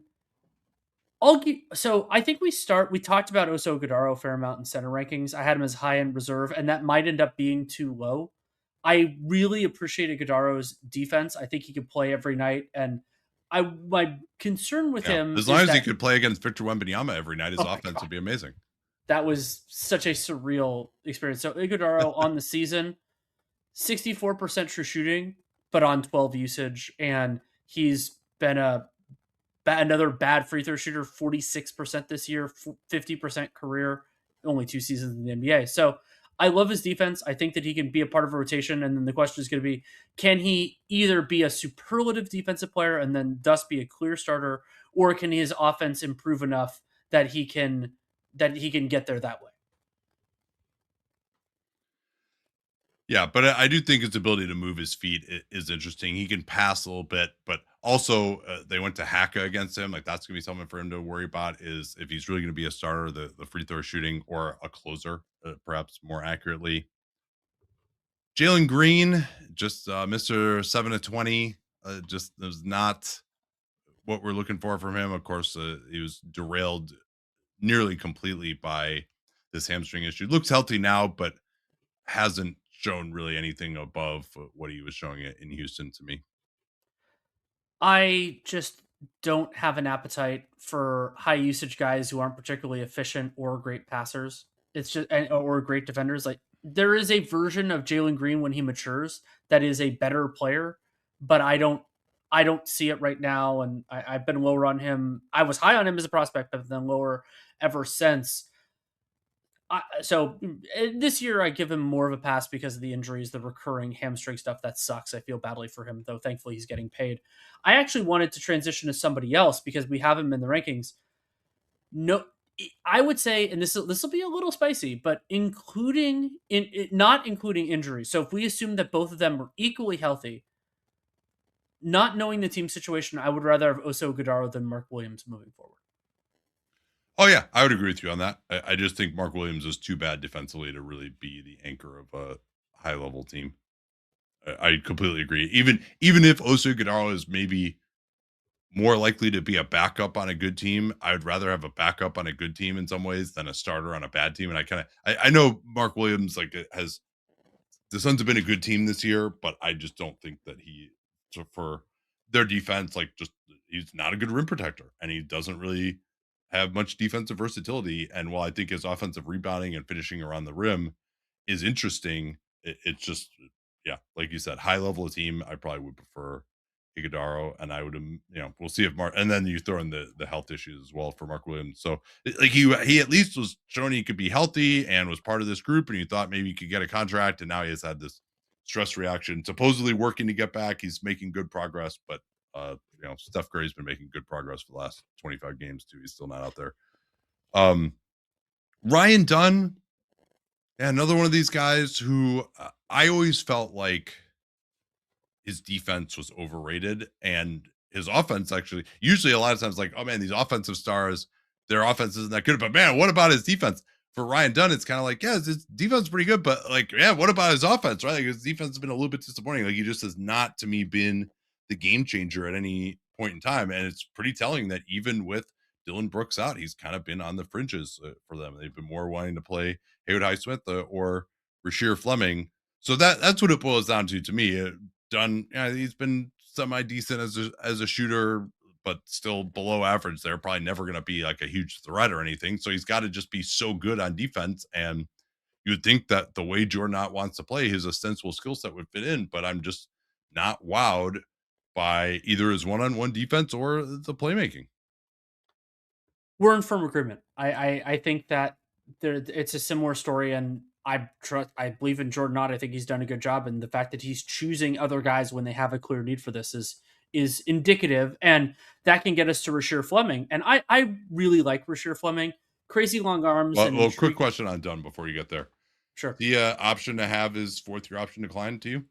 So I think we talked about Oso Godaro a fair amount in center rankings. I had him as high end reserve, and that might end up being too low. I really appreciated Godaro's defense. I think he could play every night, and my concern with Yeah, him as long is as he that could play against Victor Wembanyama every night, his oh my offense god, would be amazing. that was such a surreal experience. So Iguodaro on the season, 64% true shooting, but on 12 usage, and he's been another bad free throw shooter, 46% this year, 50% career, only 2 seasons in the NBA. So I love his defense. I think that he can be a part of a rotation. And then the question is going to be, can he either be a superlative defensive player and then thus be a clear starter, or can his offense improve enough that he can get there that way? Yeah, but I do think his ability to move his feet is interesting. He can pass a little bit, but also they went to Haka against him. Like that's gonna be something for him to worry about. Is if he's really gonna be a starter, the free throw shooting or a closer, perhaps more accurately. Jalen Green, just Mr. 7 of 20, just was not what we're looking for from him. Of course, he was derailed nearly completely by this hamstring issue. Looks healthy now, but hasn't shown really anything above what he was showing it in Houston to me. I just don't have an appetite for high usage guys who aren't particularly efficient or great passers. It's just or great defenders. Like there is a version of Jalen Green when he matures that is a better player, but I don't see it right now, and I've been lower on him. I was high on him as a prospect, but then lower ever since. This year I give him more of a pass because of the injuries, the recurring hamstring stuff that sucks. I feel badly for him, though. Thankfully, he's getting paid. I actually wanted to transition to somebody else because we have him in the rankings. No, I would say, and this will be a little spicy, but not including injuries. So if we assume that both of them are equally healthy, not knowing the team situation, I would rather have Oso Godaro than Mark Williams moving forward. Oh yeah, I would agree with you on that. I just think Mark Williams is too bad defensively to really be the anchor of a high level team. I completely agree. Even if Oso Godaro is maybe more likely to be a backup on a good team, I would rather have a backup on a good team in some ways than a starter on a bad team. And I know Mark Williams like has the Suns have been a good team this year, but I just don't think that for their defense, like just he's not a good rim protector, and he doesn't really have much defensive versatility. And while I think his offensive rebounding and finishing around the rim is interesting, it's just yeah, like you said, high level of team. I probably would prefer Iguodaro, and I would we'll see if Mark, and then you throw in the health issues as well for Mark Williams. So like he at least was showing he could be healthy and was part of this group, and you thought maybe he could get a contract, and now he has had this stress reaction. Supposedly working to get back, he's making good progress, but Steph Curry's been making good progress for the last 25 games too. He's still not out there. Ryan Dunn, yeah, another one of these guys who I always felt like his defense was overrated and his offense actually usually a lot of times like, oh man, these offensive stars, their offense isn't that good. But man, what about his defense? For Ryan Dunn, it's kind of like, yeah, his defense is pretty good, but like, yeah, what about his offense? Right? Like his defense has been a little bit disappointing. Like he just has not to me been the game changer at any point in time. And it's pretty telling that even with Dylan Brooks out, he's kind of been on the fringes for them. They've been more wanting to play Haywood Highsmith or Rasheer Fleming. So that's what it boils down to me. Dunn, yeah, he's been semi decent as a shooter, but still below average. They're probably never going to be like a huge threat or anything. So he's got to just be so good on defense. And you would think that the way Jordan wants to play, his ostensible skill set would fit in. But I'm just not wowed by either his one-on-one defense or the playmaking. We're in firm agreement. I think that it's a similar story, and I believe in Jordan Knott. I think he's done a good job, and the fact that he's choosing other guys when they have a clear need for this is indicative, and that can get us to Rasheer Fleming. And I really like Rasheer Fleming. Crazy long arms and Well, quick question on Dunn before you get there. Sure. The option to have his fourth year option declined to you?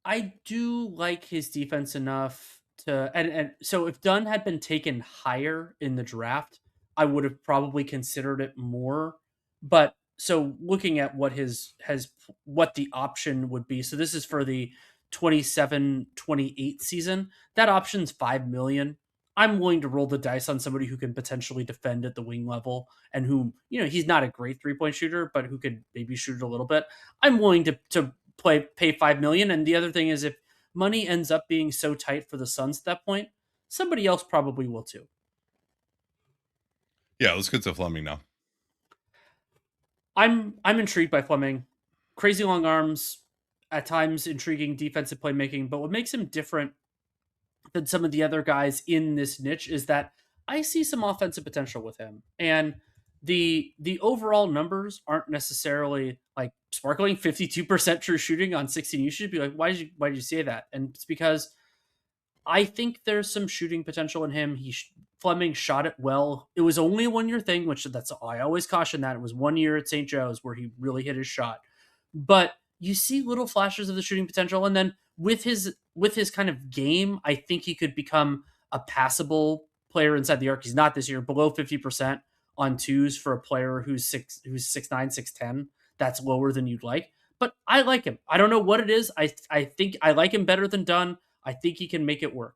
I do like his defense enough to and so if Dunn had been taken higher in the draft, I would have probably considered it more. But so looking at what his has what the option would be. So this is for the 27, 28 season, that option's 5 million. I'm willing to roll the dice on somebody who can potentially defend at the wing level and who, he's not a great 3-point shooter, but who could maybe shoot it a little bit. I'm willing to pay 5 million. And the other thing is, if money ends up being so tight for the Suns at that point, somebody else probably will too. Yeah, let's get to Fleming now. I'm intrigued by Fleming. Crazy long arms, at times intriguing defensive playmaking, but what makes him different than some of the other guys in this niche is that I see some offensive potential with him. And the overall numbers aren't necessarily like sparkling. 52% true shooting on 16 usage. Be like, why did you say that? And it's because I think there's some shooting potential in him. Fleming shot it well. It was only a 1 year thing, which I always caution that. It was 1 year at St. Joe's where he really hit his shot. But you see little flashes of the shooting potential, and then with his kind of game, I think he could become a passable player inside the arc. He's not this year, below 50% on twos for a player who's 6'9", 6'10". That's lower than you'd like. But I like him. I don't know what it is. I think I like him better than Dunn. I think he can make it work.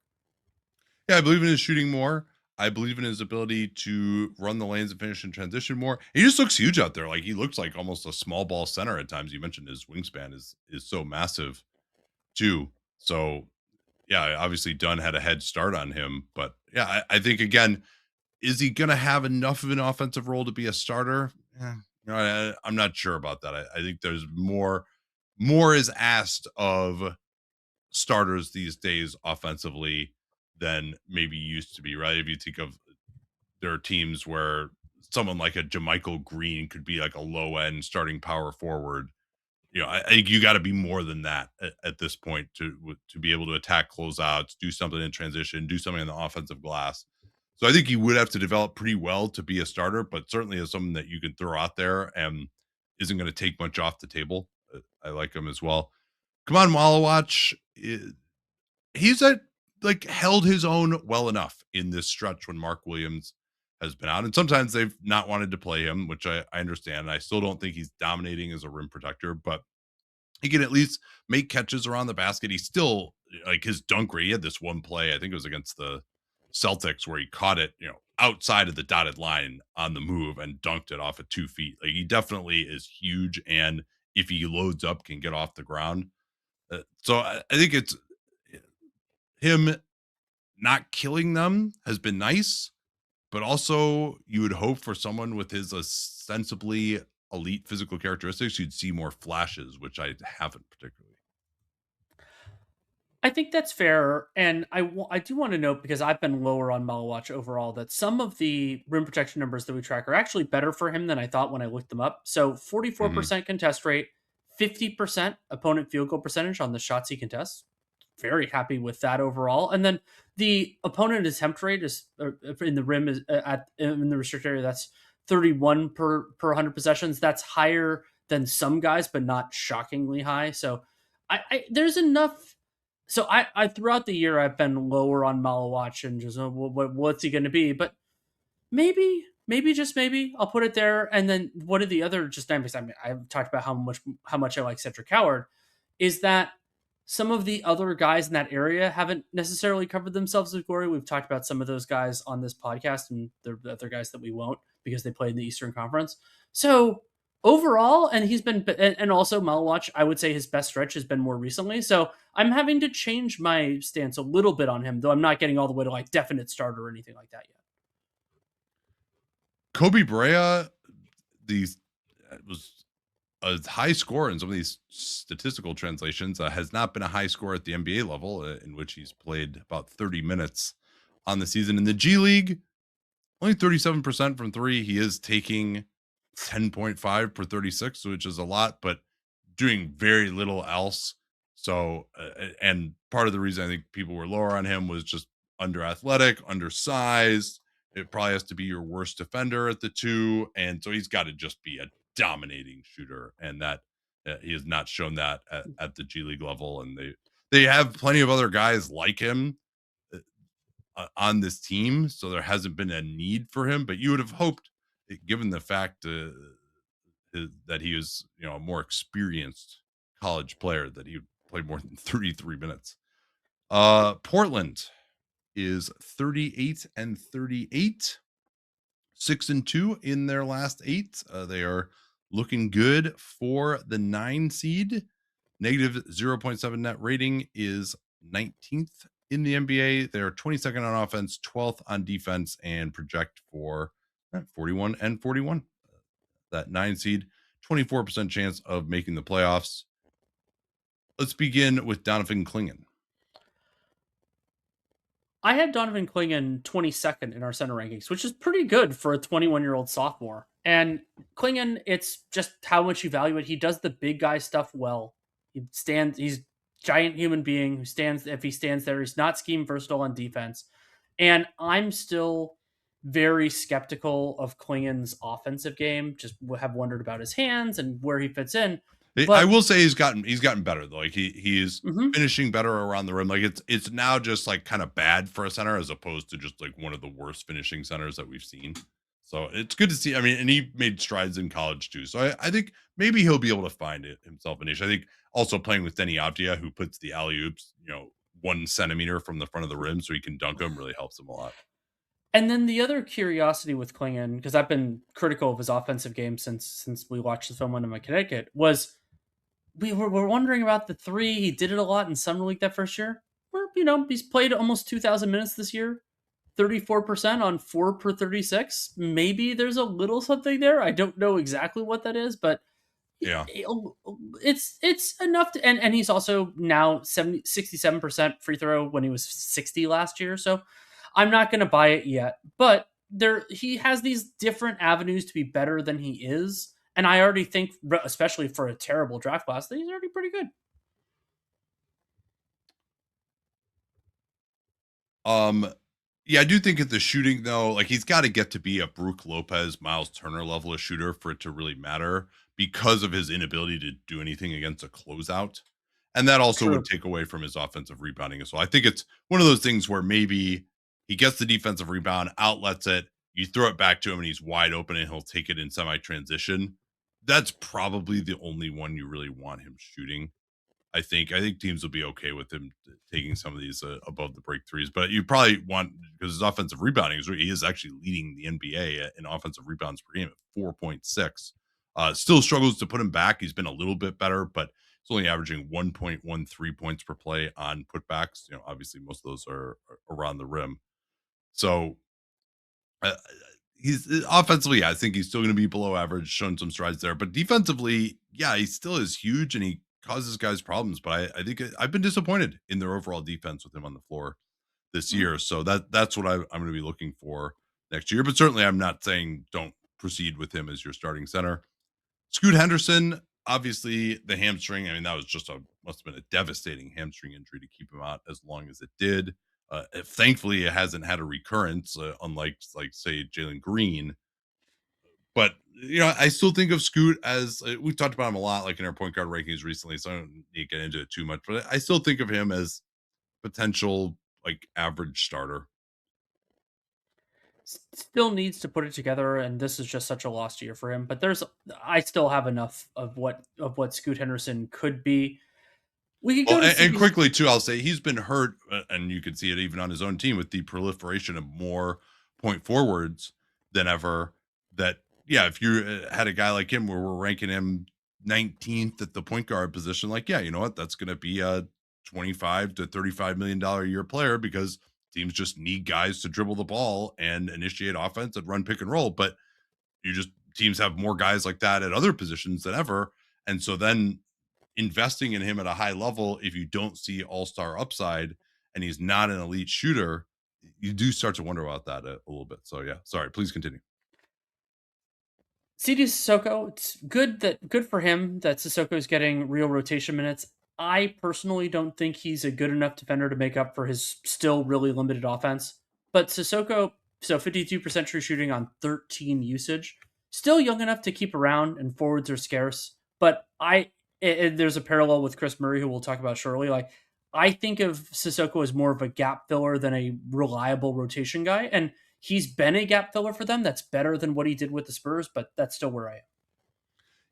Yeah, I believe in his shooting more. I believe in his ability to run the lanes and finish in transition more. He just looks huge out there. Like, he looks like almost a small ball center at times. You mentioned his wingspan is so massive too. So yeah, obviously Dunn had a head start on him, but yeah, I think again, is he going to have enough of an offensive role to be a starter? I'm not sure about that. I think there's more is asked of starters these days offensively than maybe used to be, right? If you think of, there are teams where someone like a Jermichael Green could be like a low end starting power forward. I think you got to be more than that at this point to be able to attack closeouts, do something in transition, do something on the offensive glass. So I think he would have to develop pretty well to be a starter, but certainly as someone that you can throw out there and isn't going to take much off the table. I like him as well. Come on, Malawatch. He's held his own well enough in this stretch when Mark Williams has been out. And sometimes they've not wanted to play him, which I understand. I still don't think he's dominating as a rim protector, but he can at least make catches around the basket. He's still like his dunk rate. He had this one play, I think it was against the Celtics, where he caught it, outside of the dotted line on the move and dunked it off of 2 feet. Like, he definitely is huge. And if he loads up, can get off the ground. So I think it's him not killing them has been nice, but also you would hope for someone with his ostensibly elite physical characteristics, you'd see more flashes, which I haven't particularly. I think that's fair, and I do want to note, because I've been lower on Malawatch overall, that some of the rim protection numbers that we track are actually better for him than I thought when I looked them up. So 44% contest rate, 50% opponent field goal percentage on the shots he contests. Very happy with that overall. And then the opponent attempt rate is in the rim is in the restricted area. That's 31 per 100 possessions. That's higher than some guys, but not shockingly high. So there's enough. So I throughout the year I've been lower on Malawatch and just what's he going to be, but maybe just maybe I'll put it there. And then one of the other just dynamics, I've talked about how much I like Cedric Howard, is that some of the other guys in that area haven't necessarily covered themselves with glory. We've talked about some of those guys on this podcast, and the other guys that we won't because they play in the Eastern Conference. So overall, and he's been, and also Malawatch, I would say his best stretch has been more recently. So I'm having to change my stance a little bit on him, though I'm not getting all the way to like definite starter or anything like that yet. Kobe Brea, was a high score in some of these statistical translations, has not been a high score at the NBA level, in which he's played about 30 minutes on the season. In the G League, only 37% from three. He is taking 10.5 per 36, which is a lot, but doing very little else. So, and part of the reason I think people were lower on him was just under athletic, undersized. It probably has to be your worst defender at the two. And so he's got to just be a dominating shooter. And that he has not shown that at the G League level. And they have plenty of other guys like him on this team. So there hasn't been a need for him, but you would have hoped, given the fact that he was, a more experienced college player, that he would played more than 33 minutes. Portland is 38-38, 6-2 in their last 8. They are looking good for the 9 seed. Negative 0.7 net rating is 19th in the NBA. They're 22nd on offense, 12th on defense, and project for 41-41. That 9 seed, 24% chance of making the playoffs. Let's begin with Donovan Clingan. I had Donovan Clingan 22nd in our center rankings, which is pretty good for a 21-year-old sophomore. And Clingan, it's just how much you value it. He does the big guy stuff well. He's giant human being who stands, if he stands there, he's not scheme versatile on defense. And I'm still very skeptical of Klingan's offensive game. Just have wondered about his hands and where he fits in. I But will say he's gotten better though. Like he is mhm. finishing better around the rim. Like it's now just like kind of bad for a center as opposed to just like one of the worst finishing centers that we've seen. So it's good to see. I mean, and he made strides in college too. So I think maybe he'll be able to find it himself a niche. I think also playing with Denny Avdia, who puts the alley oops, 1 centimeter from the front of the rim so he can dunk them, really helps him a lot. And then the other curiosity with Klingan, because I've been critical of his offensive game since we watched the film when I'm in Connecticut, was we were wondering about the 3. He did it a lot in Summer League that first year. He's played almost 2,000 minutes this year, 34% on 4 per 36. Maybe there's a little something there. I don't know exactly what that is, but Yeah. it's enough to, and he's also now 67% free throw when he was 60 last year. So I'm not going to buy it yet, but he has these different avenues to be better than he is. And I already think, especially for a terrible draft class, that he's already pretty good. Yeah, I do think at the shooting though, like he's got to get to be a Brook Lopez, Miles Turner level of shooter for it to really matter because of his inability to do anything against a closeout. And that also would True. take away from his offensive rebounding as well. I think it's one of those things where maybe he gets the defensive rebound, outlets it, you throw it back to him and he's wide open and he'll take it in semi transition. That's probably the only one you really want him shooting. I think teams will be okay with him taking some of these above the break threes, but you probably want, because his offensive rebounding he is actually leading the NBA in offensive rebounds per game at 4.6. Still struggles to put him back. He's been a little bit better, but he's only averaging 1.13 points per play on putbacks. Obviously most of those are around the rim. So uh, he's offensively, I think he's still going to be below average, showing some strides there. But defensively, yeah, he still is huge and he causes guys problems. But I think I've been disappointed in their overall defense with him on the floor this Mm. year. So that's what I'm going to be looking for next year. But certainly, I'm not saying don't proceed with him as your starting center. Scoot Henderson, obviously the hamstring. I mean, that was just must have been a devastating hamstring injury to keep him out as long as it did. Thankfully, it hasn't had a recurrence, unlike like say Jalen Green. But I still think of Scoot as we've talked about him a lot, like in our point guard rankings recently. So I don't need to get into it too much, but I still think of him as potential like average starter. Still needs to put it together, and this is just such a lost year for him. But I still have enough of what Scoot Henderson could be. We could Well, go to and CD's. quickly too, I'll say he's been hurt, and you can see it even on his own team with the proliferation of more point forwards than ever. That yeah, if you had a guy like him where we're ranking him 19th at the point guard position, like yeah, you know what, that's going to be a 25 to 35 million dollar a year player because teams just need guys to dribble the ball and initiate offense and run pick and roll. But teams have more guys like that at other positions than ever, and so then investing in him at a high level, if you don't see all-star upside and he's not an elite shooter, you do start to wonder about that a little bit. So yeah, sorry, please continue. CD Sissoko, it's good for him that Sissoko is getting real rotation minutes. I personally don't think he's a good enough defender to make up for his still really limited offense. But Sissoko, so 52% true shooting on 13 usage, still young enough to keep around, and forwards are scarce. But there's a parallel with Chris Murray, who we'll talk about shortly. Like I think of Sissoko as more of a gap filler than a reliable rotation guy, and he's been a gap filler for them. That's better than what he did with the Spurs, but that's still where I am.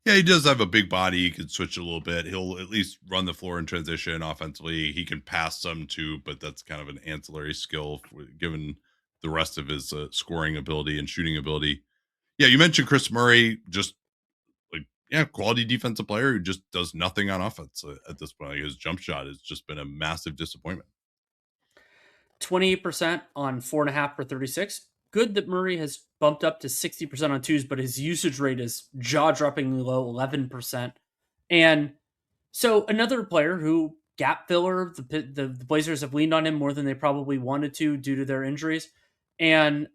Yeah, he does have a big body. He can switch a little bit. He'll at least run the floor in transition offensively. He can pass some too, but that's kind of an ancillary skill given the rest of his scoring ability and shooting ability. Yeah, you mentioned Chris Murray, just like, yeah, quality defensive player who just does nothing on offense at this point. Like, his jump shot has just been a massive disappointment. 28% on 4.5 per 36. Good that Murray has bumped up to 60% on twos, but his usage rate is jaw droppingly low, 11%. And so another player who gap filler, the Blazers have leaned on him more than they probably wanted to due to their injuries. And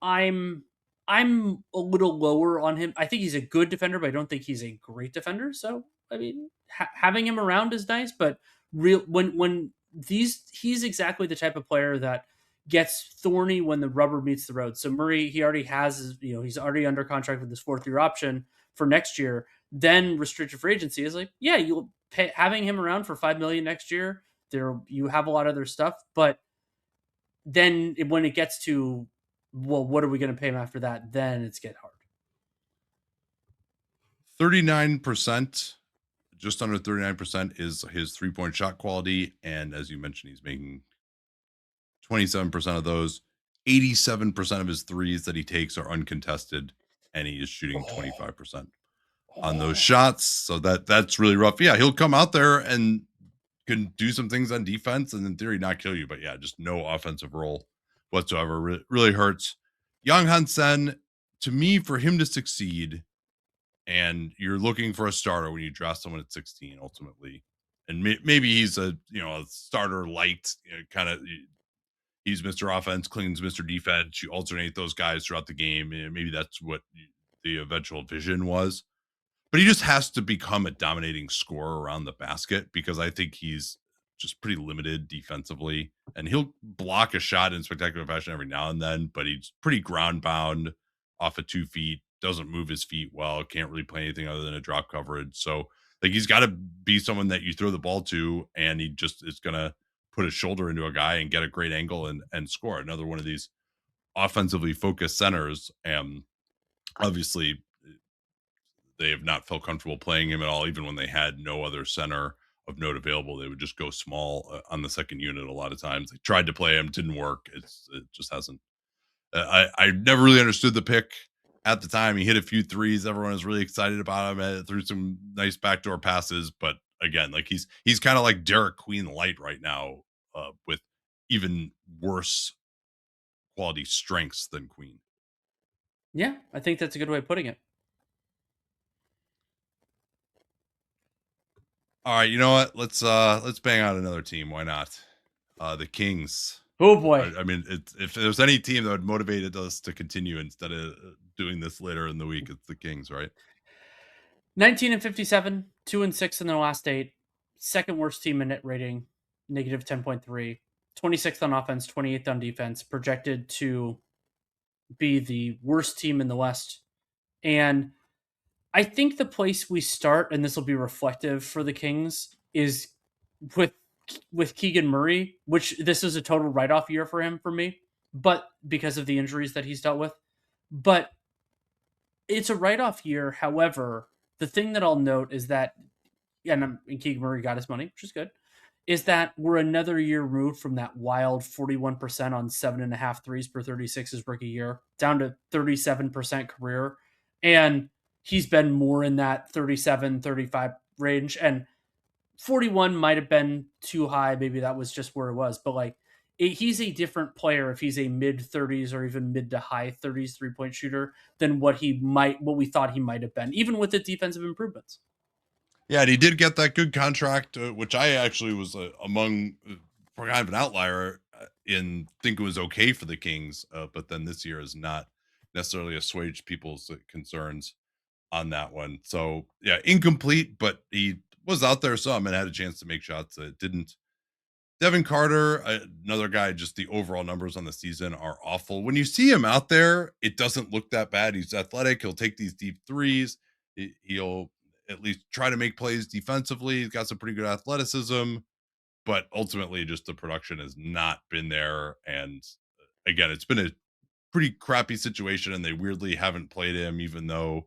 I'm I'm a little lower on him. I think he's a good defender, but I don't think he's a great defender. So I mean, having him around is nice, but real when he's exactly the type of player that gets thorny when the rubber meets the road. So Murray, he already has his, he's already under contract with his 4th-year option for next year. Then restricted free agency is like, yeah, you'll pay, having him around for $5 million next year. There, you have a lot of other stuff, but then when it gets to, well, what are we going to pay him after that? Then it's get hard. 39%, just under 39% is his 3-point shot quality. And as you mentioned, he's making 27% of those. 87% of his threes that he takes are uncontested, and he is shooting 25% on those shots. So that's really rough. Yeah, he'll come out there and can do some things on defense and in theory not kill you. But yeah, just no offensive role whatsoever. Really hurts. Young Hansen, to me, for him to succeed, and you're looking for a starter when you draft someone at 16 ultimately. And maybe he's a starter light, kind of. He's Mr. Offense, Kling's Mr. Defense. You alternate those guys throughout the game. And maybe that's what the eventual vision was. But he just has to become a dominating scorer around the basket because I think he's just pretty limited defensively. And he'll block a shot in spectacular fashion every now and then, but he's pretty ground bound off of 2 feet, doesn't move his feet well, can't really play anything other than a drop coverage. So, like, he's got to be someone that you throw the ball to, and he just is going to put his shoulder into a guy and get a great angle and score. Another one of these offensively focused centers. And obviously, they have not felt comfortable playing him at all. Even when they had no other center of note available, they would just go small on the second unit. A lot of times they tried to play him, didn't work. It just hasn't. I never really understood the pick at the time. He hit a few threes. Everyone was really excited about him. Threw some nice backdoor passes, but again, like he's kind of like Dereck Queen light right now, with even worse quality strengths than Queen. Yeah, I think that's a good way of putting it. All right, you know what? Let's bang out another team. Why not? The Kings. Oh boy. I mean, if there's any team that would motivate us to continue instead of doing this later in the week, it's the Kings, right? 19-57, 2-6 in their last 8. Second worst team in net rating, negative 10.3. 26th on offense, 28th on defense. Projected to be the worst team in the West. And I think the place we start, and this will be reflective for the Kings, is with Keegan Murray, which this is a total write-off year for him for me, but because of the injuries that he's dealt with. But it's a write-off year. However, the thing that I'll note is that, and Keegan Murray got his money, which is good, is that we're another year removed from that wild 41% on 7.5 threes per 36 his rookie year, down to 37% career. And he's been more in that 37, 35 range. And 41 might have been too high. Maybe that was just where it was. But like, he's a different player if he's a mid 30s or even mid to high 30s 3-point shooter than what we thought he might have been, even with the defensive improvements. Yeah, and he did get that good contract, which I actually was among kind of an outlier in think it was okay for the Kings, but then this year has not necessarily assuaged people's concerns on that one. So yeah, incomplete, but he was out there some and had a chance to make shots. It didn't. Devin Carter, another guy, just the overall numbers on the season are awful. When you see him out there, it doesn't look that bad. He's athletic. He'll take these deep threes. He'll at least try to make plays defensively. He's got some pretty good athleticism, but ultimately just the production has not been there. And again, it's been a pretty crappy situation, and they weirdly haven't played him, even though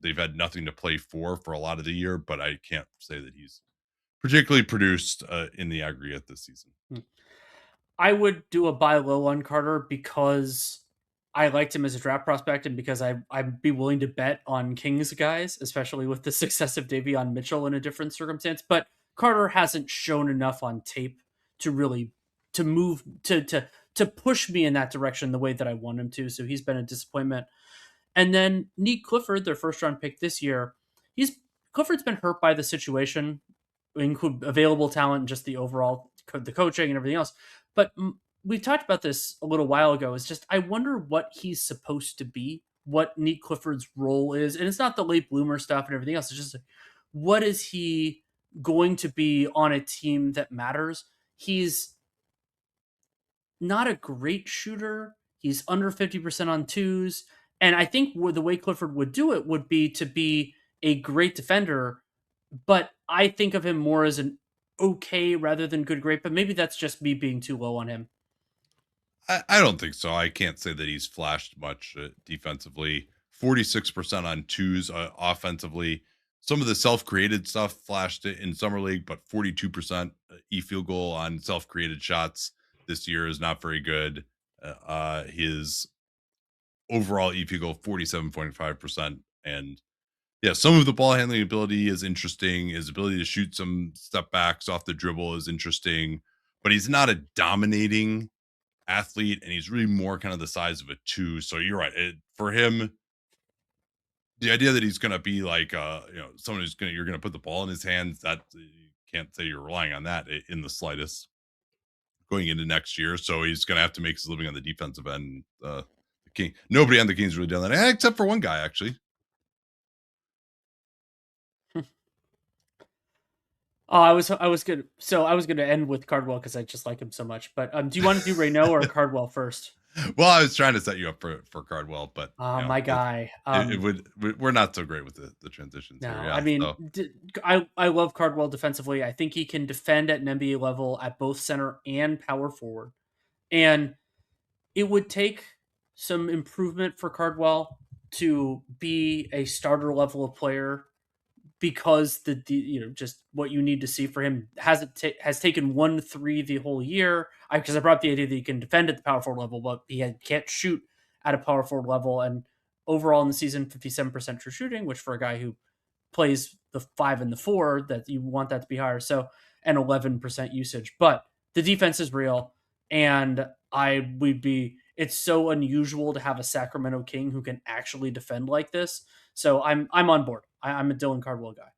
they've had nothing to play for a lot of the year, but I can't say that he's particularly produced in the aggregate this season. I would do a buy low on Carter because I liked him as a draft prospect and because I'd be willing to bet on Kings guys, especially with the success of Davion Mitchell in a different circumstance. But Carter hasn't shown enough on tape to really to move to push me in that direction the way that I want him to. So he's been a disappointment. And then Nick Clifford, their first round pick this year, he's Clifford's been hurt by the situation, include available talent and just the overall the coaching and everything else. But we talked about this a little while ago. Is just I wonder what he's supposed to be, what Nick Clifford's role is, and it's not the late bloomer stuff and everything else. It's just what is he going to be on a team that matters? He's not a great shooter. He's under 50% on twos. And I think the way Clifford would do it would be to be a great defender. But I think of him more as an okay rather than good great. But maybe that's just me being too low on him. I don't think so. I can't say that he's flashed much defensively. 46% on twos offensively. Some of the self-created stuff flashed in summer league, but 42% field goal on self-created shots this year is not very good. His overall field goal 47.5%, and yeah, some of the ball handling ability is interesting. His ability to shoot some step backs off the dribble is interesting, but he's not a dominating athlete, and he's really more kind of the size of a two. So you're right. For him, the idea that he's going to be like, someone you're going to put the ball in his hands, that you can't say you're relying on that in the slightest going into next year. So he's going to have to make his living on the defensive end. The King, nobody on the Kings really done that, except for one guy actually. Oh, I was good. So I was going to end with Cardwell because I just like him so much. But do you want to do Reynaud or Cardwell first? Well, I was trying to set you up for Cardwell, but my guy. We're not so great with the transitions. No, here. Yeah, I mean, I love Cardwell defensively. I think he can defend at an NBA level at both center and power forward, and it would take some improvement for Cardwell to be a starter level of player because the just what you need to see for him has taken 1-3 the whole year. Because I brought up the idea that he can defend at the power forward level, but he can't shoot at a power forward level. And overall in the season, 57% true shooting, which for a guy who plays the 5 and the 4, that you want that to be higher. So and 11% usage, but the defense is real, and it's so unusual to have a Sacramento King who can actually defend like this. So I'm on board. I'm a Dylan Cardwell guy.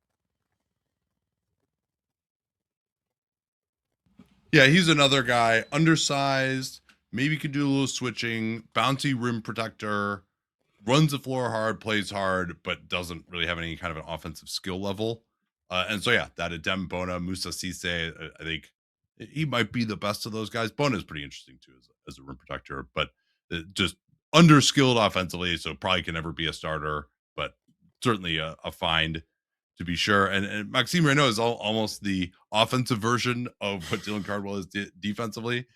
Yeah, he's another guy, undersized, maybe could do a little switching, bouncy rim protector, runs the floor hard, plays hard, but doesn't really have any kind of an offensive skill level. And so, yeah, that Adem Bona, Moussa Cisse, I think he might be the best of those guys. Bona is pretty interesting too as a rim protector, but just underskilled offensively, so probably can never be a starter, but certainly a find to be sure. And Maxime Reynaud is almost the offensive version of what Dylan Cardwell is defensively,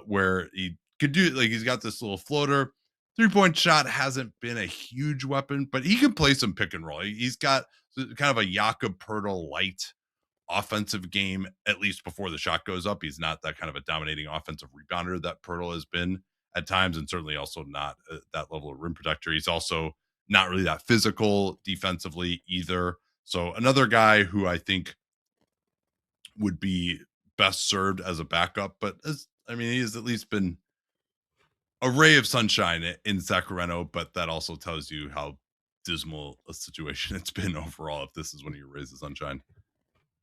where he could do, like, he's got this little floater. 3-point shot hasn't been a huge weapon, but he can play some pick and roll. He's got kind of a Jakob Poeltl light offensive game, at least before the shot goes up. He's not that kind of a dominating offensive rebounder that Poeltl has been at times, and certainly also not that level of rim protector. He's also not really that physical defensively either. So another guy who I think would be best served as a backup, but he has at least been a ray of sunshine in Sacramento, but that also tells you how dismal a situation it's been overall if this is one of your rays of sunshine.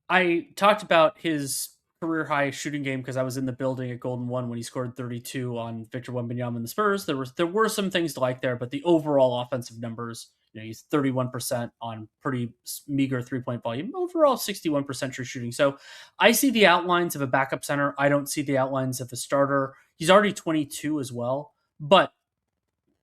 I talked about his career high shooting game because I was in the building at Golden One when he scored 32 on Victor Wembanyama and the Spurs. There were some things to like there, but the overall offensive numbers, he's 31% on pretty meager 3-point volume. Overall, 61% true shooting. So I see the outlines of a backup center. I don't see the outlines of a starter. He's already 22 as well, but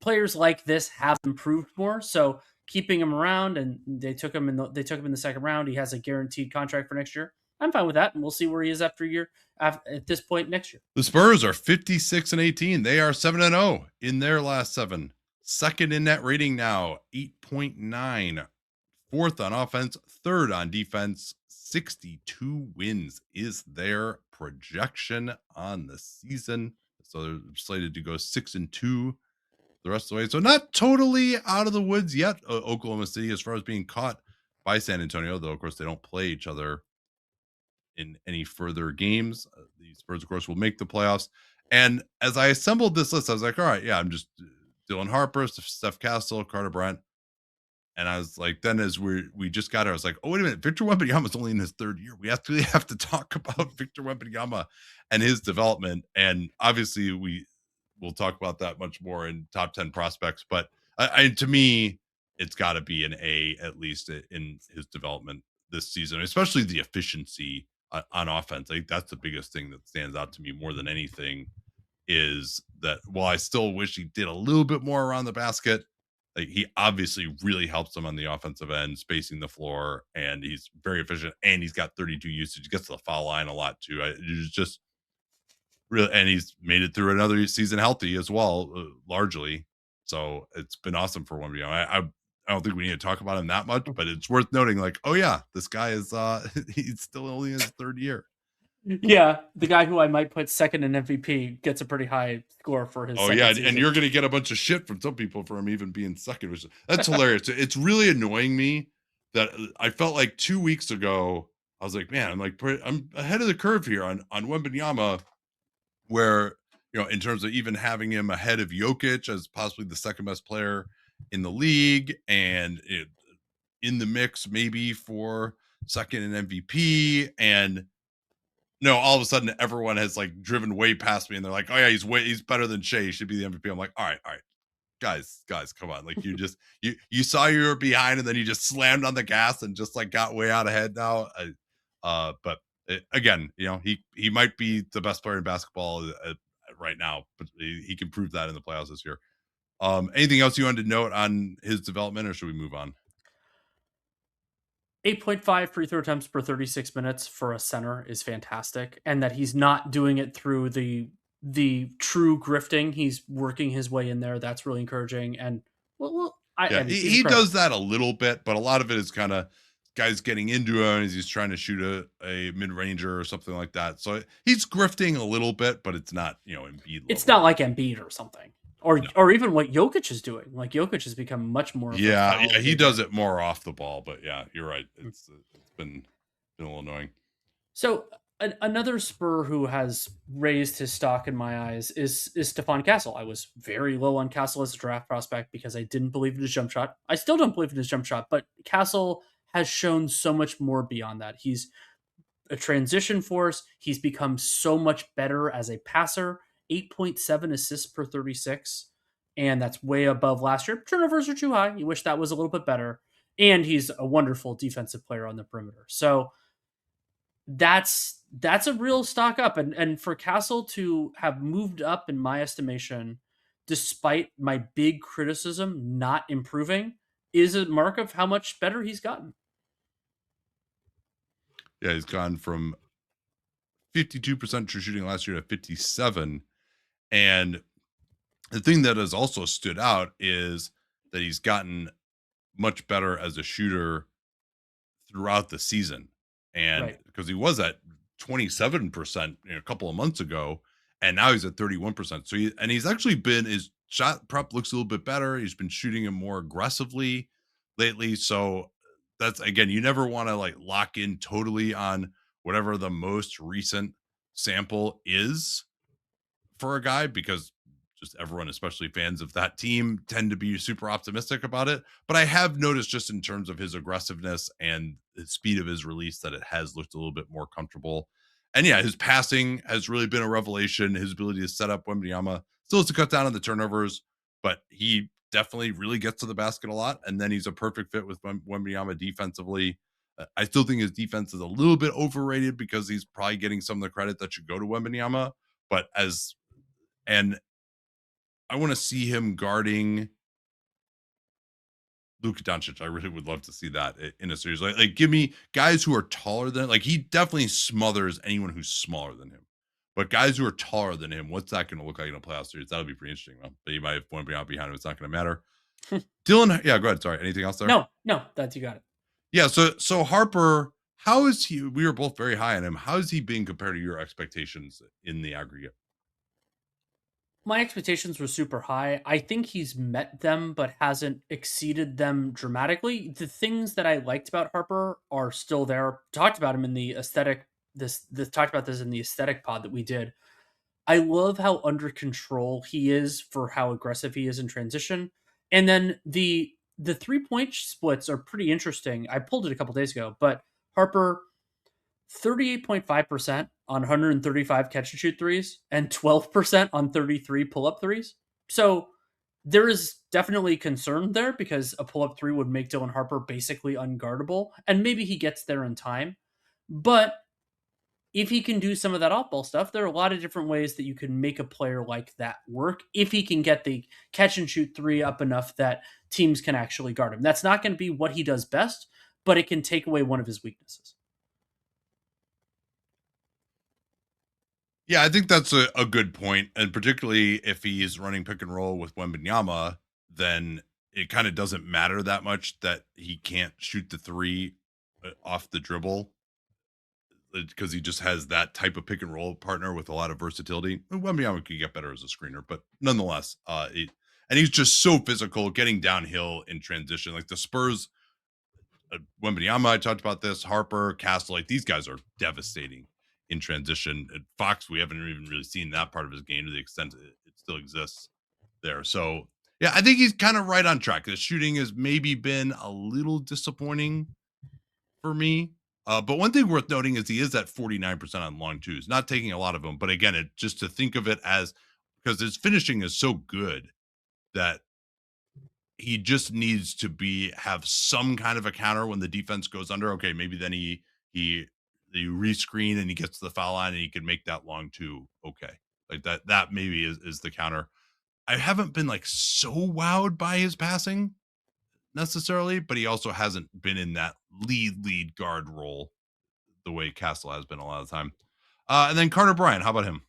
players like this have improved more. So keeping him around, and they took him in the second round. He has a guaranteed contract for next year. I'm fine with that, and we'll see where he is after a year at this point next year. The Spurs are 56-18. They are 7-0 in their last 7. second in net rating now, 8.9. Fourth on offense, third on defense. 62 wins is their projection on the season. So they're slated to go 6-2 the rest of the way. So not totally out of the woods yet, Oklahoma City, as far as being caught by San Antonio, though, of course, they don't play each other in any further games. The Spurs, of course, will make the playoffs. And as I assembled this list, I was like, all right, yeah, I'm just Dylan Harper, Steph Castle, Carter Brent. And I was like, then as we just got it, I was like, oh, wait a minute, Victor Wembanyama's only in his third year. We actually have to talk about Victor Wembanyama and his development. And obviously we'll talk about that much more in top 10 prospects. But to me, it's got to be an A, at least in his development this season, especially the efficiency on offense. I think that's the biggest thing that stands out to me more than anything, is that while I still wish he did a little bit more around the basket, like, he obviously really helps them on the offensive end, spacing the floor, and he's very efficient, and he's got 32 usage. He gets to the foul line a lot too. It's just really, and he's made it through another season healthy as well, largely. So it's been awesome for one. I don't think we need to talk about him that much, but it's worth noting, like, oh yeah, this guy is he's still only in his third year. Yeah, the guy who I might put second in MVP gets a pretty high score for his. Oh yeah, and you're gonna get a bunch of shit from some people for him even being second. That's hilarious. It's really annoying me that I felt like 2 weeks ago I was like, man, I'm ahead of the curve here on Wembanyama, where in terms of even having him ahead of Jokic as possibly the second best player in the league, and in the mix maybe for second in MVP. And no, all of a sudden everyone has like driven way past me, and they're like, "Oh yeah, he's better than Shea. He should be the MVP." I'm like, all right, guys, come on. Like, you saw you were behind, and then you just slammed on the gas and just like got way out ahead now. But again, he might be the best player in basketball right now, but he can prove that in the playoffs this year. Anything else you wanted to note on his development, or should we move on? 8.5 free throw attempts per 36 minutes for a center is fantastic, and that he's not doing it through the true grifting. He's working his way in there. That's really encouraging. And he does that a little bit, but a lot of it is kind of guys getting into him as he's trying to shoot a mid-ranger or something like that. So he's grifting a little bit, but it's not Embiid level. It's not like Embiid or something. Or even what Jokic is doing. Like, Jokic has become much more. He does it more off the ball, but yeah, you're right. It's been a little annoying. So another Spur who has raised his stock in my eyes is Stephon Castle. I was very low on Castle as a draft prospect because I didn't believe in his jump shot. I still don't believe in his jump shot, but Castle has shown so much more beyond that. He's a transition force. He's become so much better as a passer. 8.7 assists per 36, and that's way above last year. Turnovers are too high. You wish that was a little bit better. And he's a wonderful defensive player on the perimeter. So that's a real stock up. And for Castle to have moved up, in my estimation, despite my big criticism not improving, is a mark of how much better he's gotten. Yeah, he's gone from 52% true shooting last year to 57%. And the thing that has also stood out is that he's gotten much better as a shooter throughout the season. And because he was at 27% a couple of months ago, and now he's at 31%. So he's actually been, his shot prep looks a little bit better. He's been shooting him more aggressively lately. So that's, again, you never want to like lock in totally on whatever the most recent sample is for a guy, because just everyone, especially fans of that team, tend to be super optimistic about it. But I have noticed, just in terms of his aggressiveness and the speed of his release, that it has looked a little bit more comfortable. And yeah, his passing has really been a revelation. His ability to set up Wembanyama still has to cut down on the turnovers, but he definitely really gets to the basket a lot. And then he's a perfect fit with Wembanyama defensively. I still think his defense is a little bit overrated because he's probably getting some of the credit that should go to Wembanyama. But and I want to see him guarding Luka Doncic. I really would love to see that in a series. Like give me guys who are taller than, like, he definitely smothers anyone who's smaller than him. But guys who are taller than him, what's that going to look like in a playoff series? That'll be pretty interesting. Though. But you might have one behind him. It's not going to matter. Dylan, yeah, go ahead. Sorry, anything else there? No, that's you got it. Yeah, so Harper, how is he? We were both very high on him. How is he being compared to your expectations in the aggregate? My expectations were super high. I think he's met them, but hasn't exceeded them dramatically. The things that I liked about Harper are still there. Talked about him in the aesthetic. This talked about this in the aesthetic pod that we did. I love how under control he is for how aggressive he is in transition. And then the 3-point splits are pretty interesting. I pulled it a couple days ago, but Harper 38.5% on 135 catch and shoot threes and 12% on 33 pull up threes. So there is definitely concern there because a pull up three would make Dylan Harper basically unguardable. And maybe he gets there in time. But if he can do some of that off ball stuff, there are a lot of different ways that you can make a player like that work if he can get the catch and shoot three up enough that teams can actually guard him. That's not going to be what he does best, but it can take away one of his weaknesses. Yeah, I think that's a good point. And particularly if he is running pick and roll with Wembanyama, then it kind of doesn't matter that much that he can't shoot the three off the dribble because he just has that type of pick and roll partner with a lot of versatility. Wembanyama could get better as a screener, but nonetheless, and he's just so physical, getting downhill in transition. Like the Spurs, Wembanyama, I talked about this, Harper, Castle, like these guys are devastating in transition. At Fox, we haven't even really seen that part of his game to the extent it still exists there. So, yeah, I think he's kind of right on track. The shooting has maybe been a little disappointing for me. But one thing worth noting is he is at 49% on long twos, not taking a lot of them. But again, just to think of it as because his finishing is so good that he just needs to have some kind of a counter when the defense goes under. Okay, maybe then he rescreen and he gets to the foul line and he can make that long two. Okay, like that maybe is the counter. I haven't been like so wowed by his passing necessarily, but he also hasn't been in that lead guard role the way Castle has been a lot of the time. And then Carter Bryant, how about him?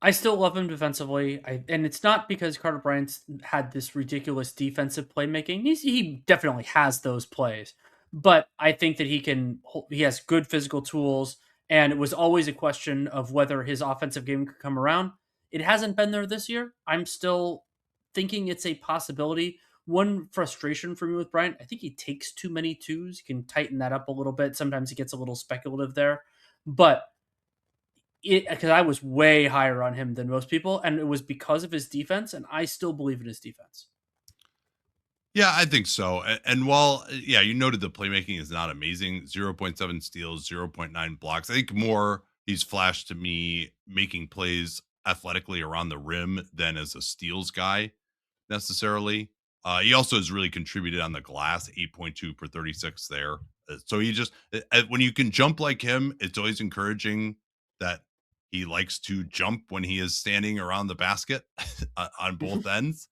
I still love him defensively, and it's not because Carter Bryant's had this ridiculous defensive playmaking. He definitely has those plays, but I think that he has good physical tools, and it was always a question of whether his offensive game could come around. It hasn't been there this year. I'm still thinking it's a possibility. One frustration for me with Bryant, I think he takes too many twos. You can tighten that up a little bit. Sometimes he gets a little speculative there, but because I was way higher on him than most people, and it was because of his defense, and I still believe in his defense. Yeah, I think so. And while, yeah, you noted the playmaking is not amazing 0.7 steals, 0.9 blocks. I think more he's flashed to me making plays athletically around the rim than as a steals guy necessarily. He also has really contributed on the glass, 8.2 per 36 there. So he just, when you can jump like him, it's always encouraging that he likes to jump when he is standing around the basket on both ends.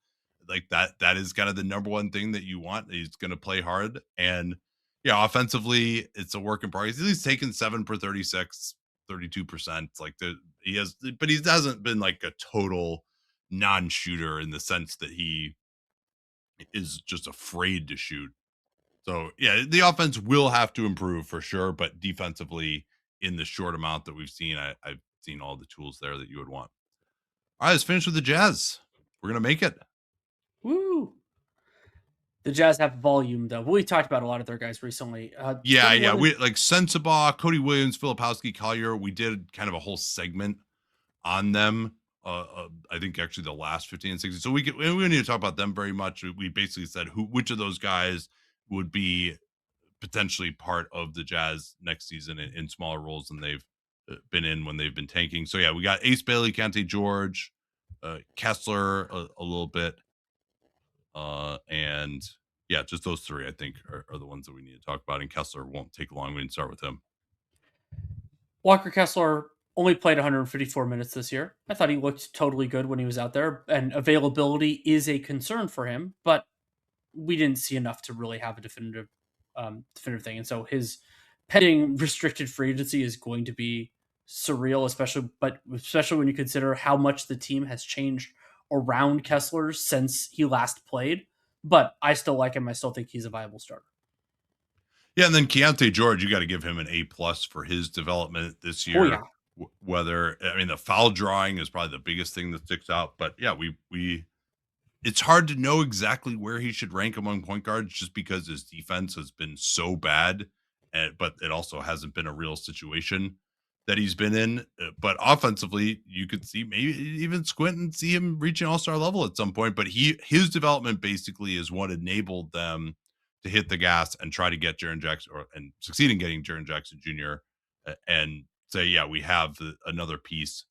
Like that is kind of the number one thing that you want. He's going to play hard. And yeah, offensively, it's a work in progress. He's taken 7 per 36, 32%. Like he has, but he hasn't been like a total non-shooter in the sense that he is just afraid to shoot. So yeah, the offense will have to improve for sure, but defensively, in the short amount that we've seen, I've seen all the tools there that you would want. All right, let's finish with the Jazz. We're gonna make it. Woo! The Jazz have volume, though. We talked about a lot of their guys recently. Yeah. We like Sensabaugh, Cody Williams, Filipowski, Collier. We did kind of a whole segment on them. I think actually the last 15 and 60. So we don't need to talk about them very much. We basically said which of those guys would be potentially part of the Jazz next season in smaller roles than they've been in when they've been tanking. So yeah, we got Ace Bailey, Kante George, Kessler a little bit, and yeah, just those three I think are the ones that we need to talk about. And Kessler won't take long. We can start with him. Walker Kessler only played 154 minutes this year. I thought he looked totally good when he was out there, and availability is a concern for him, but we didn't see enough to really have a definitive thing. And so his pending restricted free agency is going to be surreal, especially when you consider how much the team has changed around Kessler since he last played. But I still like him. I still think he's a viable starter. Yeah, and then Keontae George, you got to give him an A+ for his development this Oh year. yeah, Whether I mean the foul drawing is probably the biggest thing that sticks out, but yeah, we it's hard to know exactly where he should rank among point guards just because his defense has been so bad, but it also hasn't been a real situation that he's been in. But offensively, you could see maybe even squint and see him reaching all-star level at some point. But his development basically is what enabled them to hit the gas and try to get Jaren Jackson and succeed in getting Jaren Jackson Jr. And say, yeah, we have another piece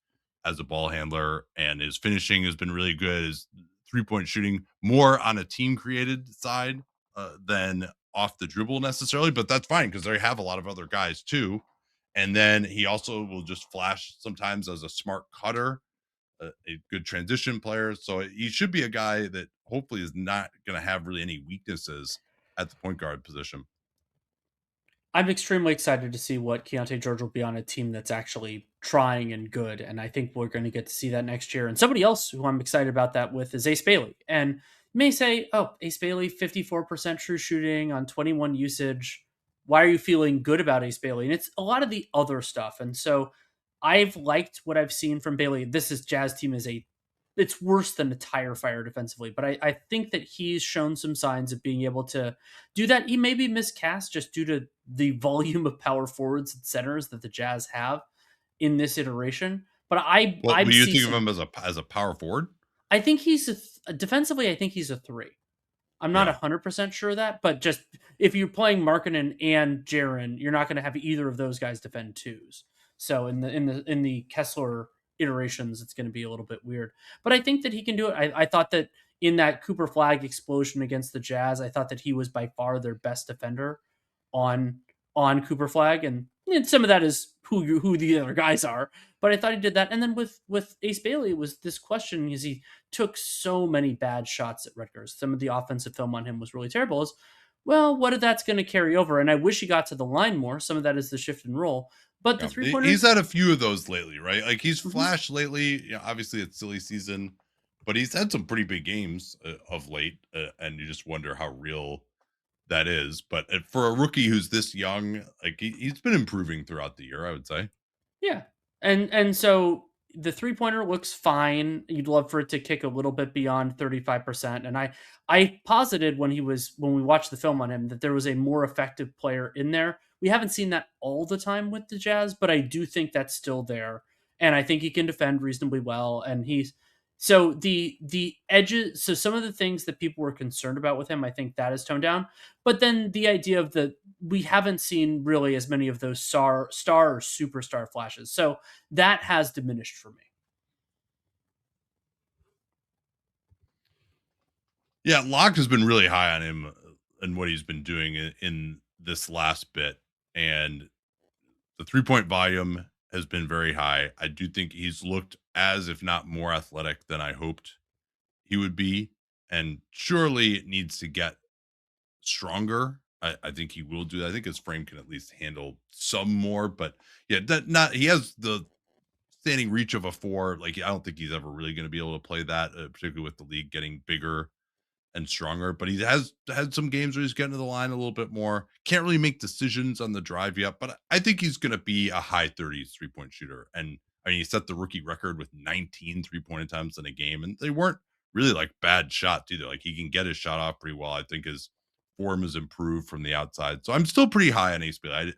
as a ball handler, and his finishing has been really good. His 3-point shooting more on a team created side than off the dribble necessarily, but that's fine because they have a lot of other guys too. And then he also will just flash sometimes as a smart cutter, a good transition player. So he should be a guy that hopefully is not going to have really any weaknesses at the point guard position. I'm extremely excited to see what Keontae George will be on a team that's actually trying and good, and I think we're going to get to see that next year. And somebody else who I'm excited about that with is Ace Bailey. And you may say, "Oh, Ace Bailey, 54% true shooting on 21 usage. Why are you feeling good about Ace Bailey?" And it's a lot of the other stuff. And so I've liked what I've seen from Bailey. This is Jazz team is a it's worse than a tire fire defensively, but I think that he's shown some signs of being able to do that. He may be miscast just due to the volume of power forwards and centers that the Jazz have in this iteration. But Well, I do you see think of some. him as a power forward? I think he's defensively. I think he's a three. I'm not Yeah. 100% sure of that, but just if you're playing Markkanen and Jaren, you're not going to have either of those guys defend twos. So in the Kessler iterations, it's going to be a little bit weird. But I think that he can do it. I thought that in that Cooper Flagg explosion against the Jazz, I thought that he was by far their best defender on on Cooper Flagg, and some of that is who the other guys are. But I thought he did that, and then with Ace Bailey, it was this question because he took so many bad shots at Rutgers. Some of the offensive film on him was really terrible. Is well, what if that's going to carry over? And I wish he got to the line more. Some of that is the shift and roll, but the Yeah, three he's pointers. had a few of those lately, right? Like he's Mhm. flashed lately. Yeah, obviously it's silly season, but he's had some pretty big games of late, and you just wonder how real that is. But for a rookie who's this young, like he's been improving throughout the year, I would say. Yeah. And so the three-pointer looks fine. You'd love for it to kick a little bit beyond 35%. And I posited when we watched the film on him that there was a more effective player in there. We haven't seen that all the time with the Jazz, but I do think that's still there. And I think he can defend reasonably well. And he's so the edges, so some of the things that people were concerned about with him, I think that is toned down. But then the idea of the we haven't seen really as many of those star or superstar flashes. So that has diminished for me. Yeah, Locke has been really high on him and what he's been doing in this last bit, and the 3-point volume has been very high. I do think he's looked as, if not more athletic than I hoped he would be, and surely it needs to get stronger. I think he will do that. I think his frame can at least handle some more, but yeah, that not he has the standing reach of a four. Like I don't think he's ever really going to be able to play that, particularly with the league getting bigger and stronger. But he has had some games where he's getting to the line a little bit more. Can't really make decisions on the drive yet, but I think he's going to be a high 30s 3-point shooter. And I mean, he set the rookie record with 19 3-point attempts in a game, and they weren't really like bad shots either. Like he can get his shot off pretty well. I think his form has improved from the outside. So I'm still pretty high on Ace Bailey.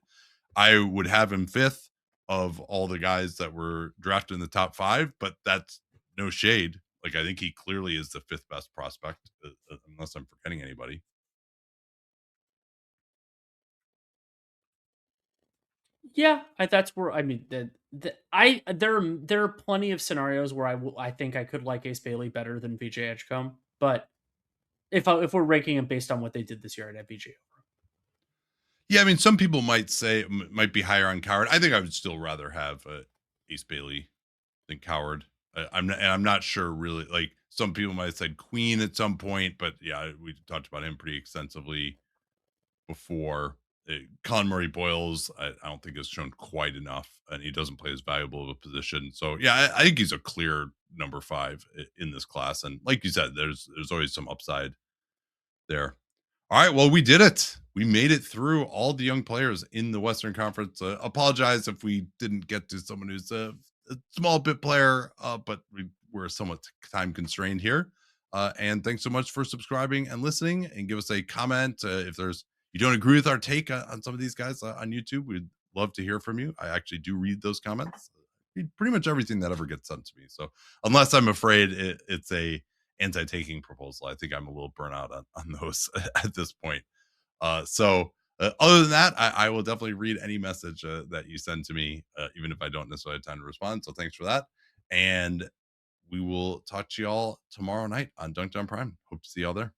I would have him fifth of all the guys that were drafted in the top five, but that's no shade. Like I think he clearly is the fifth best prospect, unless I'm forgetting anybody. Yeah, that's where I mean there are plenty of scenarios where I think I could like Ace Bailey better than VJ Edgecombe, but if we're ranking him based on what they did this year, I'd have VJ. Yeah, I mean, some people might say might be higher on Coward. I think I would still rather have Ace Bailey than Coward. I'm not sure really. Like some people might have said Queen at some point, but yeah, we talked about him pretty extensively before. Con Murray Boyles, I don't think has shown quite enough, and he doesn't play as valuable of a position. So yeah, I think he's a clear number 5 in this class. And like you said, there's always some upside there. All right, well, we did it. We made it through all the young players in the Western Conference. Apologize if we didn't get to someone who's a small bit player, but we're somewhat time constrained here. And thanks so much for subscribing and listening. And give us a comment if you don't agree with our take on some of these guys on YouTube. We'd love to hear from you. I actually do read those comments. Read pretty much everything that ever gets sent to me. So unless I'm afraid it's a anti-taking proposal, I think I'm a little burnt out on those at this point. Other than that, I will definitely read any message that you send to me, even if I don't necessarily have time to respond. So thanks for that. And we will talk to y'all tomorrow night on Dunc'd On Prime. Hope to see y'all there.